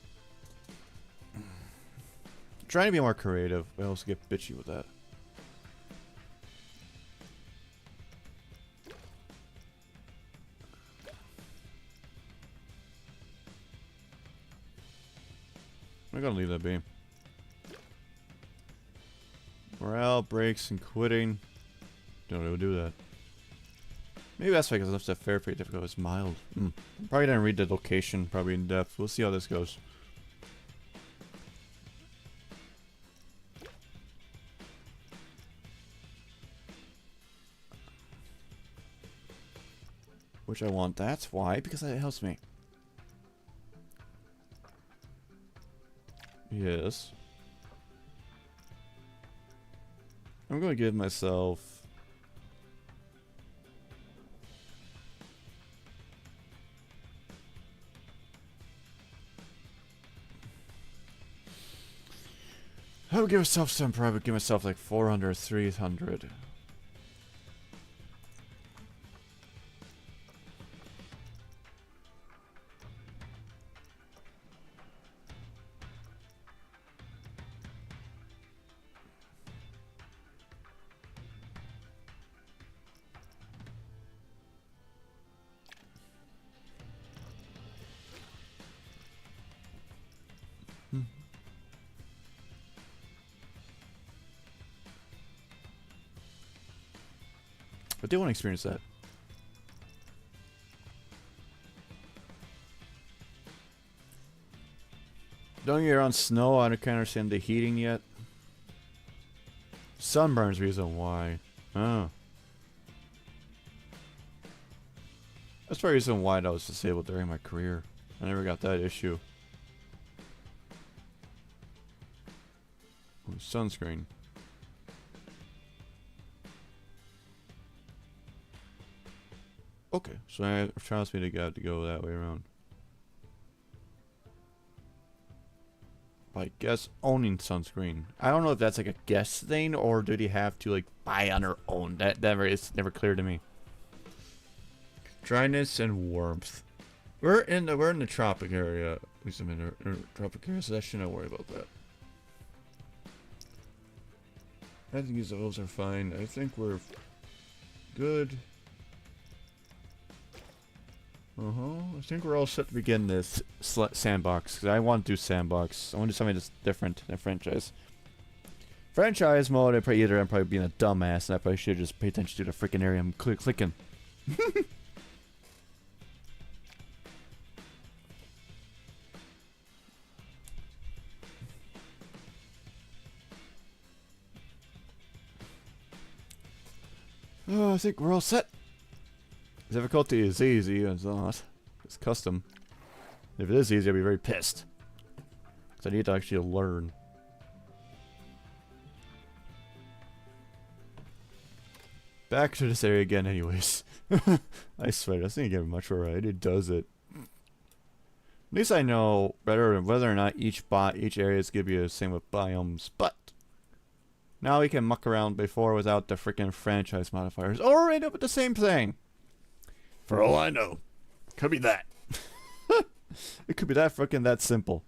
trying to be more creative, I also get bitchy with that. I'm gonna leave that be. Morale breaks and quitting. Don't do that. Maybe that's because I left that fair fate difficult as mild. Probably didn't read the location probably in depth. We'll see how this goes. Which I want. That's why, because it helps me. Yes. I'm gonna give myself I would give myself some, probably give myself like 400, 300. I do want to experience that. Don't get on snow, I can't understand the heating yet. Sunburn's reason why. Oh. That's the reason why I was disabled during my career. I never got that issue. Oh, sunscreen. Okay, so it allows me to go that way around. I guess owning sunscreen. I don't know if that's like a guess thing or did he have to like buy on her own. That is never clear to me. Dryness and warmth. We're in the tropic area. At least I'm in the tropic area, so I shouldn't worry about that. I think these levels are fine. I think we're good. I think we're all set to begin this sandbox. Because I want to do sandbox. I want to do something that's different than franchise. Franchise mode, I'm probably being a dumbass, and I probably should just pay attention to the freaking area I'm clicking. Oh, I think we're all set. Difficulty is easy, it's not. It's custom. If it is easy, I'll be very pissed. Because I need to actually learn. Back to this area again anyways. I swear, this thing getting much alright. It does it. At least I know better whether or not each area is gonna be the same with biomes, but now we can muck around before without the freaking franchise modifiers. Or end up with the same thing. For all I know. Could be that. It could be that freaking that simple.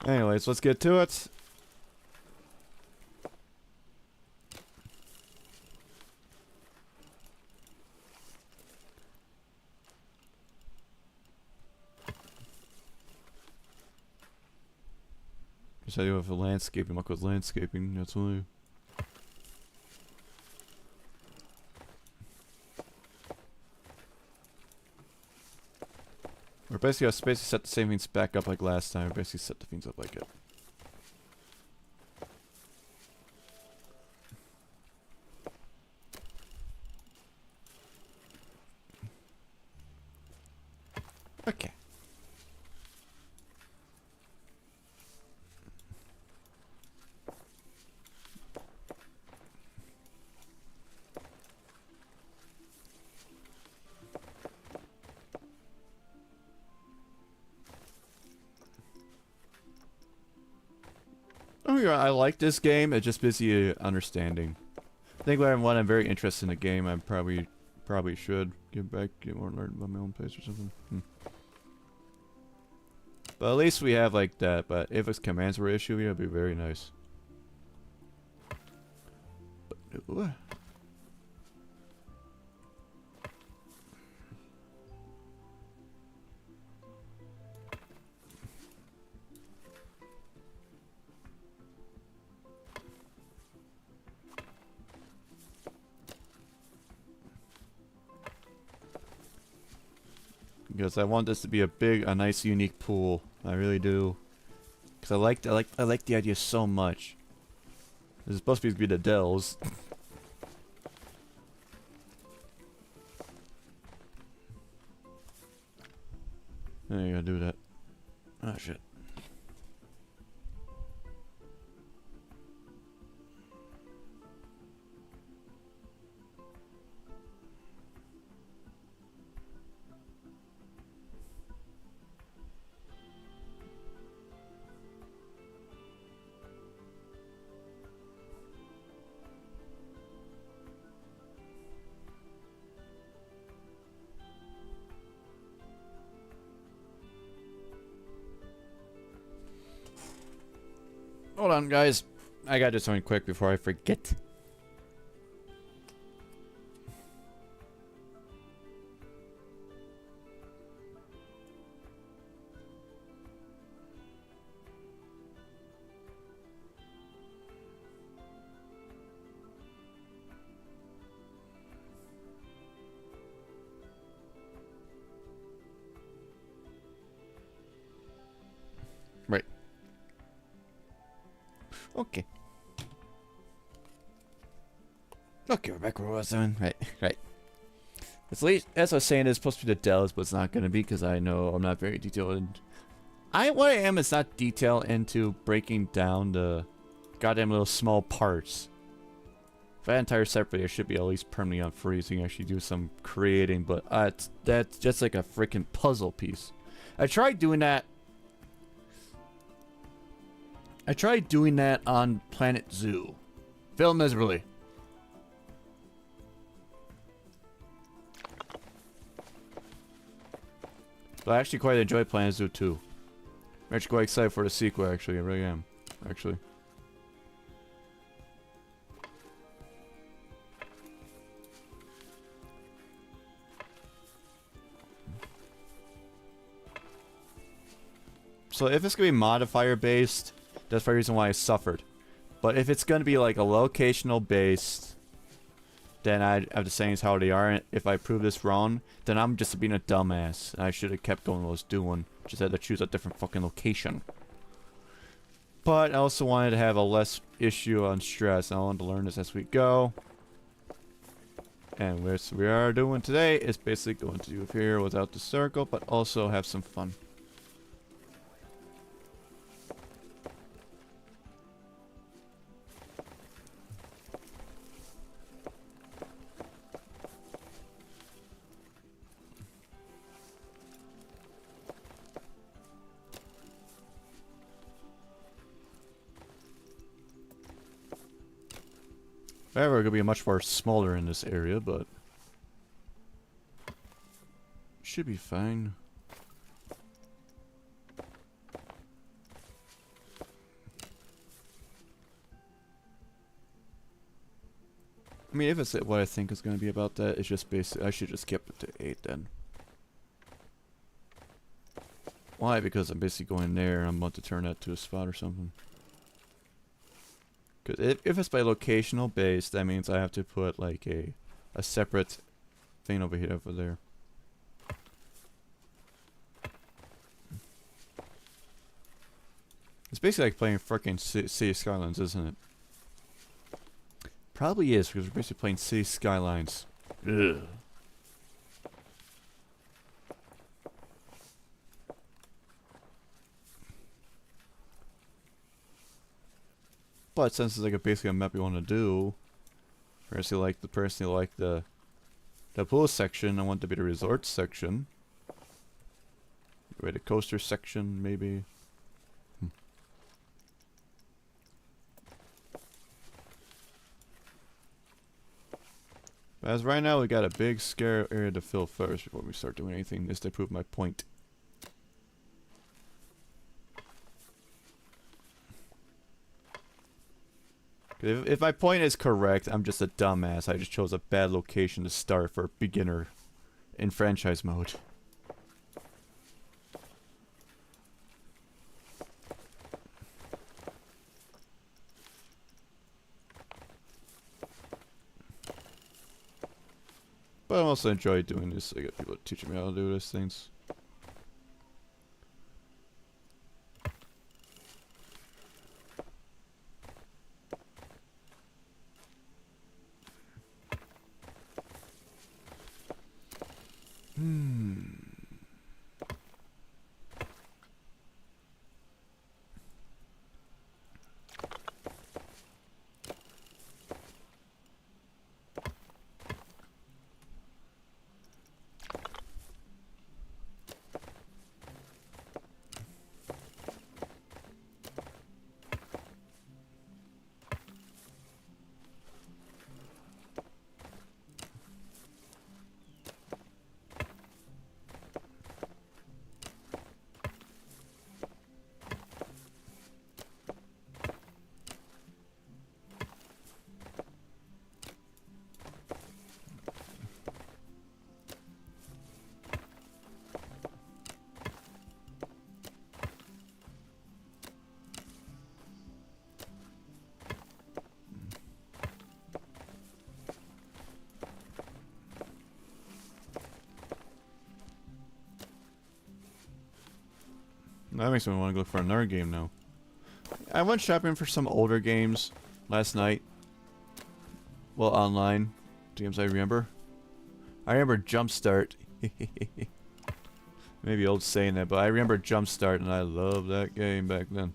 Anyways, let's get to it. Just I do have a landscaping, muck with landscaping, that's why. We're basically set the same things back up like last time. We're basically set the things up like it. Okay. me wrong, I like this game. It's just busy understanding. I think when I'm very interested in the game, I probably should get more learn about my own pace or something. But at least we have like that. But if its commands were issued, it'd be very nice. But, because I want this to be a nice, unique pool. I really do. Because I like the idea so much. This is supposed to be the Dells. I gotta do that. Oh shit. Hold on, guys. I gotta do something quick before I forget. Right. Okay. Okay, we're back where I was doing. Right, right. As I was saying, it's supposed to be the Dells, but it's not going to be because I know I'm not very detailed. What I am is not detailed into breaking down the goddamn little small parts. If I had entire separately, I should be at least permanently on freezing. Actually, do some creating, but that's just like a freaking puzzle piece. I tried doing that on Planet Zoo. Failed miserably. But I actually quite enjoy Planet Zoo too. I'm actually quite excited for the sequel, actually. I really am. Actually. So if it's going to be modifier based, that's the reason why I suffered. But if it's going to be like a locational based, then I have the sayings how they are. If I prove this wrong, then I'm just being a dumbass. I should have kept going what I was doing. Just had to choose a different fucking location. But I also wanted to have a less issue on stress. I wanted to learn this as we go. And what we are doing today is basically going to do here without the circle, but also have some fun. However, it could be much more smaller in this area, but should be fine. I mean, if it's what I think is going to be about that, it's just basically I should just skip it to 8 then. Why? Because I'm basically going there and I'm about to turn that to a spot or something. Because if it's by locational based, that means I have to put like a separate thing over here over there. It's basically like playing freaking City Skylines, isn't it? Probably is, because we're basically playing City Skylines. Ugh. But since it's like basically a map you want to do, personally like the pool section, I want it to be the resort section. Maybe the coaster section, maybe. As right now, we got a big scare area to fill first before we start doing anything. Just to prove my point. If my point is correct, I'm just a dumbass. I just chose a bad location to start for beginner in franchise mode. But I also enjoy doing this. I got people teaching me how to do these things. That makes me want to go for another game now. I went shopping for some older games last night. Well, online. Games I remember. I remember Jumpstart. Maybe old saying that, but I remember Jumpstart and I loved that game back then.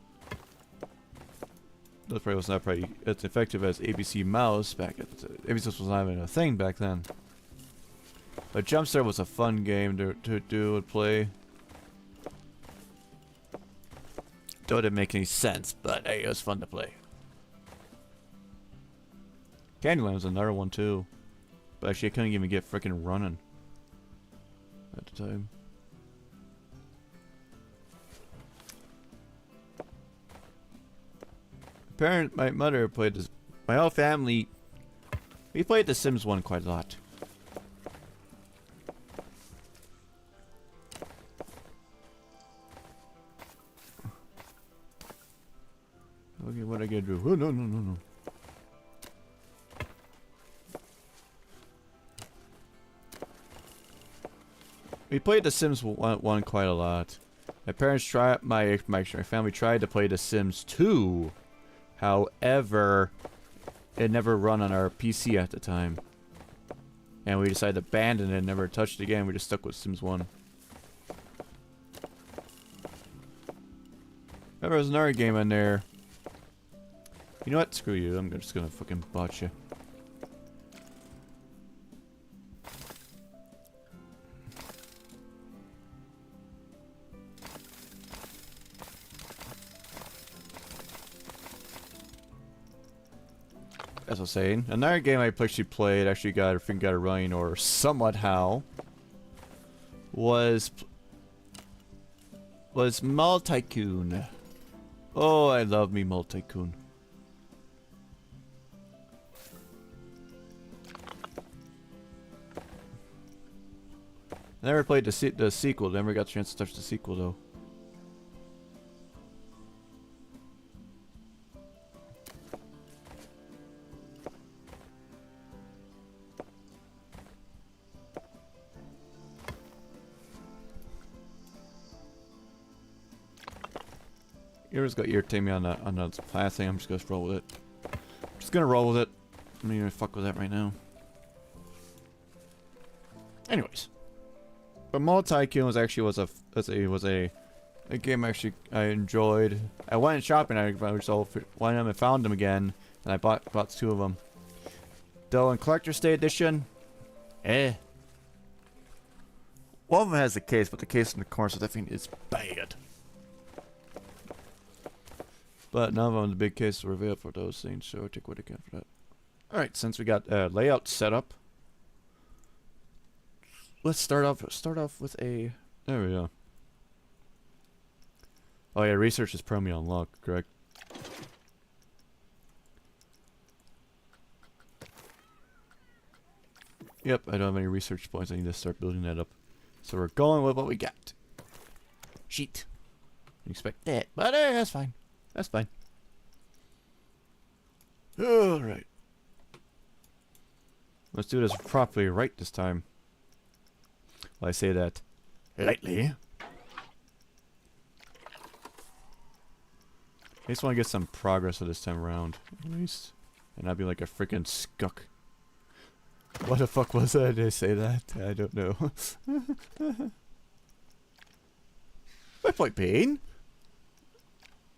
That probably was not probably as effective as ABC Mouse back at the ABC was not even a thing back then. But Jumpstart was a fun game to do and play. Though it didn't make any sense, but hey, it was fun to play. Candyland was another one too. But actually I couldn't even get frickin' running at the time. My mother played this. My whole family, we played The Sims 1 quite a lot. Okay, what I gotta do? Oh, no. We played The Sims 1 quite a lot. My parents tried, my family tried to play The Sims 2. However, it never run on our PC at the time. And we decided to abandon it and never touched it again. We just stuck with Sims 1. Remember, there's another game in there. You know what? Screw you. I'm just gonna fucking botch you. As I was saying, another game I actually played, actually got a running or somewhat how, was Multi-Tycoon. Oh, I love me Multi-Tycoon. I never played the sequel. Never got a chance to touch the sequel though. You're just gonna irritate me on the class thing. I'm just gonna roll with it. I'm just gonna roll with it. I'm not even gonna fuck with that right now. Anyways, but Multi-Tycoon was actually was a game actually I enjoyed. I went shopping. I so went them and found them again, and I bought two of them. Though in Collector's Day Edition, one of them has the case, but the case in the corner so that thing is bad. But none of them the big cases were available for those things, so I take what I can for that. Alright, since we got layout set up, let's start off with a. There we go. Oh yeah, research is permanently unlocked, correct? Yep, I don't have any research points. I need to start building that up. So we're going with what we got. Sheet. Didn't expect that, but that's fine. That's fine. All right. Let's do this properly right this time. Well, I say that lightly. I just want to get some progress this time around, at least. And not be like a freaking skuck. What the fuck was that? Did I say that? I don't know. My point being,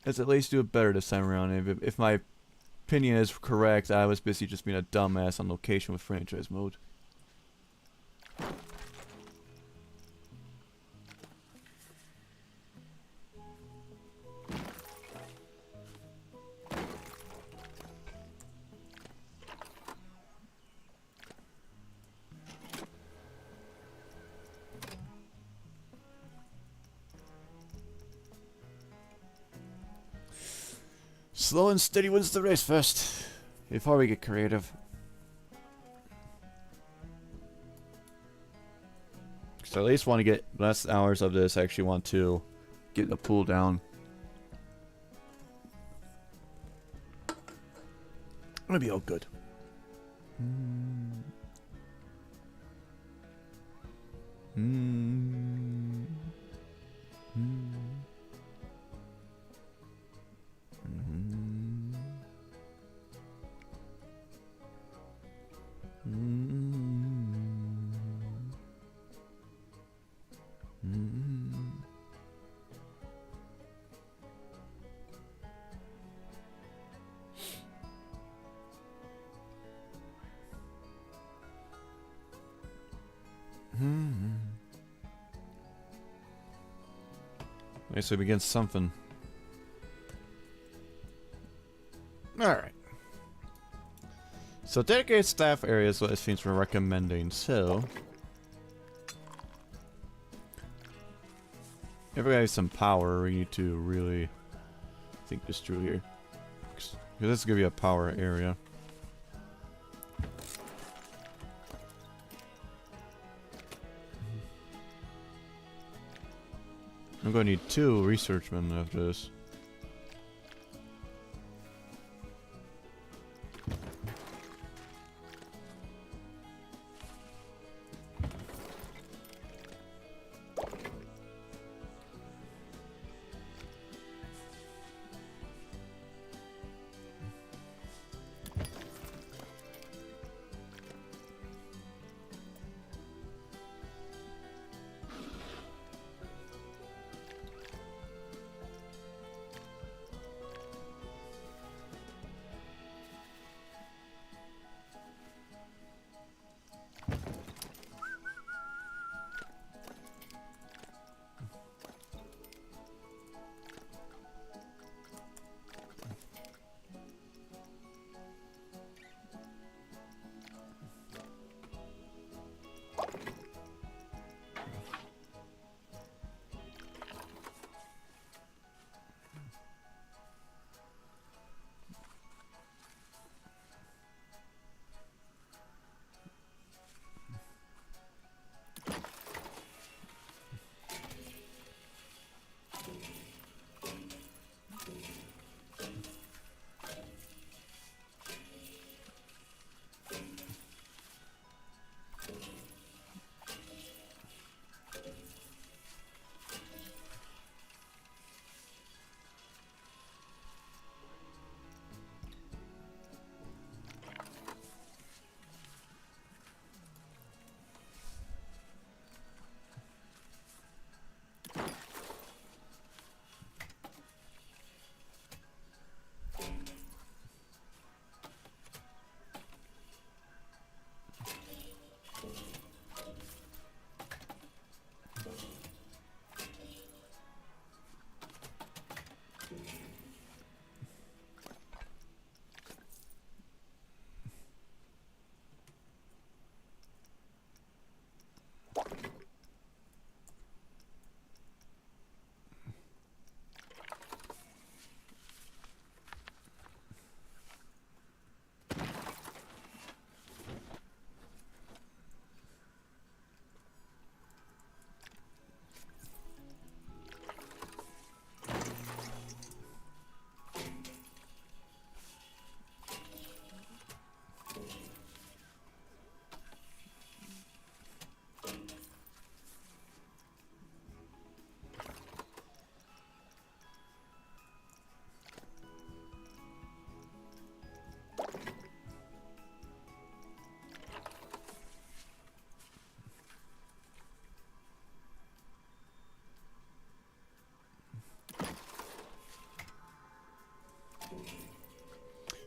let's at least do it better this time around. If my opinion is correct, I was basically just being a dumbass on location with franchise mode. Slow and steady wins the race first, before we get creative. So at least want to get less hours of this. I actually want to get the pool down. It'll be all good. Okay, so we begin something. Alright. So dedicated staff area is what it seems we're recommending, so... if we have some power, we need to really think this through here. Because this is going to be a power area. I'm going to need 2 researchmen after this.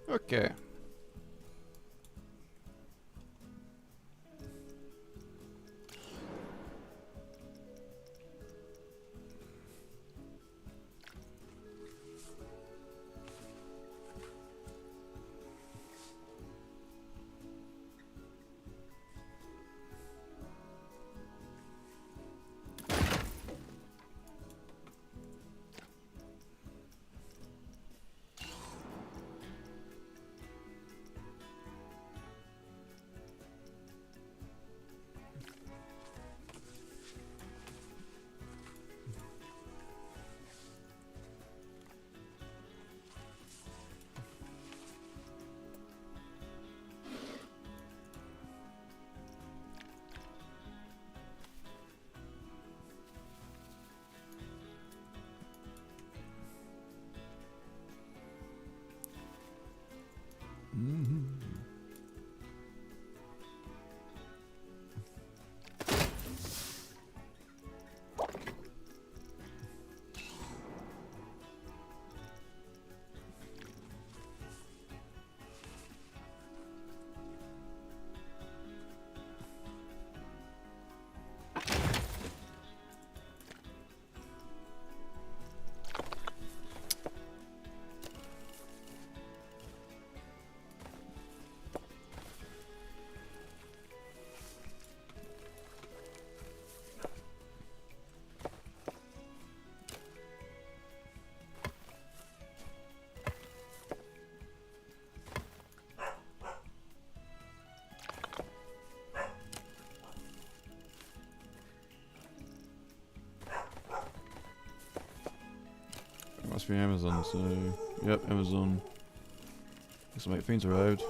Okay. Must be Amazon, so... Yep, Amazon. Guess my fiends arrived.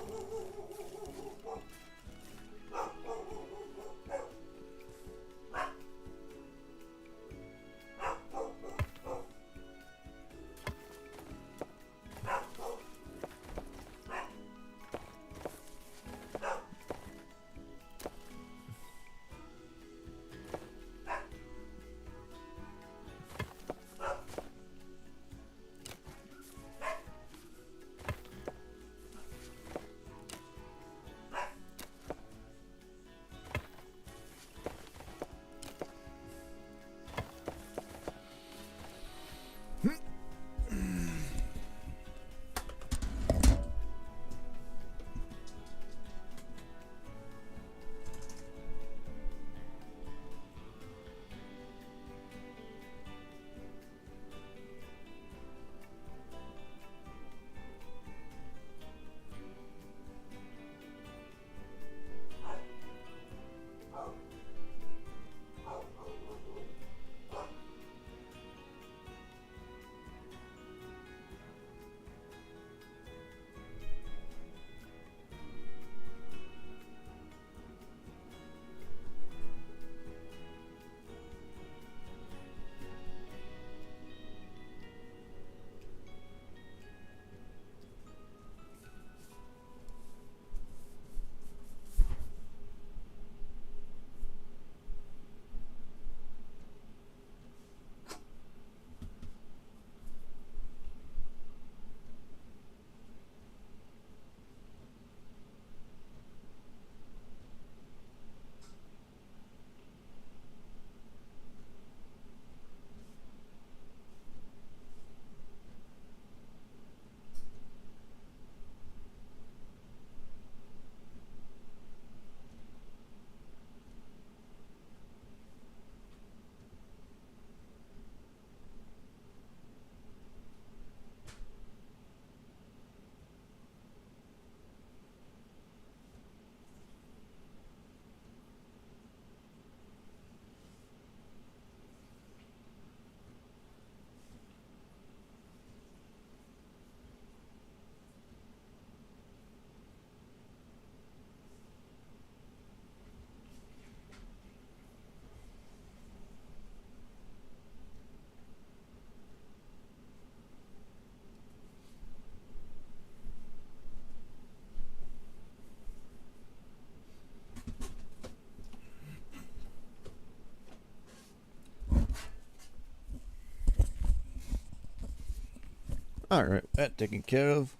Alright, that taken care of.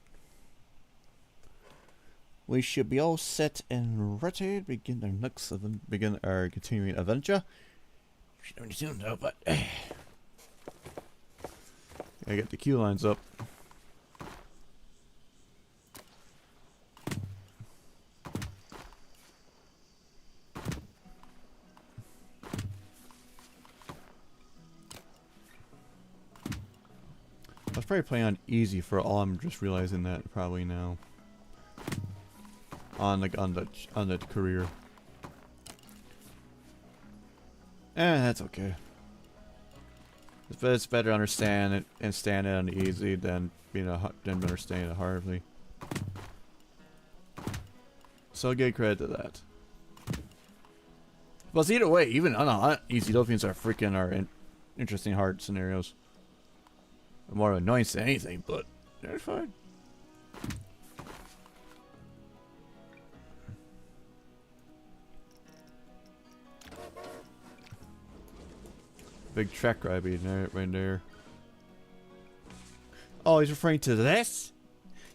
we should be all set and ready to begin our next begin our continuing adventure. Should only soon though, but I get the queue lines up. I was probably playing on easy for all. I'm just realizing that probably now. On the career. That's okay. It's better to understand it and stand it on the easy than understanding it hardly. So I'll give credit to that. But either way, even on easy, those things are interesting hard scenarios. More annoying than anything, but they're fine. Big track right there. Oh, he's referring to this?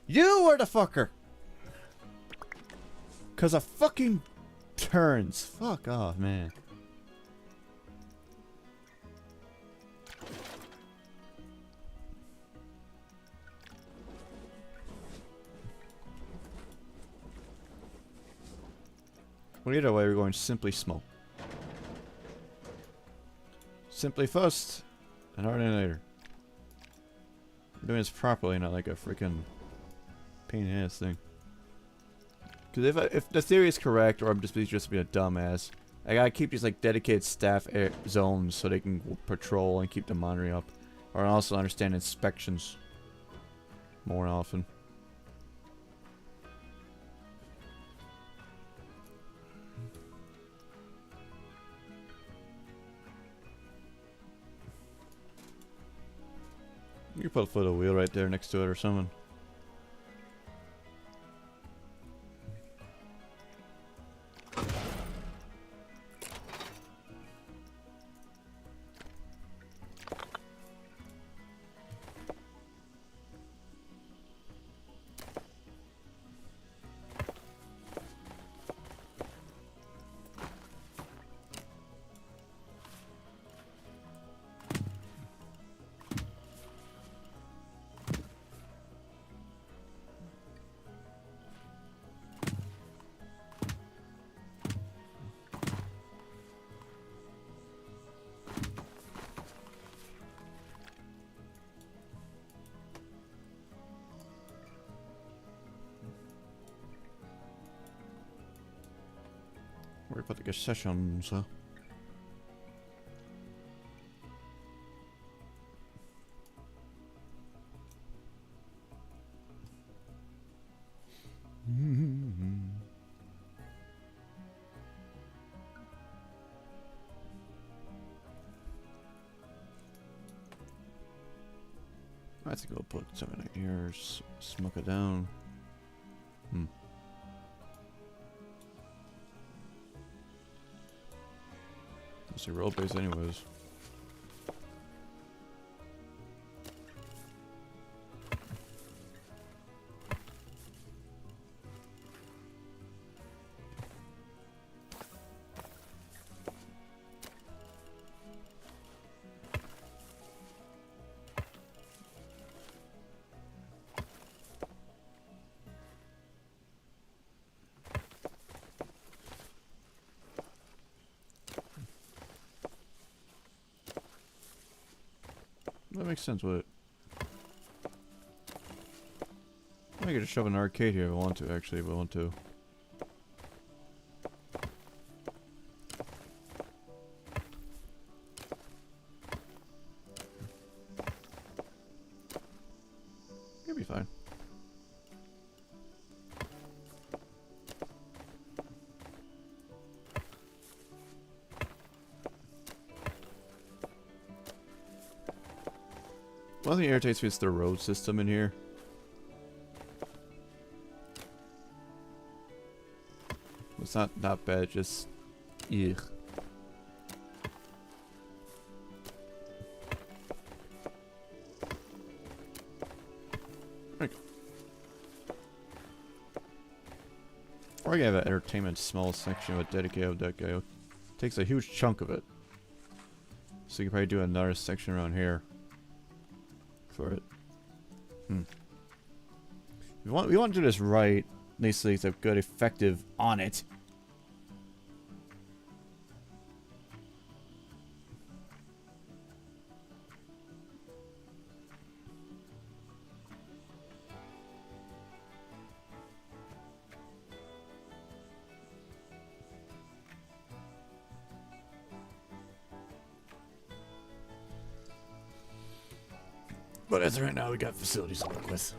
You were the fucker! Cause of fucking turns. Fuck off, man. Well, either way, we're going simply small. Simply first, and harder later. We're doing this properly, not like a freaking pain in the ass thing. Because if the theory is correct, or I'm just being a dumbass, I gotta keep these like dedicated staff zones so they can patrol and keep the monitoring up, or also understand inspections more often. You can put a foot of wheel right there next to it or something. Worry about the sessions, huh? I think I'll put something in here, smoke it down. It's a road base anyways. That makes sense with it. I could just shove an arcade here if I want to, actually, if I want to. It'll be fine. One thing that irritates me is the road system in here. It's not bad, just ugh. There we go. Probably have an entertainment small section with dedicated that guy. Takes a huge chunk of it. So you can probably do another section around here for it. We want to do this right. Basically, it's a good effective on it. But as of right now, we got facilities to work with.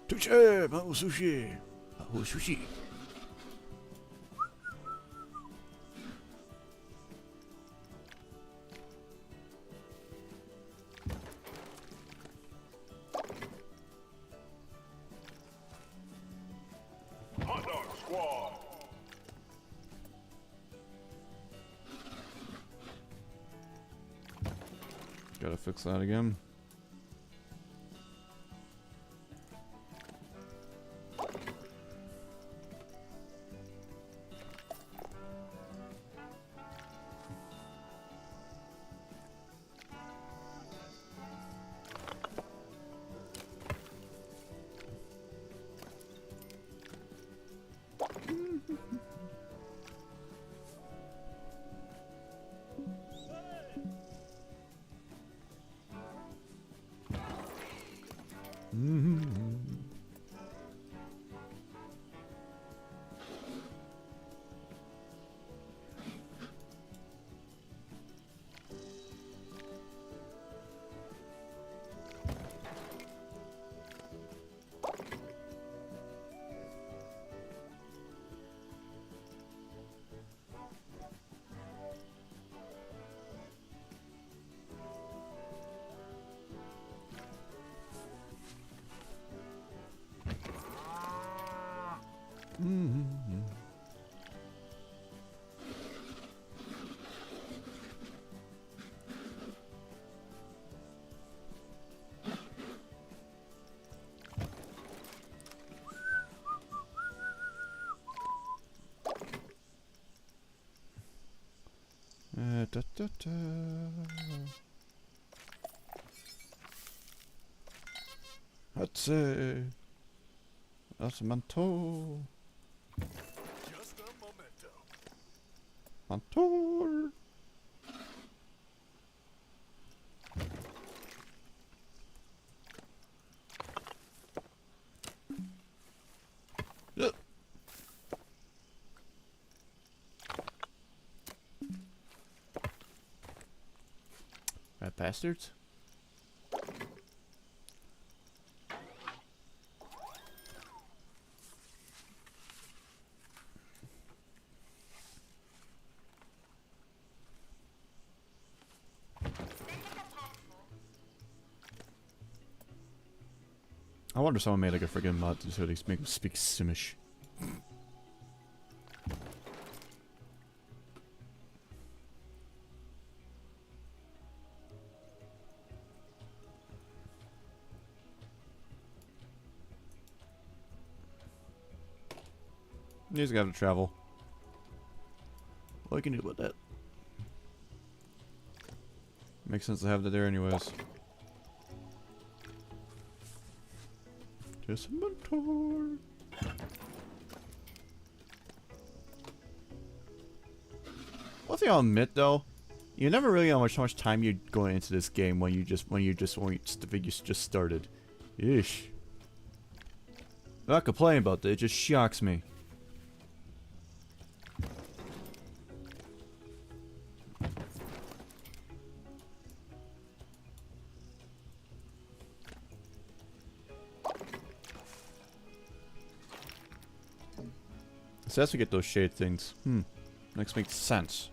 Touché! Bravo sushi! Bravo sushi! Hot dog squad. Gotta fix that again. Da, da, da. That's manto. Just a memento. Mantor. Rat bastards. I wonder if someone made like a friggin' mod to so they make them speak Simish. He's got to travel. What can you do about that? Makes sense to have that there anyways. Just a mentor. One thing I'll admit though, you never really know how much time you're going into this game when you just started. Ish. I'm not complaining about that, it just shocks me. So that's we get those shade things. Makes sense.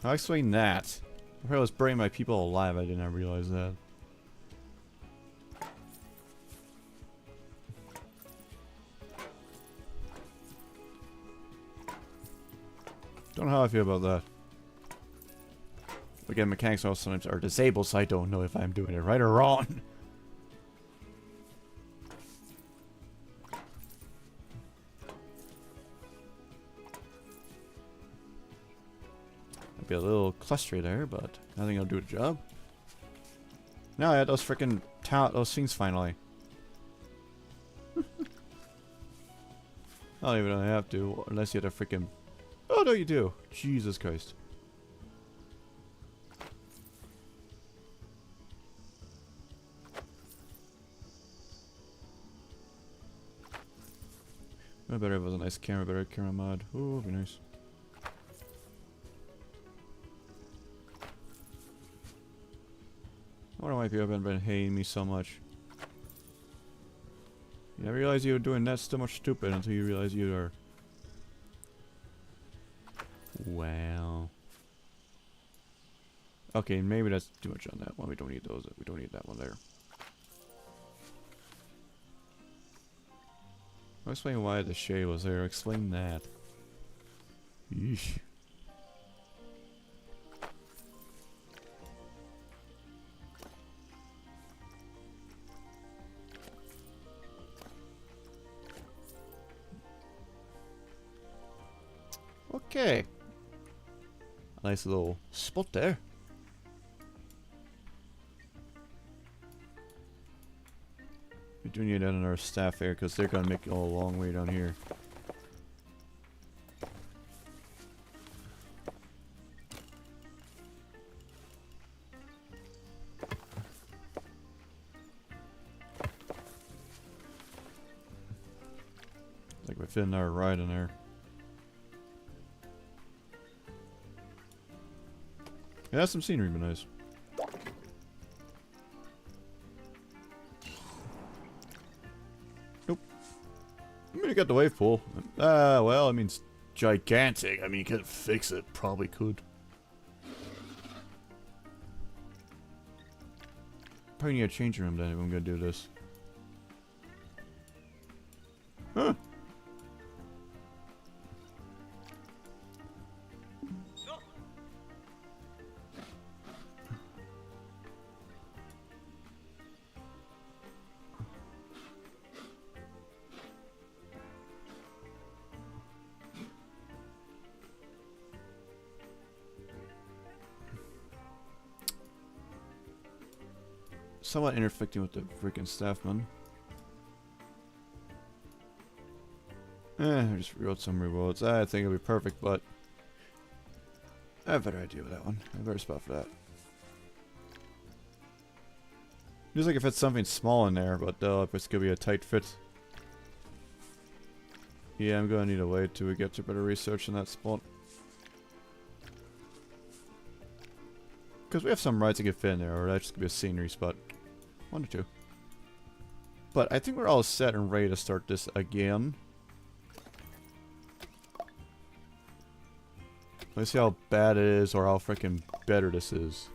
I'll explain that. I was burning my people alive, I did not realize that. Don't know how I feel about that. Again, mechanics also sometimes are disabled, so I don't know if I'm doing it right or wrong. Be a little clustery there, but I think I'll do the job. Now I had those freaking those things finally. I don't even know I have to, unless you had a freaking. Oh no, you do. Jesus Christ. I better have a nice camera, better camera mod. Ooh, be nice. I wonder why people haven't been hating me so much. You never realize you were doing that so much stupid until you realize you are. Wow. Okay, maybe that's too much on that one. We don't need those. We don't need that one there. I'll explain why the shade was there. Explain that. Yeesh. Okay. A nice little spot there. We do need another staff here because they're gonna make it all a long way down here. Like we fit in our ride in there. Yeah, some scenery, but nice. Nope. I mean, you got the wave pool. Well, I mean, it's gigantic. I mean, you could fix it. Probably could. Probably need a change room then if I'm gonna do this. Huh. Somewhat interfecting with the freaking staff, man. I just rewrote some rewards. I think it'll be perfect, but I have a better idea with that one. I have a better spot for that. Feels like if it's something small in there, but it's gonna be a tight fit. Yeah, I'm gonna need a way to get to better research in that spot. Because we have some rides that can fit in there, or that's just gonna be a scenery spot. One or two. But I think we're all set and ready to start this again. Let's see how bad it is or how freaking better this is.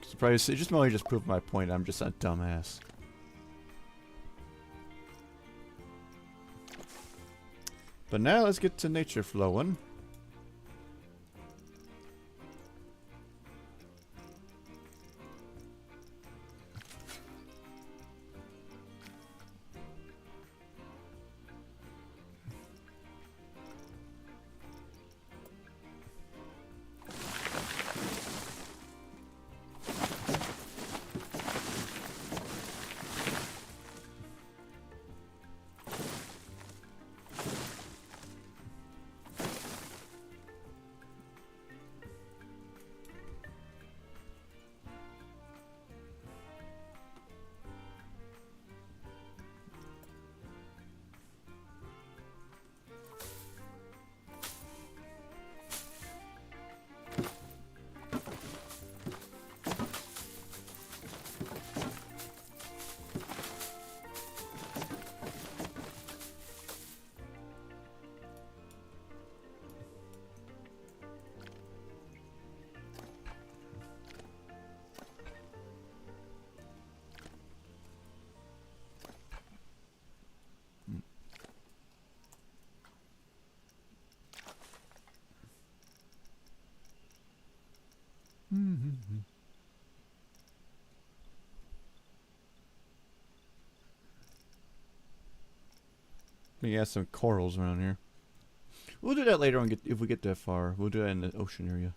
Surprise, it just really just proved my point. I'm just a dumbass. But now let's get to nature flowing. We got some corals around here. We'll do that later on if we get that far. We'll do that in the ocean area.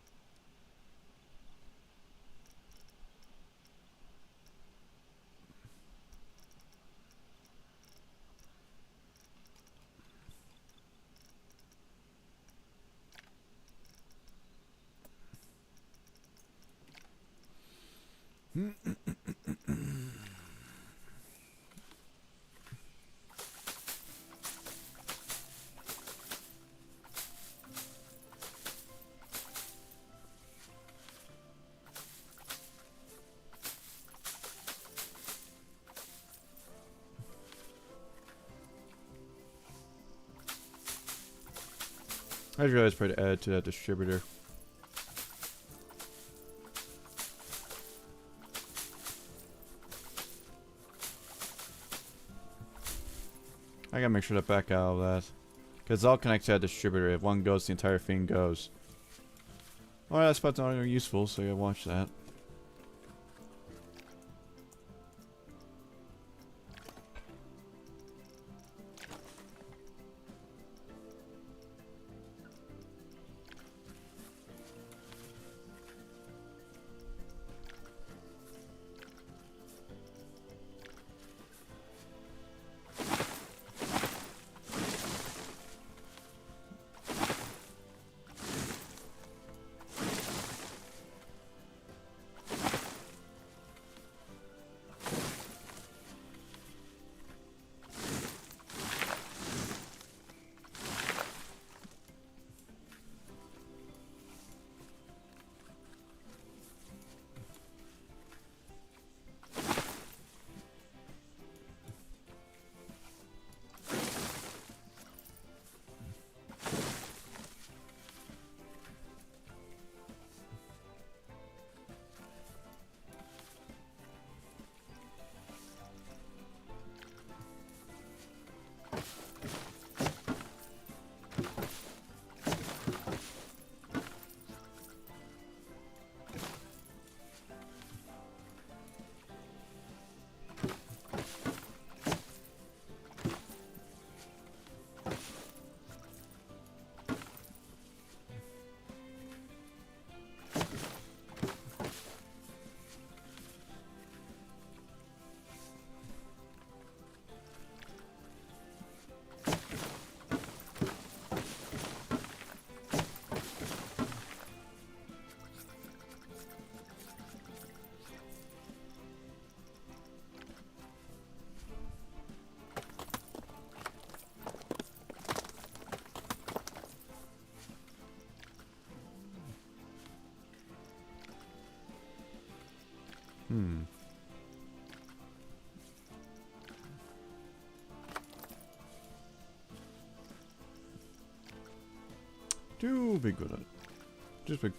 I just realized probably to add to that distributor. I gotta make sure to back out of that. Because it's all connected to that distributor. If one goes, the entire thing goes. Well, that spot's not really useful, so you gotta watch that. Too big good at it. Just big.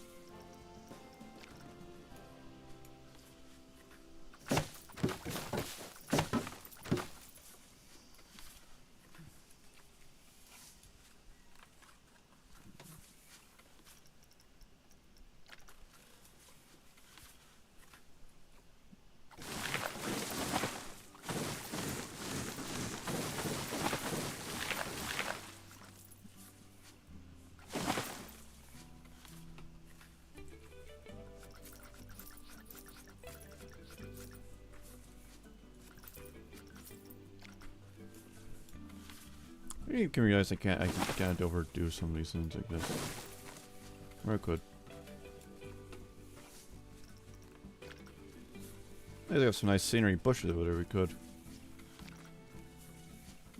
You can realize I can't overdo some of these things like this. Or I could. They have some nice scenery, bushes, or whatever we could.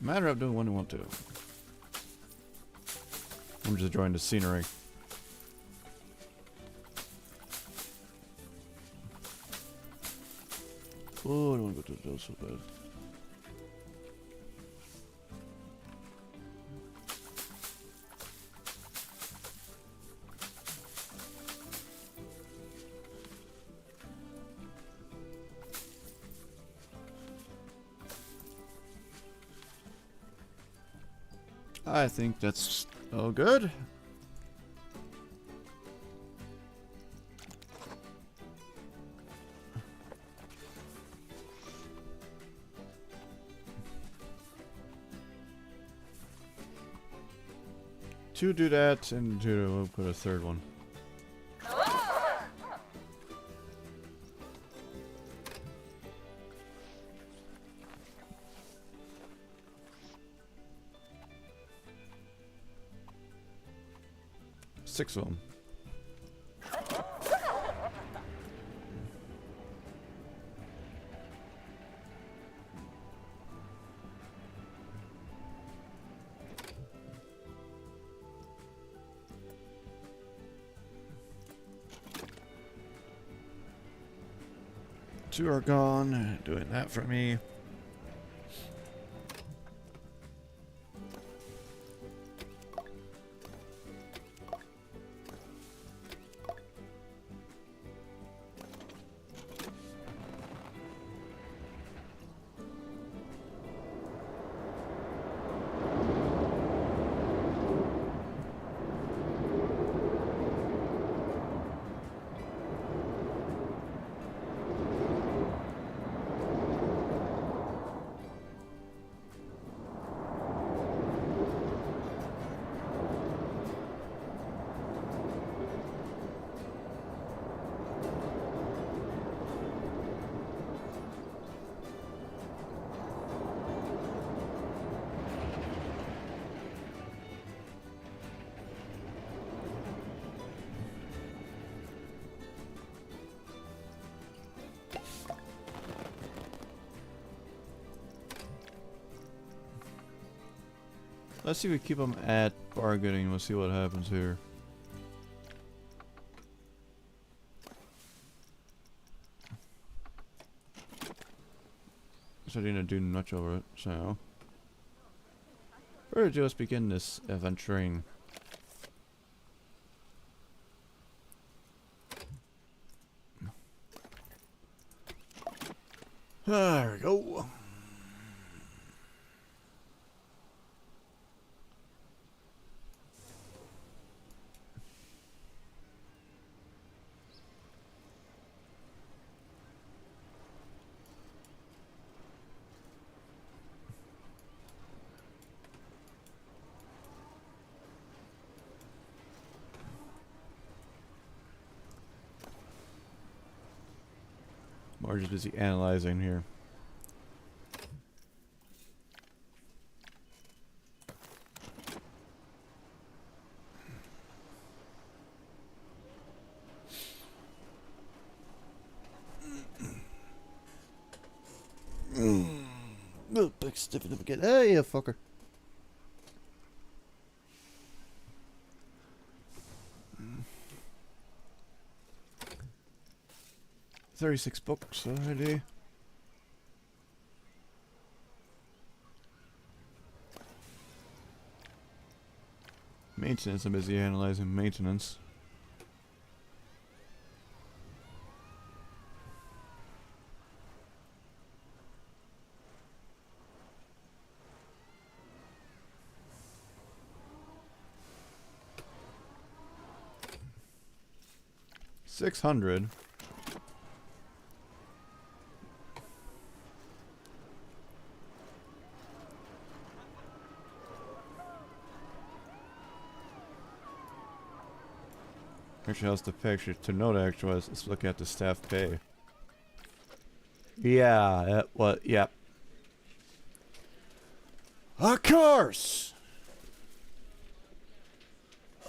Matter of doing when we want to. I'm just enjoying the scenery. Oh, I don't want to go to those so bad. I think that's all good. To do that, and we'll put a third one. Six of them. Two are gone. Doing that for me. Let's see if we keep them at bargaining. We'll see what happens here. So I didn't do much over it, so we'll just begin this adventuring. There we go. Marge is he analyzing here? Big stiff again. Hey, you fucker. $36 already. Maintenance, I'm busy analyzing maintenance. $600. Actually, how's the picture? To note, actually, let's look at the staff pay. Yeah, what? Yep. Of course!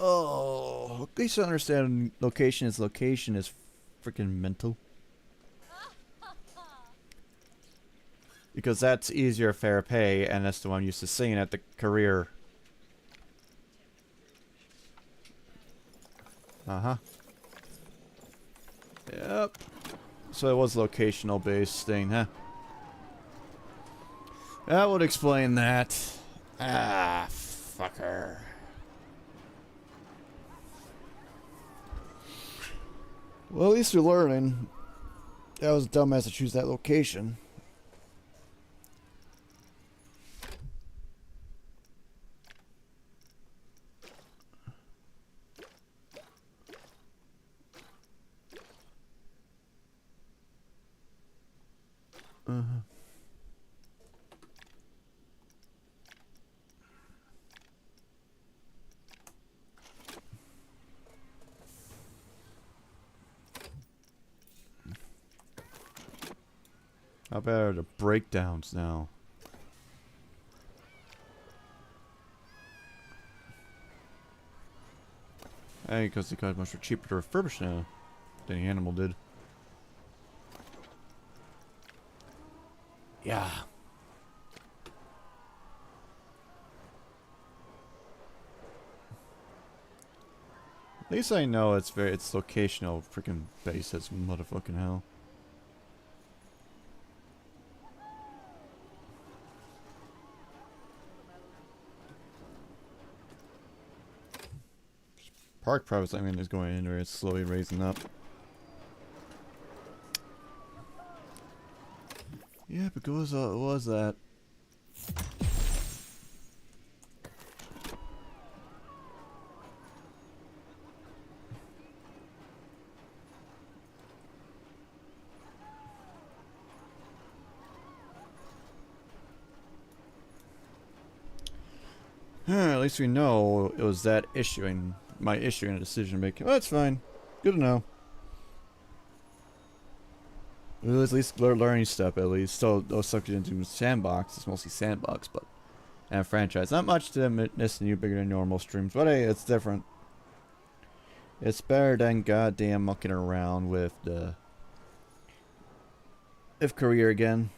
Oh, at least I understand location is freaking mental. Because that's easier fair pay, and that's the one I'm used to seeing at the career. Uh-huh. Yep. So it was locational based thing, huh? That would explain that. Ah, fucker. Well, at least you're learning. That was a dumbass to choose that location. Uh-huh. How bad are the breakdowns now? Hey, because they got much cheaper to refurbish now than the animal did. Yeah. At least I know it's locational freaking base as motherfucking hell. Park privacy, I mean, is going in where it's slowly raising up. Yeah, because what was that? At least we know it was that my issuing a decision making. Well, that's fine. Good to know. It was at least learning stuff at least. So those stuff you didn't do sandbox. It's mostly sandbox, but and franchise. Not much to this new bigger than normal streams, but hey, it's different. It's better than goddamn mucking around with the career again.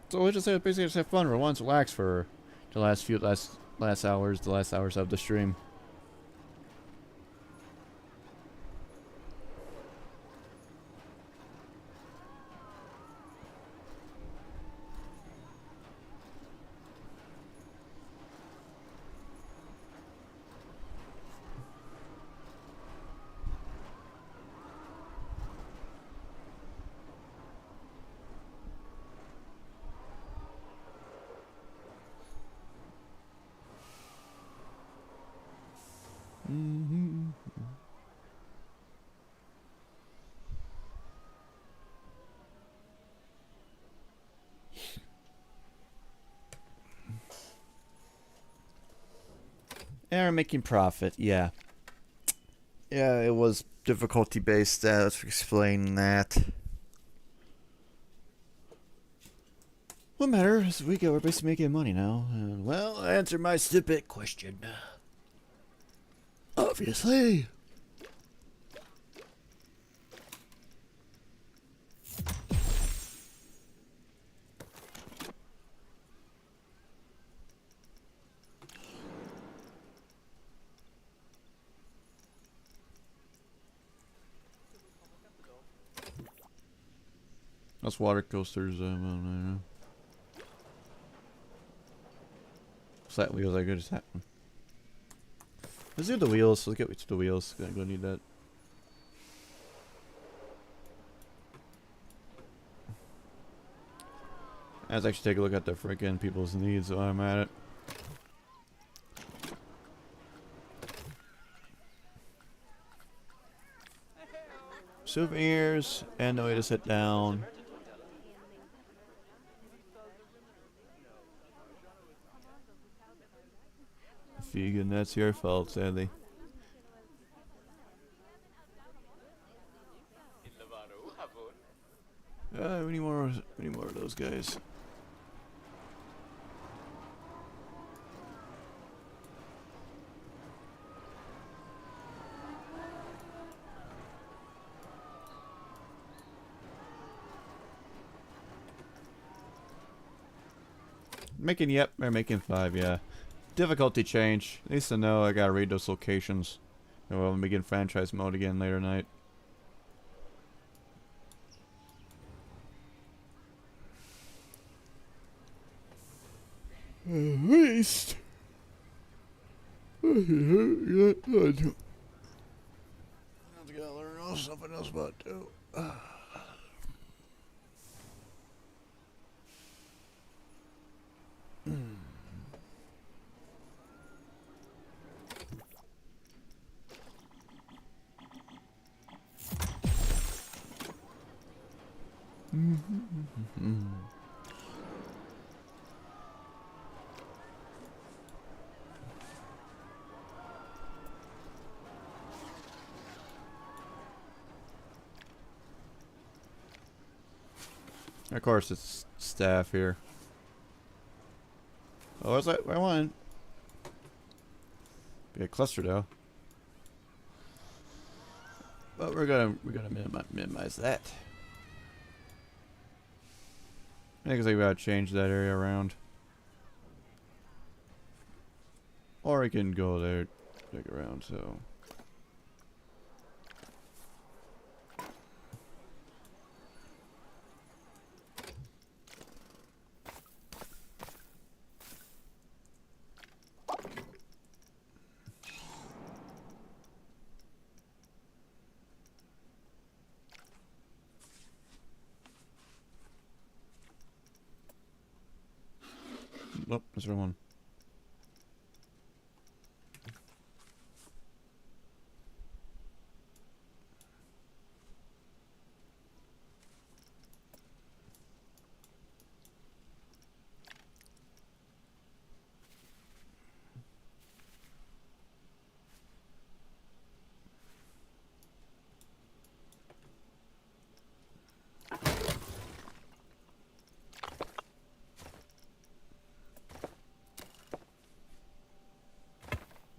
So we just basically just have fun for once, relax for the last hours of the stream. And we're making profit, yeah. Yeah, it was difficulty based. Let's explain that. What matters? We're basically making money now. Well, answer my stupid question. Obviously. That's water coasters. I don't know. Flat wheels are good as that one. Let's do the wheels. Let's get to the wheels. Gonna need that. Let's actually take a look at the freaking people's needs while I'm at it. Souvenirs and the way to sit down. Vegan, that's your fault, sadly. We need more of those guys. They're making 5, yeah. Difficulty change. At least I know I gotta read those locations. And we'll begin franchise mode again later tonight. At least. I gotta learn something else about too. Of course, it's staff here. Oh, what's that? I want be a cluster though. But we're gonna minimize that. I think we gotta change that area around. Or we can go there, take around, so. Oh, that's the wrong one.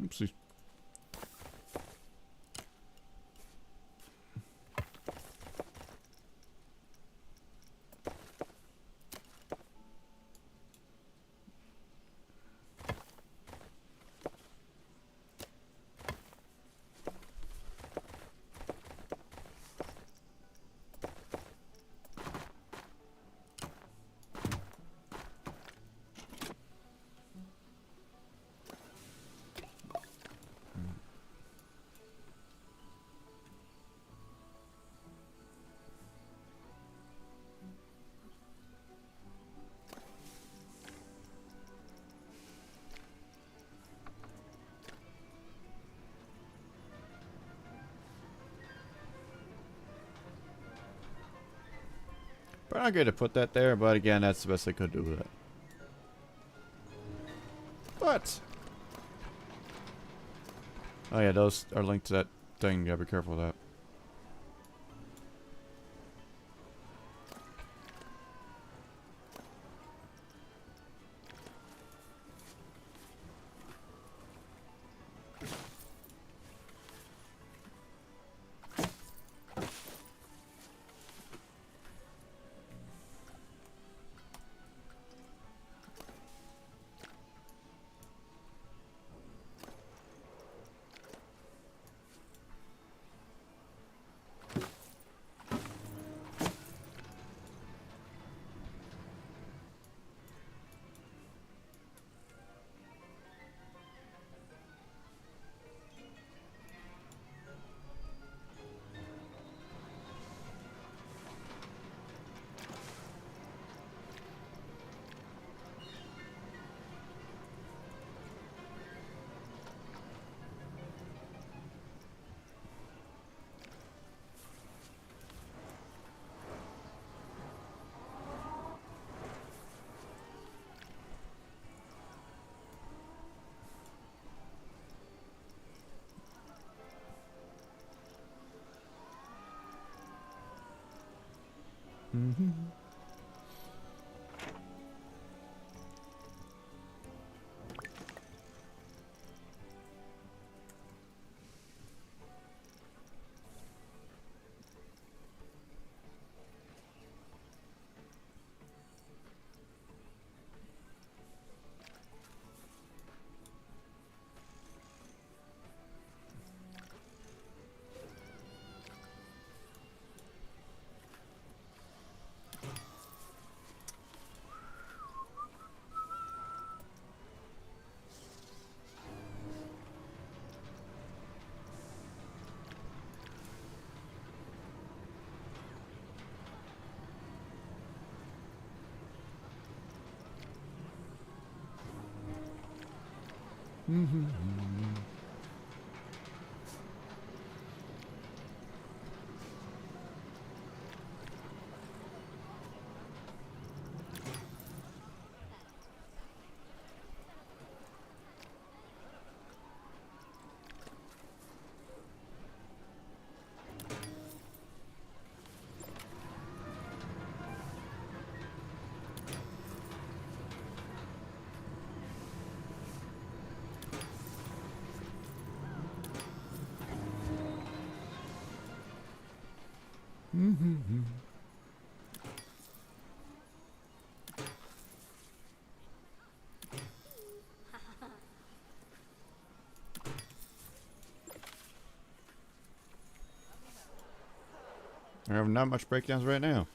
Oopsie. But I'm good to put that there, but again, that's the best I could do with it. But oh yeah, those are linked to that thing. You gotta be careful with that. I have not much breakdowns right now.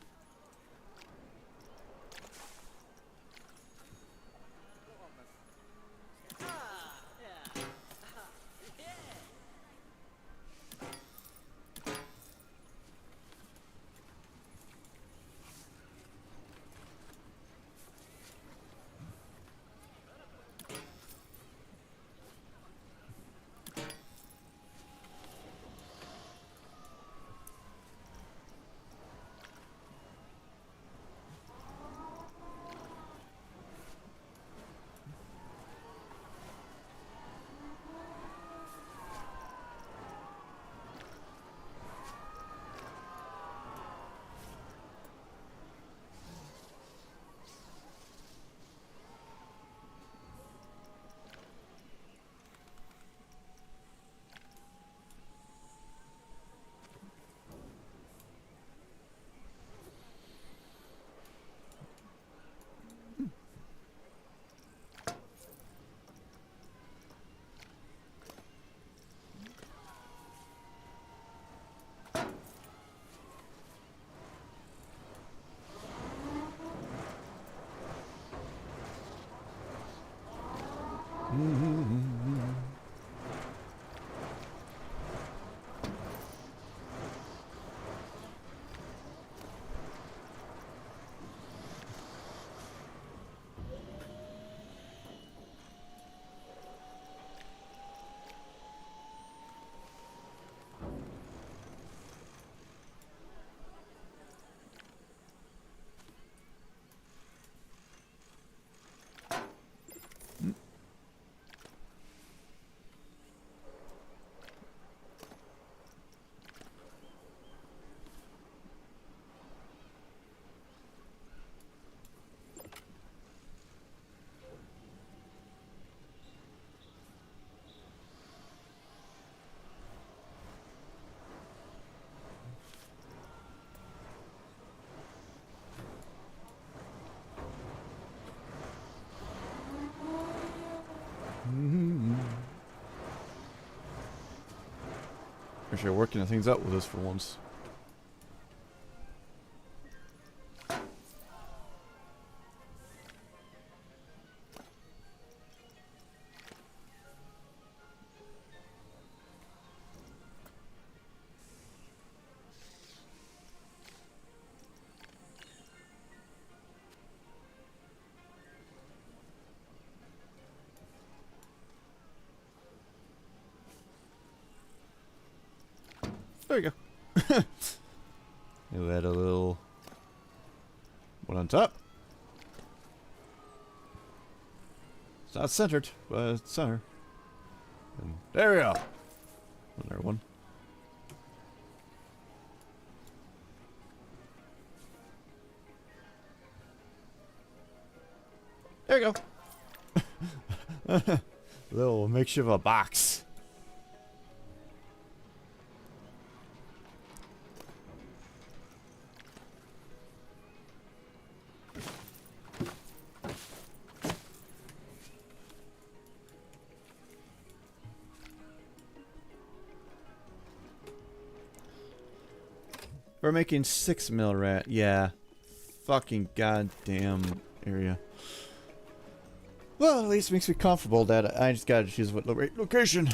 Actually, working things out with us for once. There you go. We'll add a little one on top. It's not centered, but it's center. And there we go. Another one. There you go. Little makeshift of a box. We're making 6 mil rat. Yeah. Fucking goddamn area. Well, at least it makes me comfortable that I just gotta choose what location.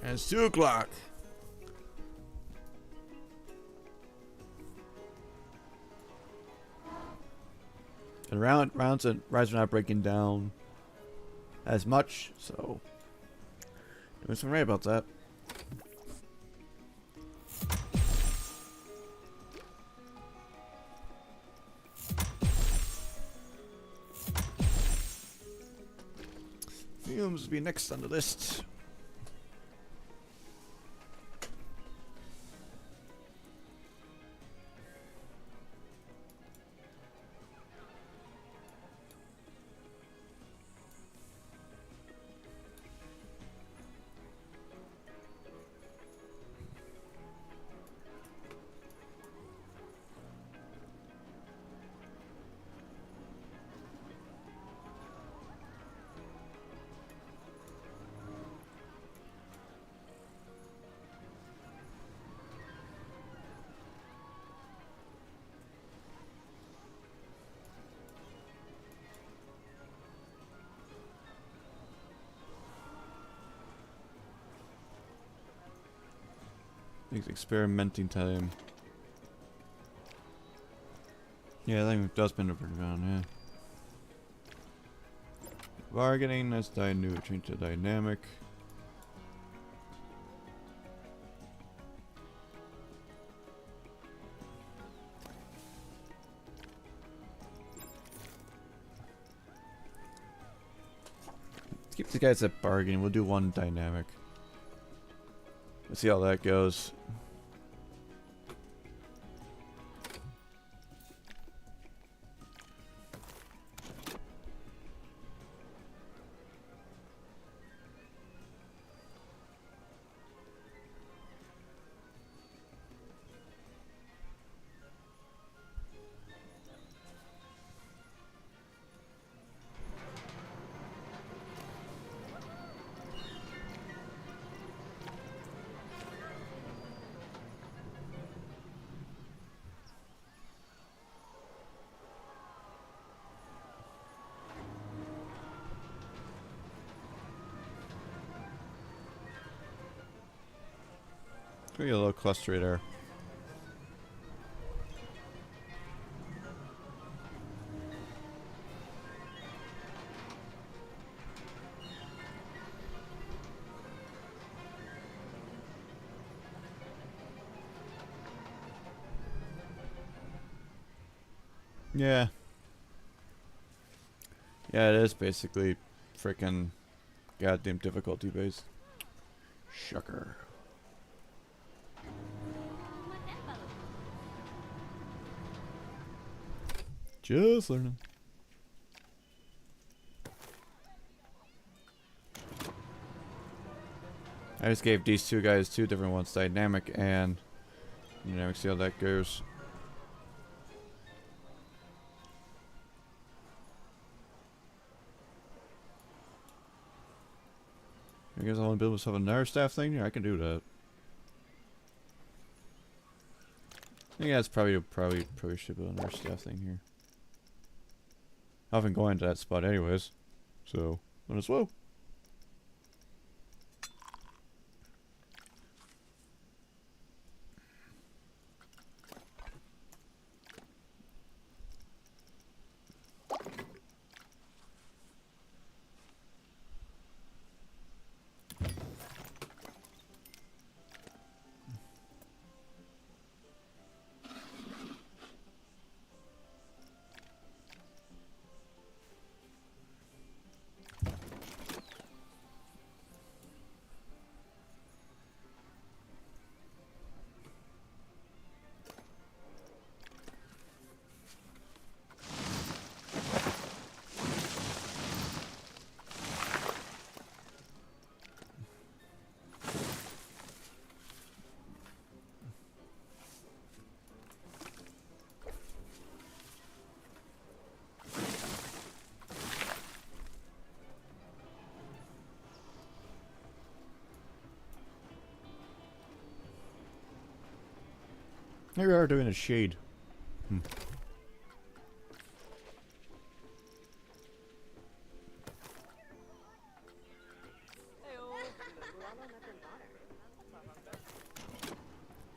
And it's 2 o'clock. And rounds and rides are not breaking down as much, so doing some right about that. Fumes will be next on the list. It's experimenting time. Yeah, I think it does been over down, yeah. Bargaining, that's new, change the dynamic. Let's keep the guys at bargaining, we'll do 1 dynamic. Let's see how that goes. Maybe a little cluster there. Yeah. Yeah, it is basically freaking goddamn difficulty based. Shucker. Just learning. I just gave these 2 guys 2 different ones, dynamic and dynamic. See how that goes. I guess I want to build myself another staff thing. Yeah, I can do that. I think that's probably should build another staff thing here. I haven't gone to that spot anyways, so might as well. Here we are doing a shade.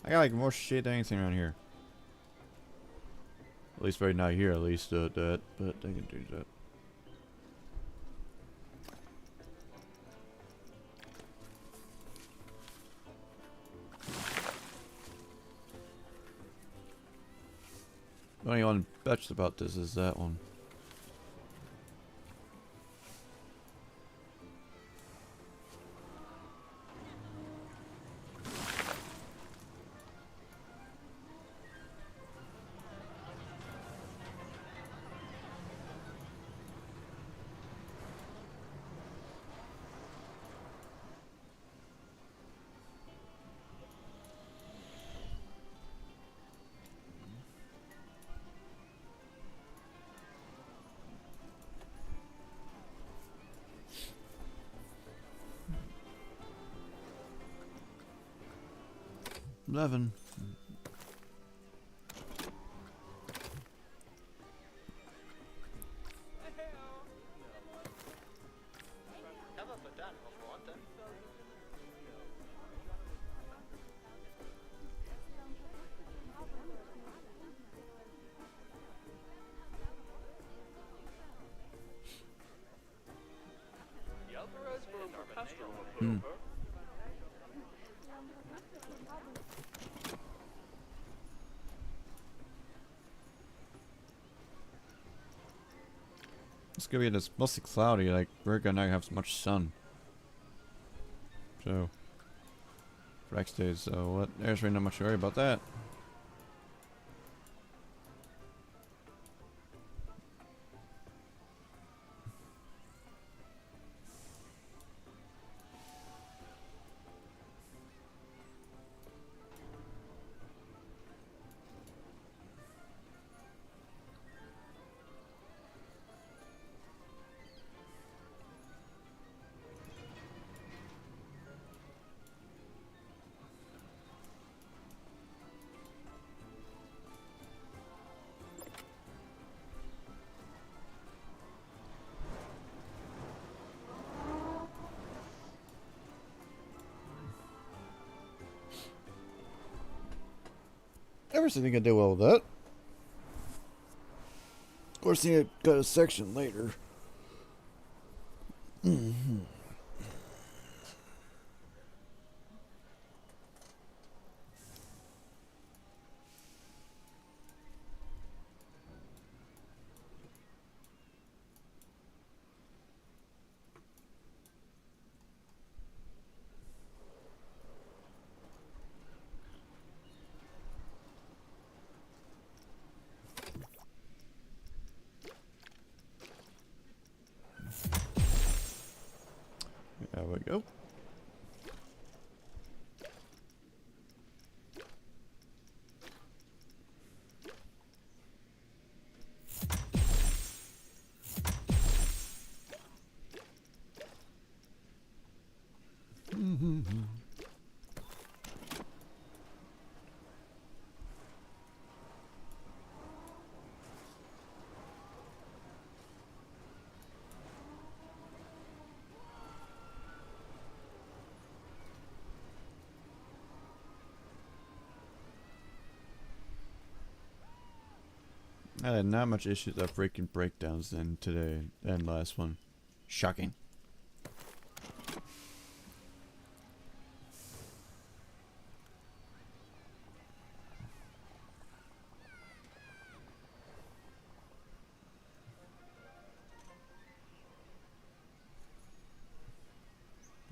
I got like more shade than anything around here. At least right now here, at least that, but I can do that. The only one betched about this is that one. $11. It's gonna be this mostly cloudy, like we're gonna have much sun. So for next days, so what there's really not much to worry about that. Everything can do well with that. Of course, I got a section later. There we go. I had not much issues of breaking breakdowns than today and last one. Shocking.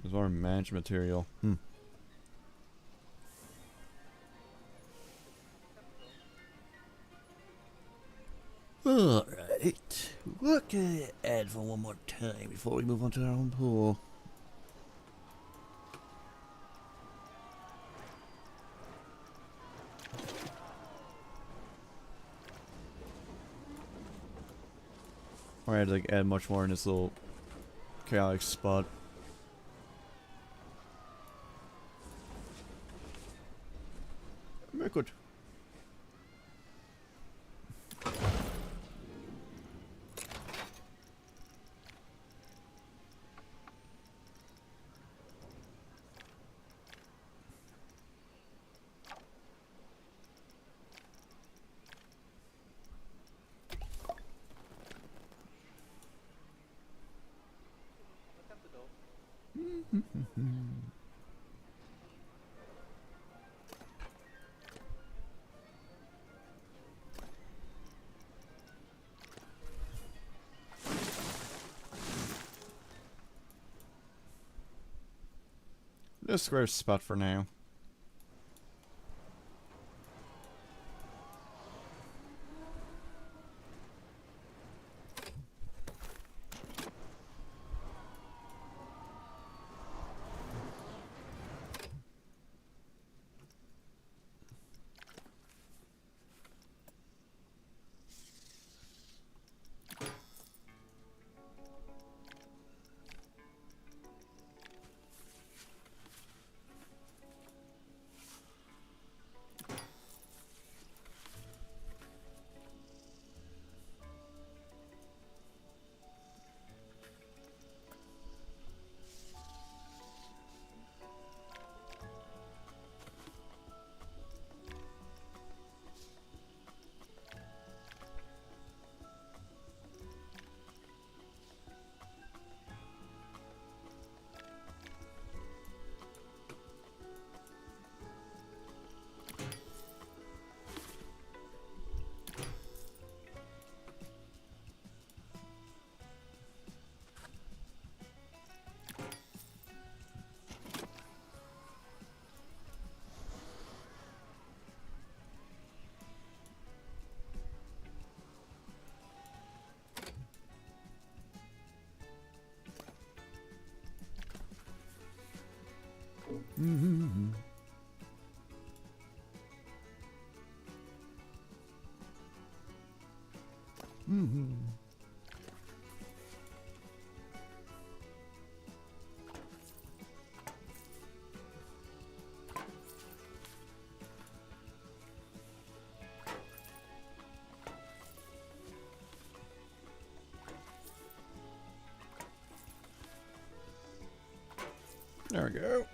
There's more management material. Alright. What can I add for one more time before we move on to our own pool? Or I had to like add much more in this little chaotic spot. Very good. This square spot for now. There we go.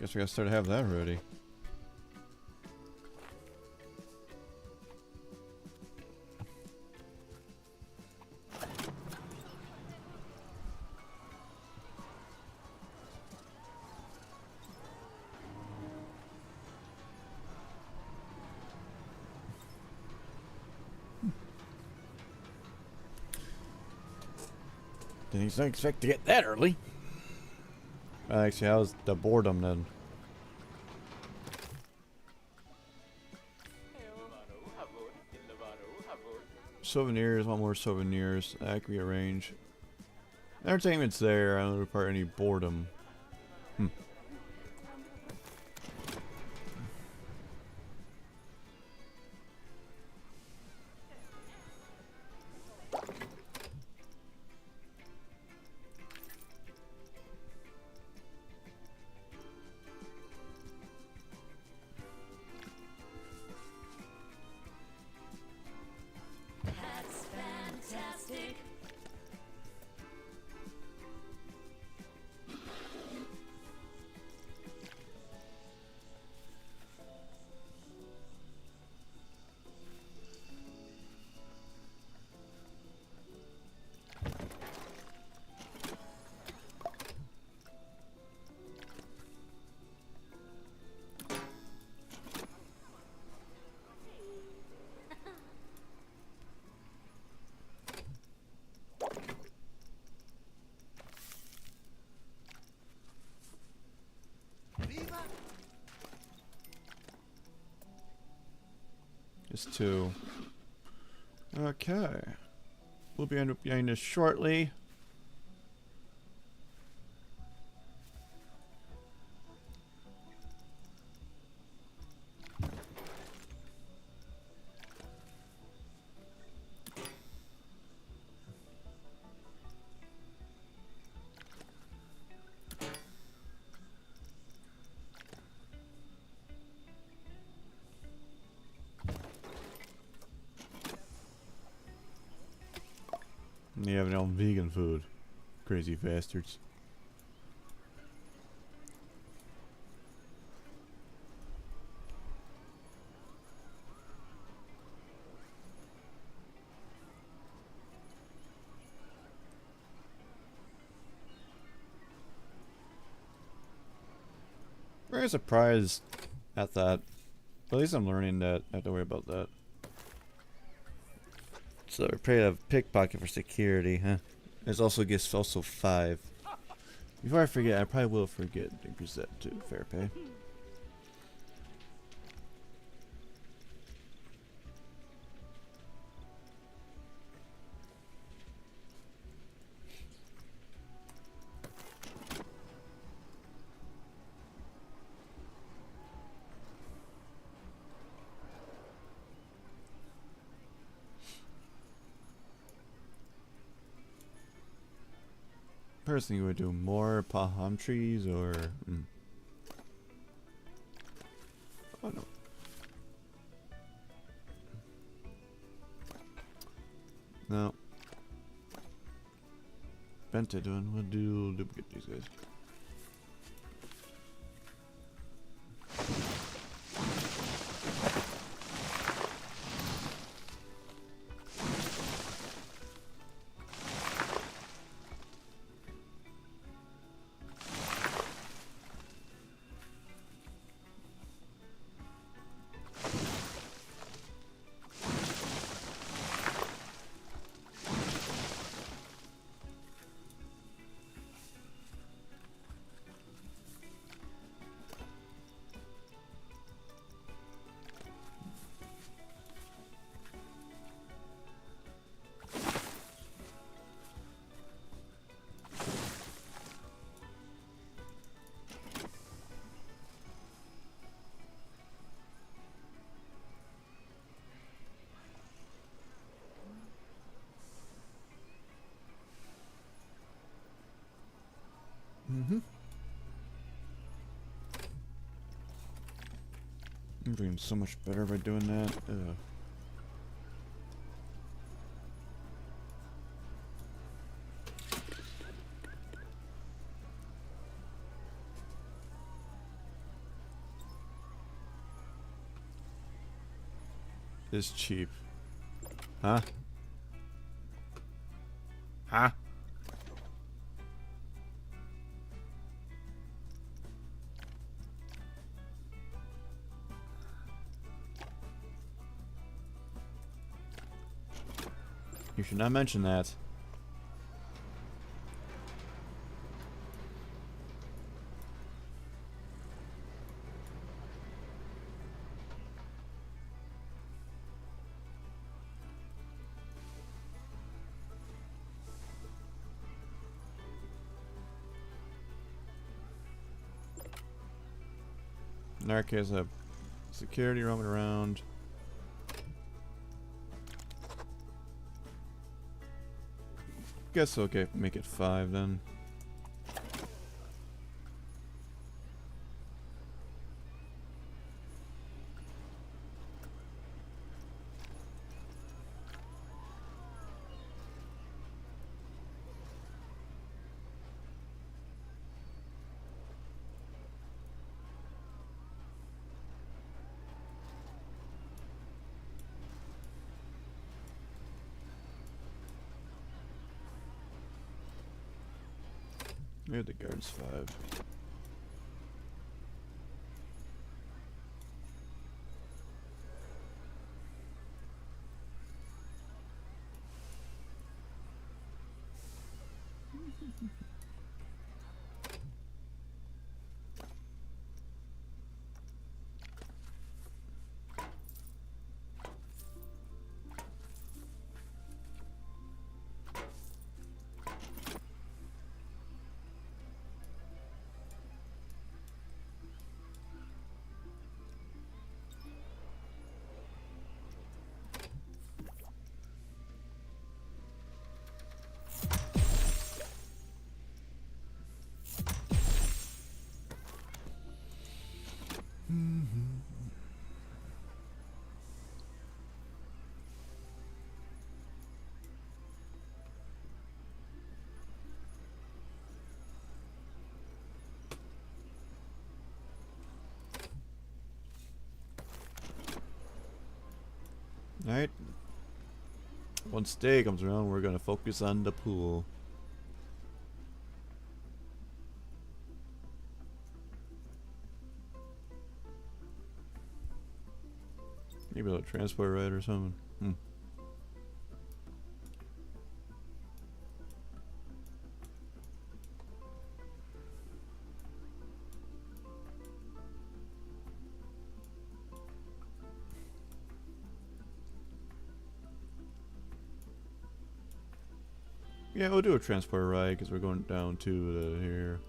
Guess we gotta start to have that ready. Didn't expect to get that early. Actually, how's the boredom then? Souvenirs, want more souvenirs. That could be arranged. Entertainment's there. I don't report any boredom. That's fantastic. Just two. Okay. We'll be end up behind this shortly. They have their own vegan food. Crazy bastards. Very surprised at that. But at least I'm learning that I have to worry about that. So we're paying a pickpocket for security, huh? There's also gets also 5. Before I forget, I probably will forget to increase that to fair pay. Personally, would do more palm trees or. Oh no. No. Benta doing. We'll do duplicate these guys. I'm doing so much better by doing that. Ugh. It's cheap. Huh? Huh? You should not mention that. In our case, I have security roaming around. Guess okay, make it 5 then. Maybe the guard's 5. Alright. Once day comes around, we're gonna focus on the pool. Maybe a transport ride or something. Yeah, we'll do a transport ride because we're going down to here.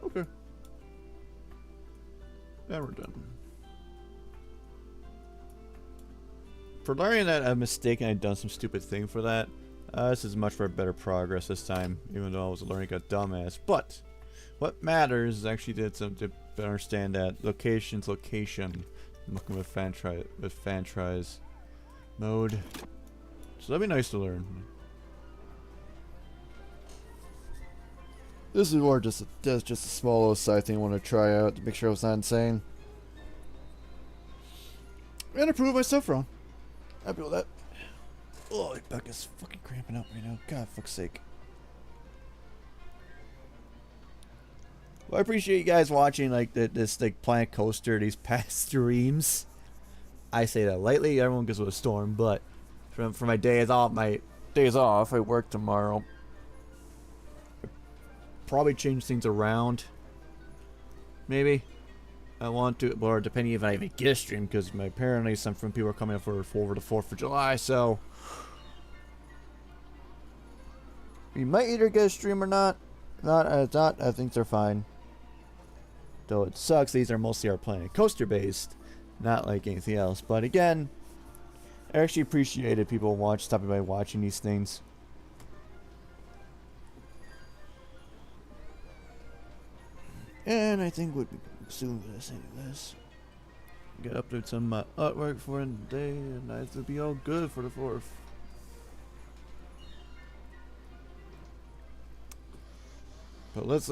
Okay. Yeah, we're done. For learning that I'm mistaken, I'd done some stupid thing for that. This is much for better progress this time, even though I was learning a dumbass. But what matters is actually did something to understand that location's location. I'm looking with fan tries mode. So that'd be nice to learn. This is more just a small little side thing I want to try out to make sure I was not insane. And to prove myself wrong. Happy with that. Oh, my back is fucking cramping up right now. God, fuck's sake. Well, I appreciate you guys watching like this like Planet Coaster these past streams. I say that lightly. Everyone goes with a storm, but for my days off, I work tomorrow. Probably change things around. Maybe I want to, or depending if I even get a stream, because apparently some people are coming up for the 4th of July, so we might either get a stream or not. Not. I think they're fine. Though it sucks. These are mostly our Planet Coaster based, not like anything else. But again, I actually appreciated people stopping by watching these things. And I think we'll be soon gonna say this. Get upload some artwork for the day, and I will be all good for the 4th. But let's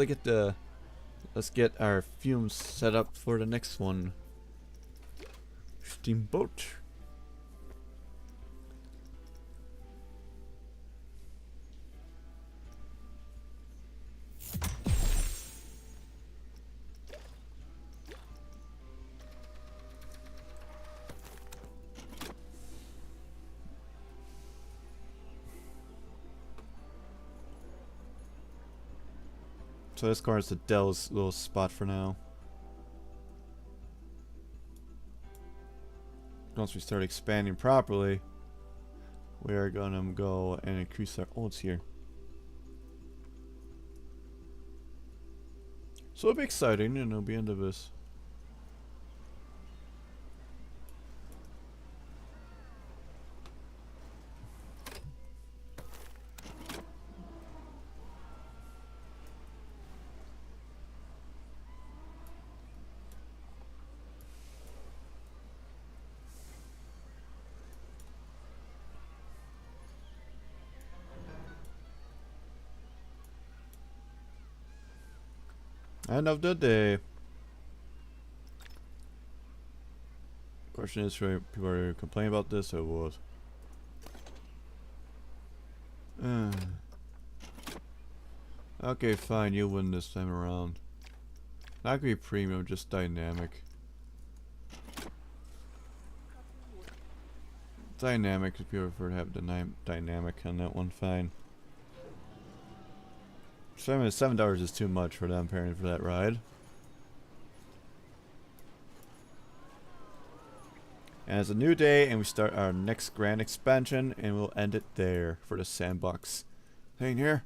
get our fumes set up for the next one. Steamboat. So this car is the Dell's little spot for now. Once we start expanding properly, we are gonna go and increase our odds here. So it'll be exciting, and it'll be end of this. End of the day. Question is, for people are complaining about this or what? Okay, fine. You win this time around. Not gonna be premium, just dynamic. Dynamic, if you prefer to have dynamic on that one, fine. $7 is too much for them paying for that ride. And it's a new day, and we start our next grand expansion, and we'll end it there for the sandbox thing here.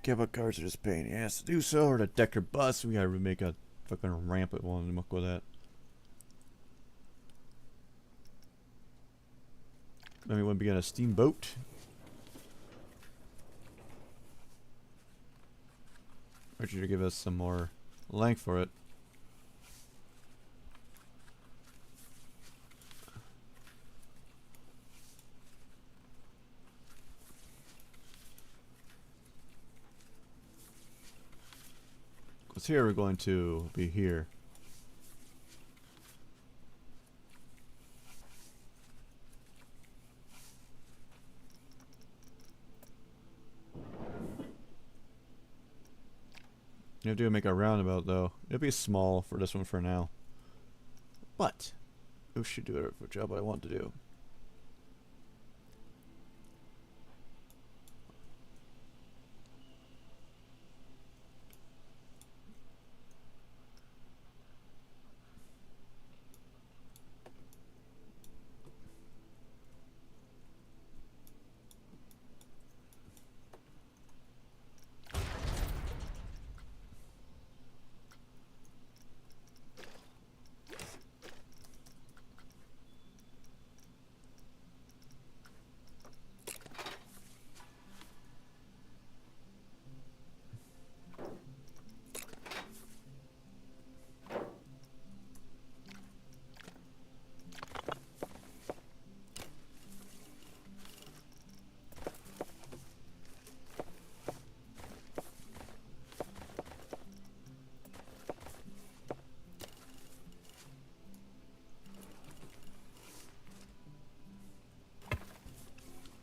Cable cars are just pain in the ass to do so, or the Decker bus. We gotta make a fucking ramp at one and muck with that. Then we want to begin a steamboat. Archer to give us some more length for it. Because here we're going to be here. You have to make a roundabout though. It'll be small for this one for now. But it should do it for a job I want to do.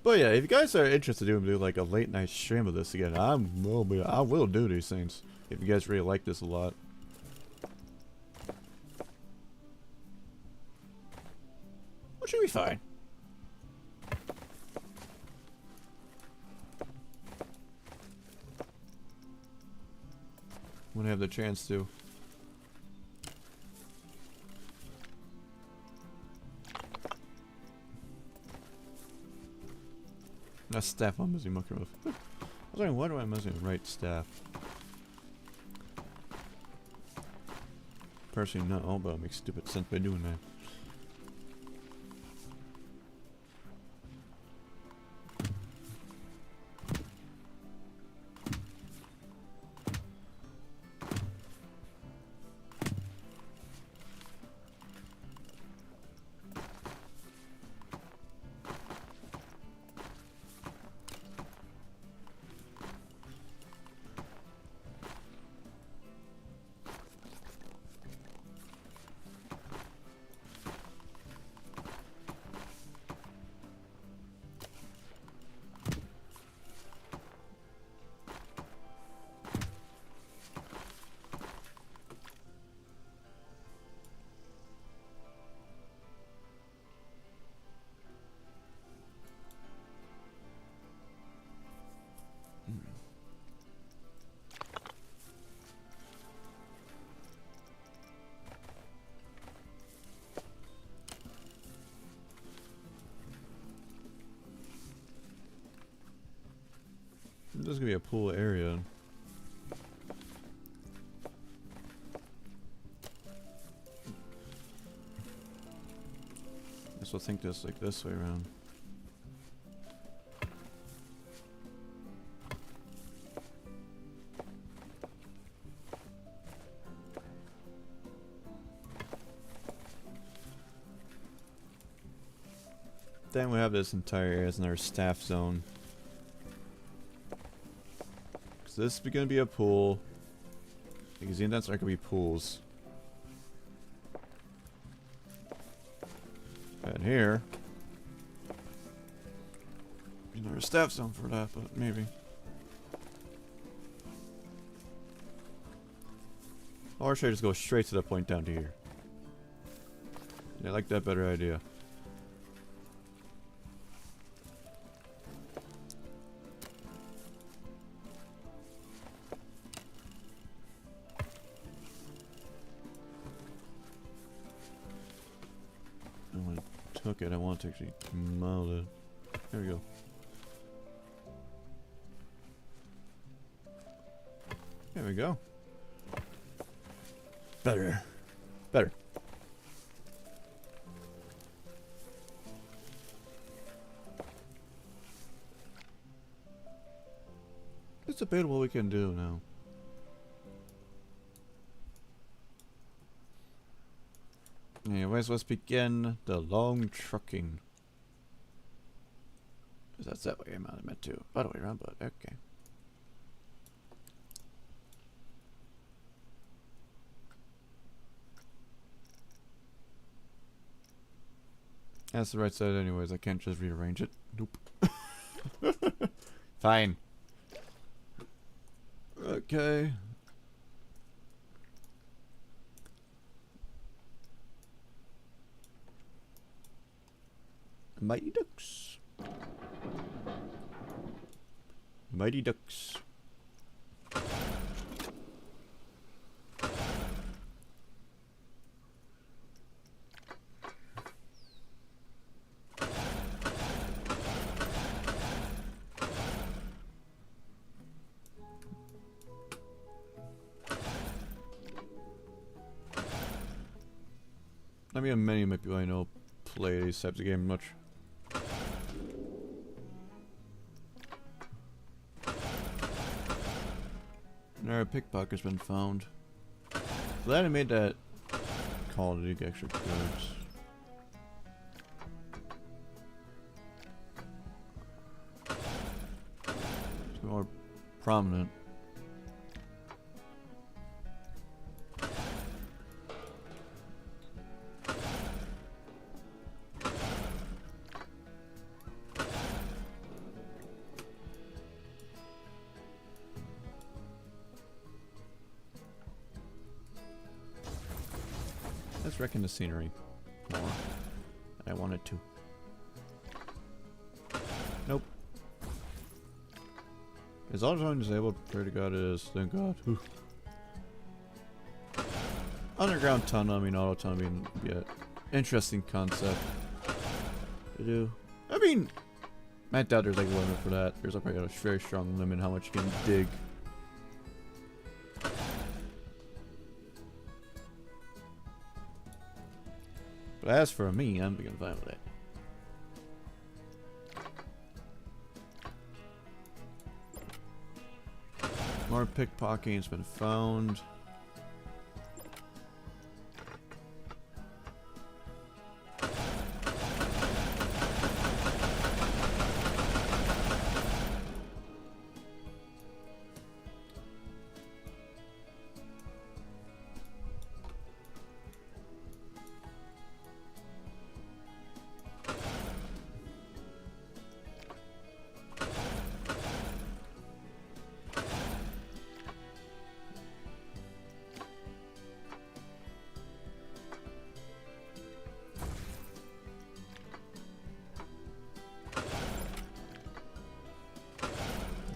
But yeah, if you guys are interested in doing like a late night stream of this again, I will do these things. If you guys really like this a lot. Which should be fine. When I have the chance to. That's staff I'm missing monkey with. I was wondering, why do I missing the right staff? Personally, not all, but it makes stupid sense by doing that. This is gonna be a pool area. Guess we'll think this like this way around. Then we have this entire area as another staff zone. So this is going to be a pool. Because the intents are going to be pools. And here, there's another staff zone for that, but maybe. Or should I just go straight to the point down to here? Yeah, I like that better idea. I want to actually mold it. There we go. There we go. Better. Better. It's a bit what we can do now. Anyways, let's begin the long trucking. Cause that's that way I'm meant to. Other way around, but okay. That's the right side anyways, I can't just rearrange it. Nope. Fine. Okay. Mighty Ducks. Mighty Ducks. I mean, many people I know play these types of games much. Our pickpocket's been found. Glad I made that call to get extra goods. It's more prominent. Let's wreck in the scenery more than I wanted to. Nope. Is auto disabled? Pray to God it is. Thank God. Whew. Underground tunnel, I mean auto tunnel, I mean, yeah. Interesting concept to do. I mean, I doubt there's like a limit for that. There's probably a very strong limit how much you can dig. But as for me, I'm being fine with it. More pickpocketing's been found.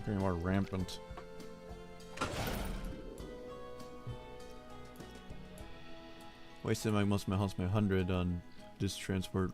Getting more rampant. Wasted most of my house, my 100 on this transport.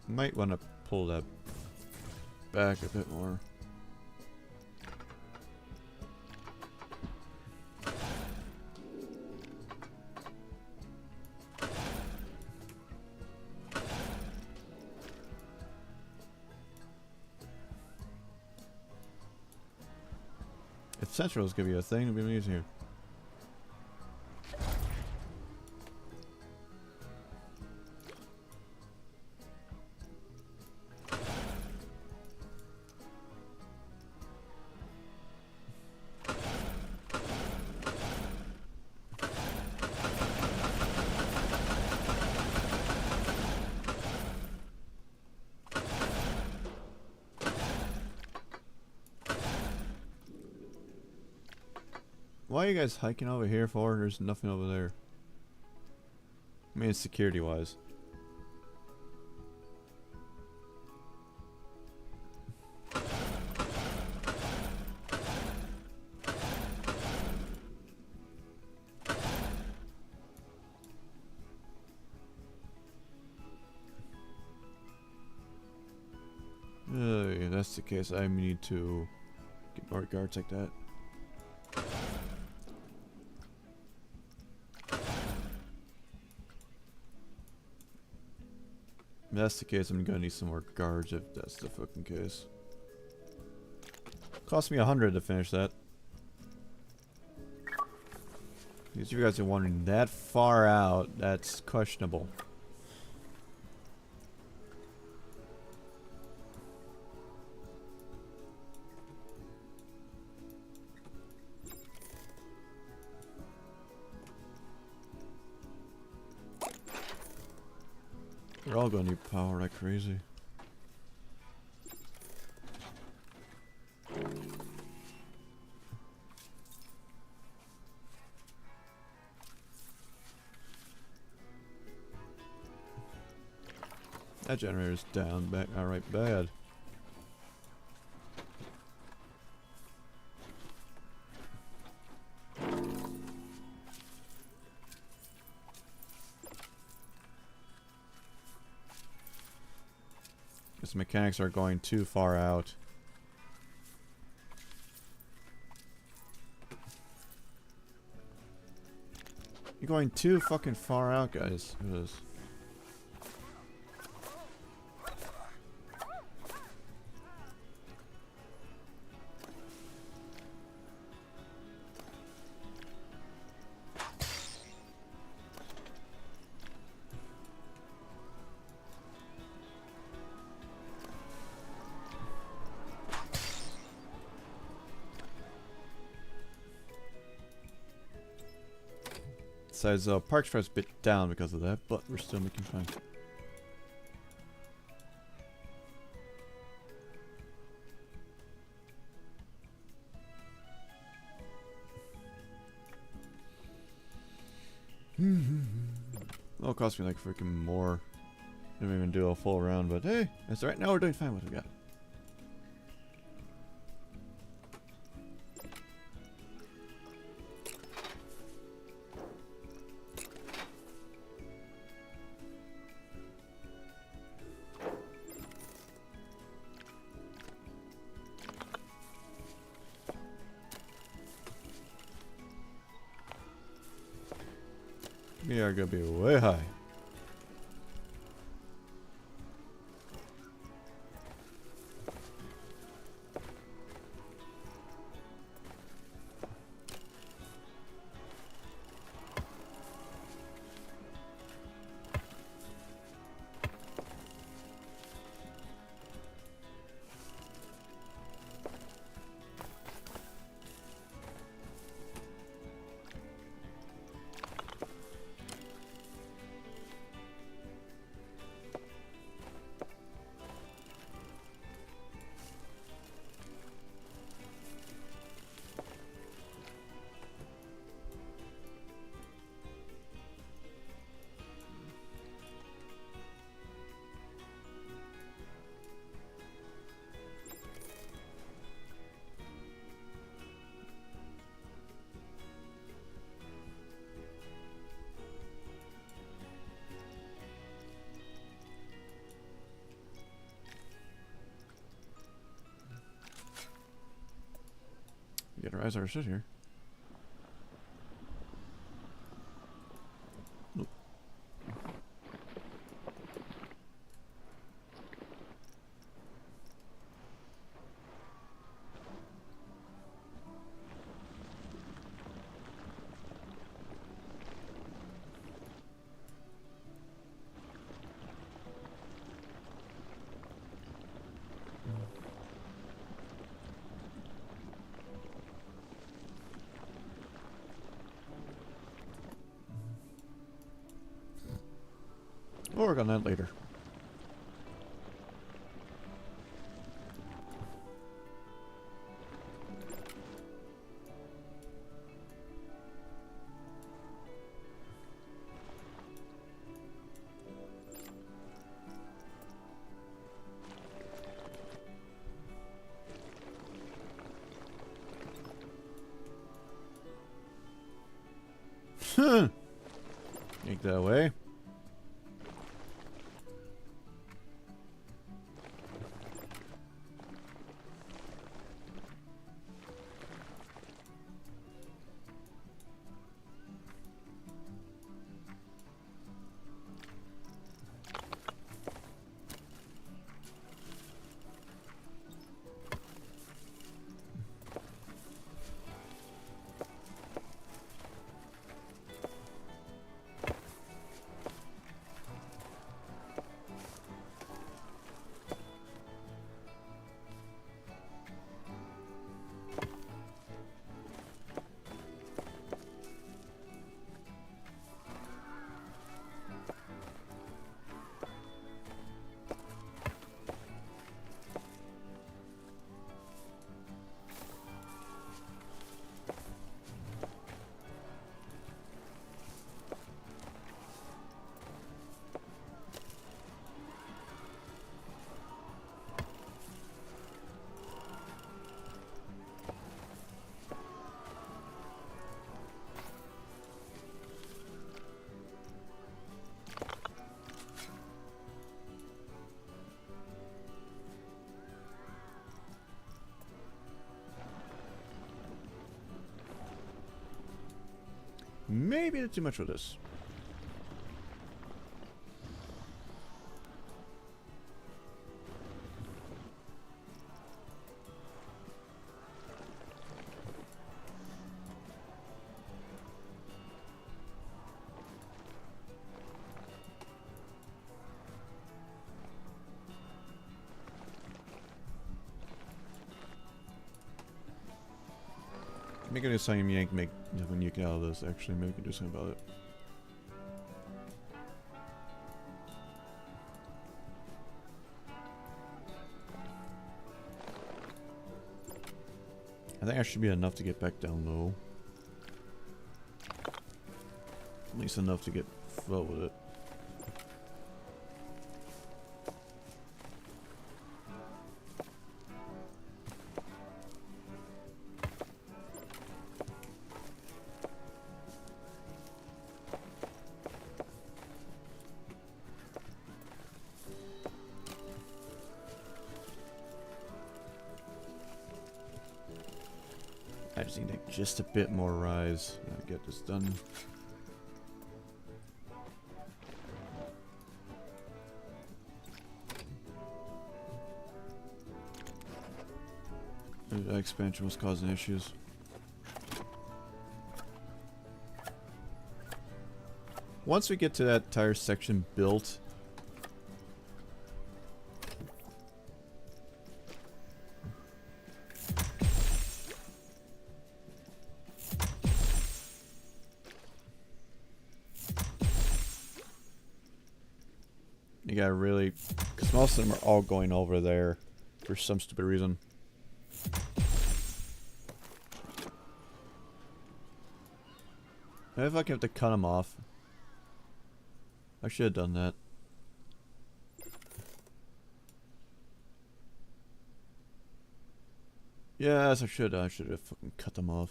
Might want to pull that back a bit more. If Central's gonna be a thing, it'll be easier. Why are you guys hiking over here for? There's nothing over there. I mean, security-wise. If that's the case, I need to get more guards like that. If that's the case, I'm gonna need some more guards if that's the fucking case. Cost me 100 to finish that. Because you guys are wondering, that far out, that's questionable. They're all gonna need power like crazy. That generator's down back alright bad. Guess mechanics are going too far out. You're going too fucking far out, guys. It is. Besides, Park Strip's a bit down because of that, but we're still making fine. It'll cost me like freaking more. Didn't even do a full round, but hey, that's right now we're doing fine with what we got. We are gonna be way high. Get our eyes our shit here. Nope. We'll work on that later. Take that away. Maybe that's too much for this. Maybe do something yank make when you get out of this. Actually, maybe we can do something about it. I think that should be enough to get back down low. At least enough to get flow with it. I just need just a bit more rise to get this done. The expansion was causing issues. Once we get to that entire section built, you gotta really, because most of them are all going over there for some stupid reason. Maybe if I have to cut them off. I should have done that. Yes, I should have fucking cut them off.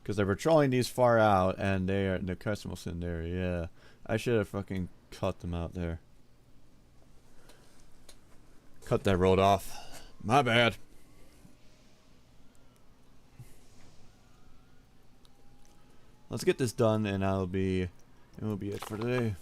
Because they're patrolling these far out and the customers in there, yeah. I should have fucking cut them out there. Cut that road off. My bad. Let's get this done and it'll be it for today.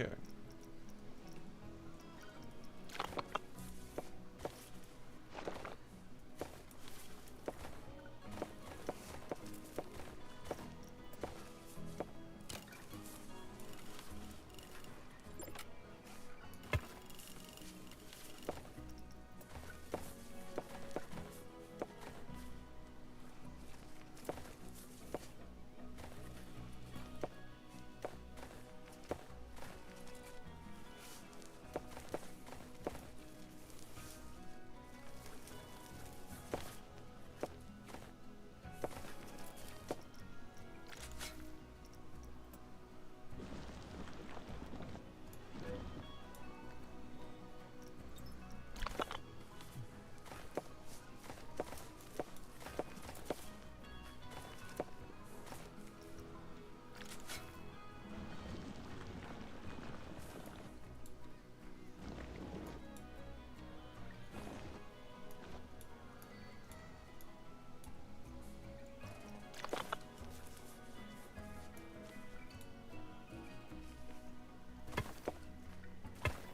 Okay.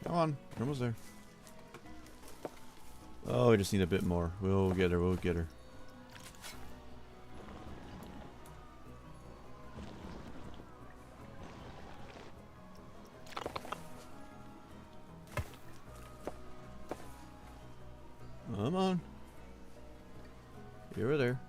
Come on, we're almost there. Oh, we just need a bit more. We'll get her, we'll get her. Come on. You were there.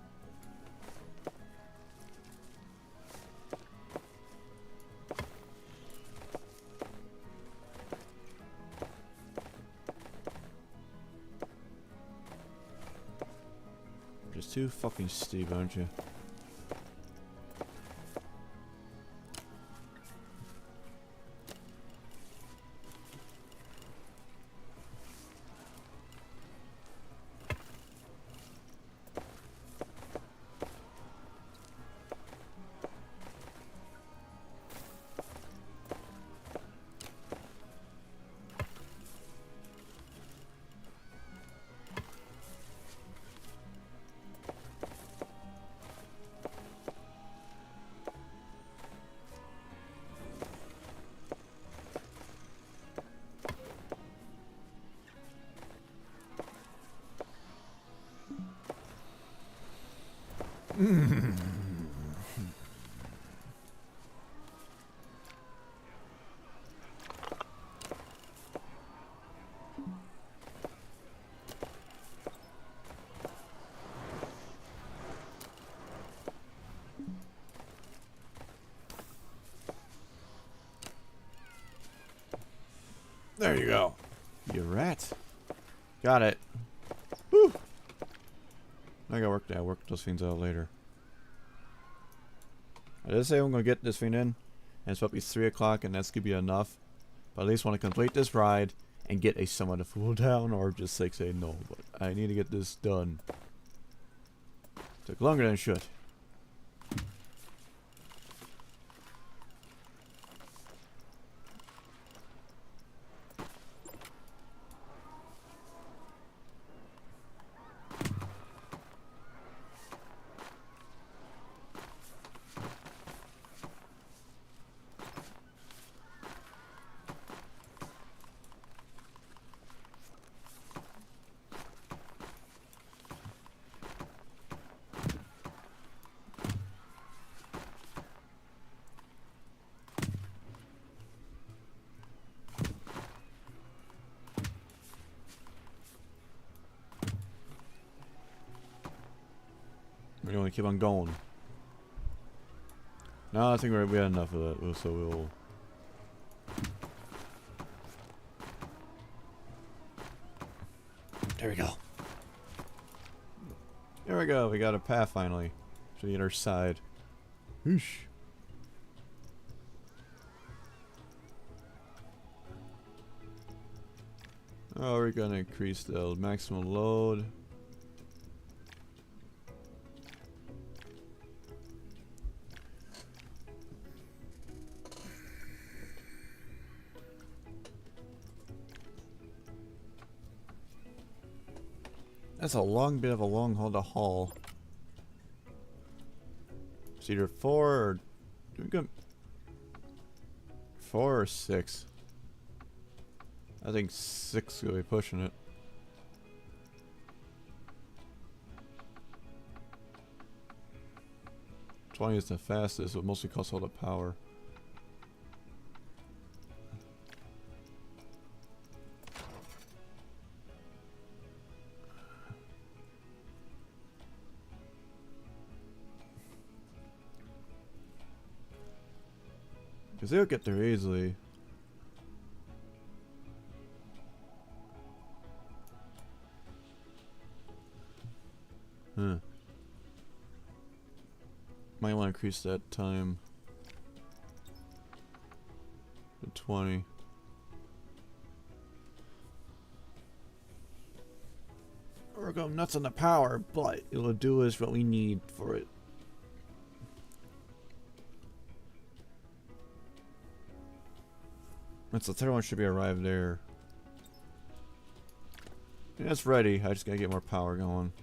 Just too fucking stupid, aren't you? There you go. You rat. Got it. Woo! I gotta work that. Work those things out later. I did say I'm gonna get this thing in, and it's probably 3 o'clock, and that's gonna be enough. But at least want to complete this ride and get a somewhat of fool down, or just like say no. But I need to get this done. Took longer than it should. We're gonna keep on going. No, I think we had enough of that, so we'll... There we go. There we go, we got a path finally to the other side. Whoosh. Oh, we're gonna increase the maximum load. That's a long bit of a long haul to haul. It's either 4 or... Do we go 4 or 6? I think 6 will be pushing it. '20 is the fastest, but mostly costs all the power. Because they'll get there easily. Huh. Might want to increase that time to 20. We're going nuts on the power, but it'll do us what we need for it. That's the third one should be arrived there. Yeah, it's ready. I just gotta get more power going.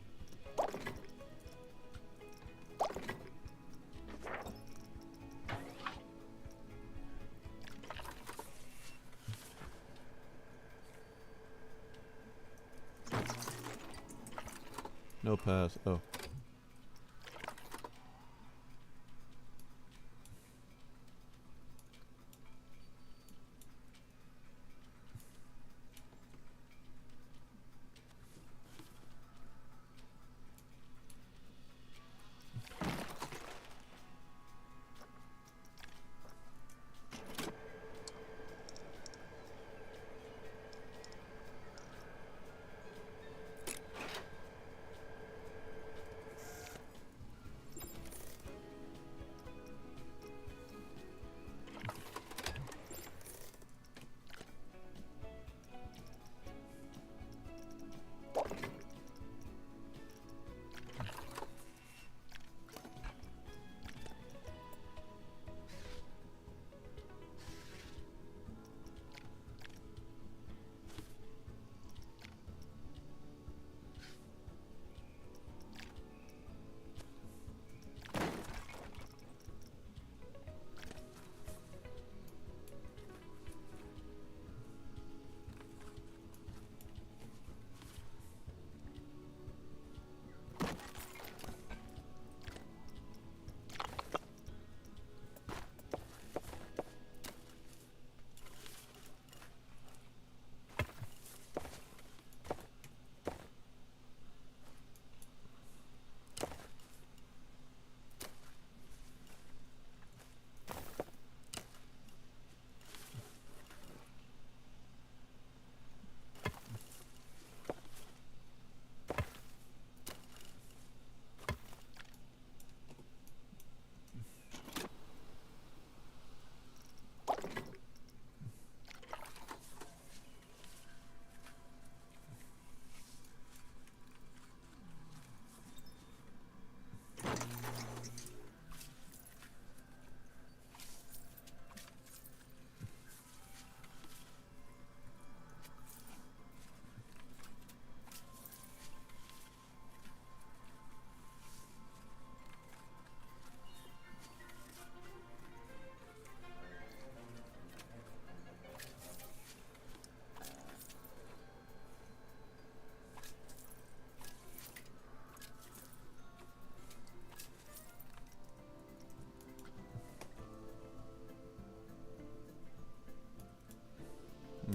No pass. Oh.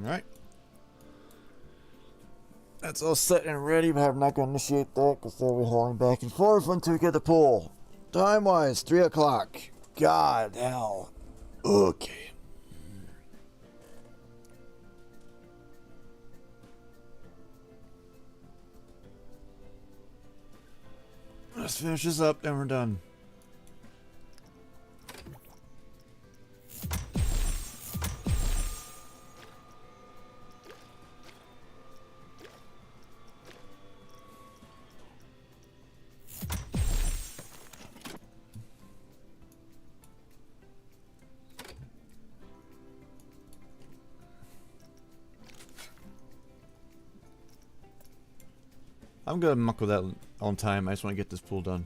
Alright. That's all set and ready, but I'm not going to initiate that because they'll be hauling back and forth until we get the pool. Time-wise, 3 o'clock. God, hell. Okay. Let's finish this up, then we're done. I'm gonna muck with that on time. I just want to get this pool done.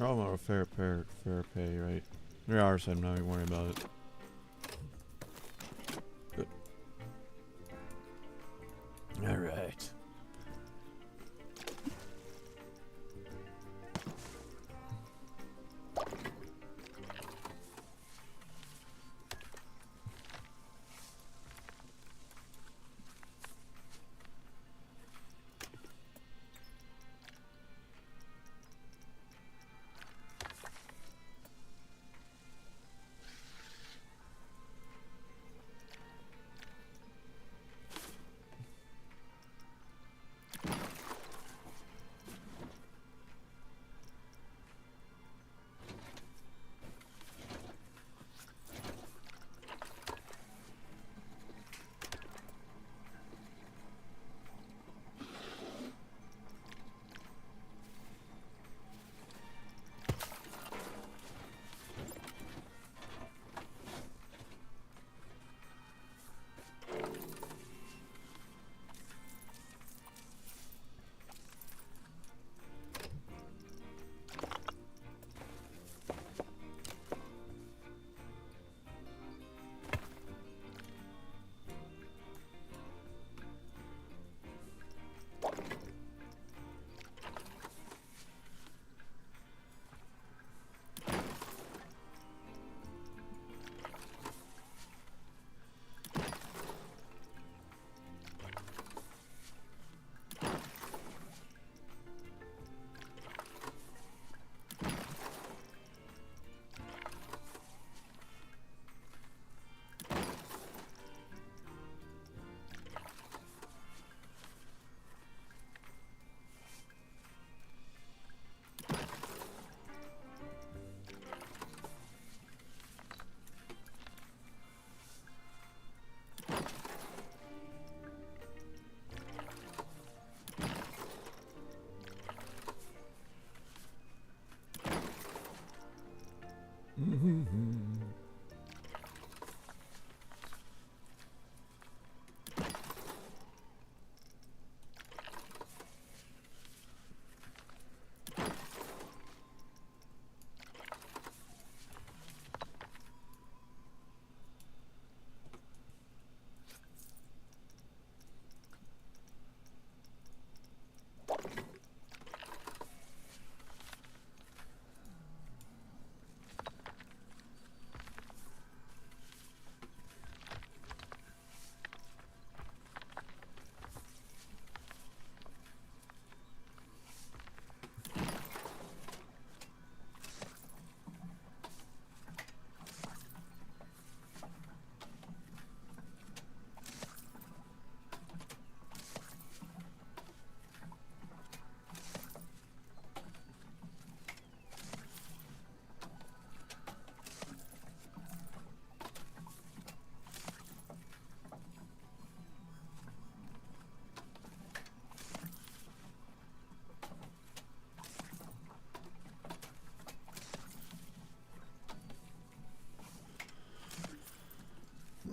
Oh, well, fair pay, right? There are some, now you worry about it. Good. Alright.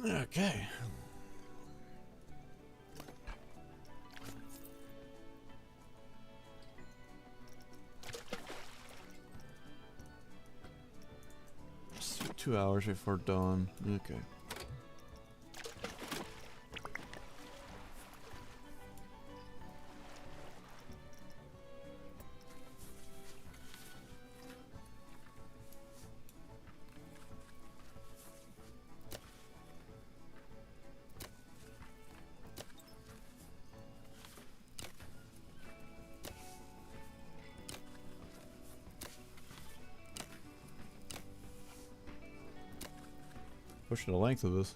Okay. Just 2 hours before dawn. Okay. Pushing the length of this.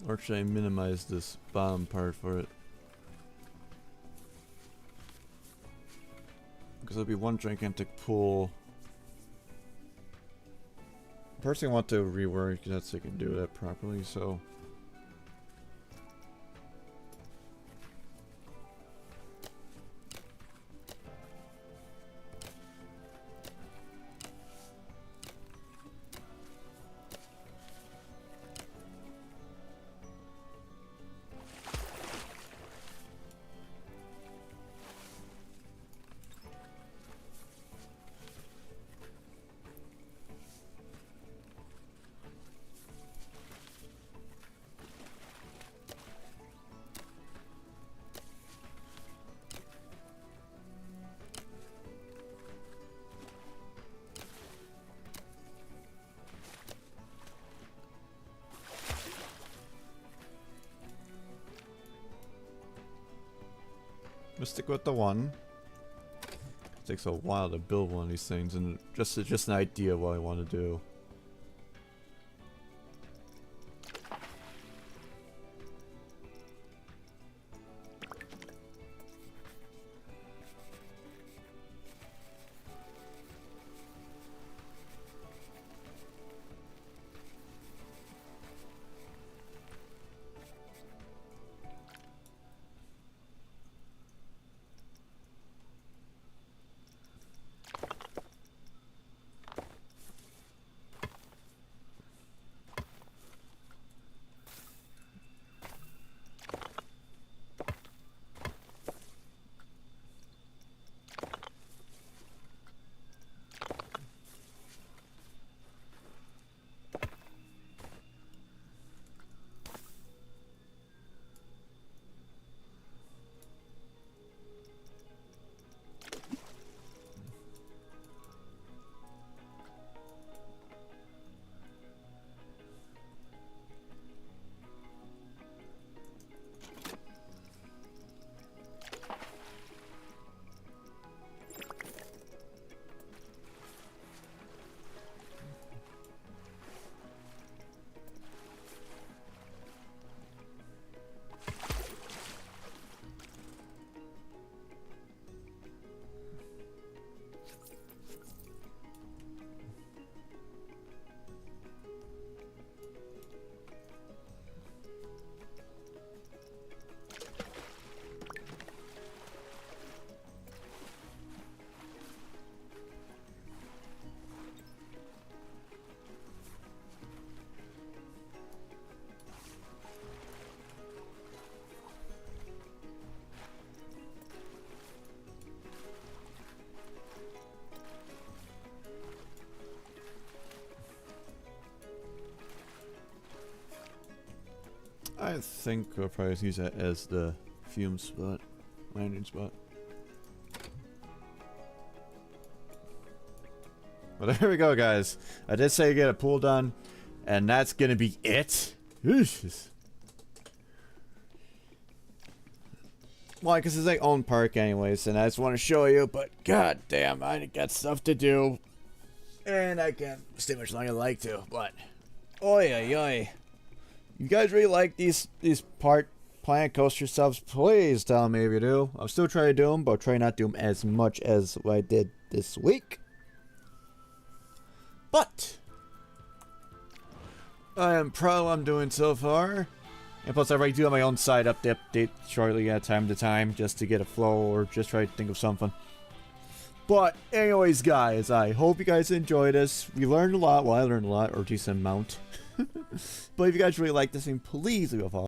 Or should I minimize this bottom part for it? Because it'll be one gigantic pool. Personally, I want to rework that so I can do that properly, so. Let's stick with the one. It takes a while to build one of these things, and just an idea of what I want to do. I think I'll probably use that as the fume spot, landing spot. But there we go, guys. I did say get a pool done, and that's gonna be it. Eesh. Why? Because it's like own park anyways, and I just want to show you, but god damn, I got stuff to do. And I can't stay much longer than I like to, but oi oi oi. You guys really like these part Planet Coaster subs? Please tell me if you do. I'll still try to do them, but I'll try not to do them as much as what I did this week. But I am proud of what I'm doing so far. And plus, I already do have my own side update shortly at time to time, just to get a flow or just try to think of something. But anyways, guys, I hope you guys enjoyed this. We learned a lot. Well, I learned a lot, or a decent amount. But if you guys really like this thing, please leave a follow.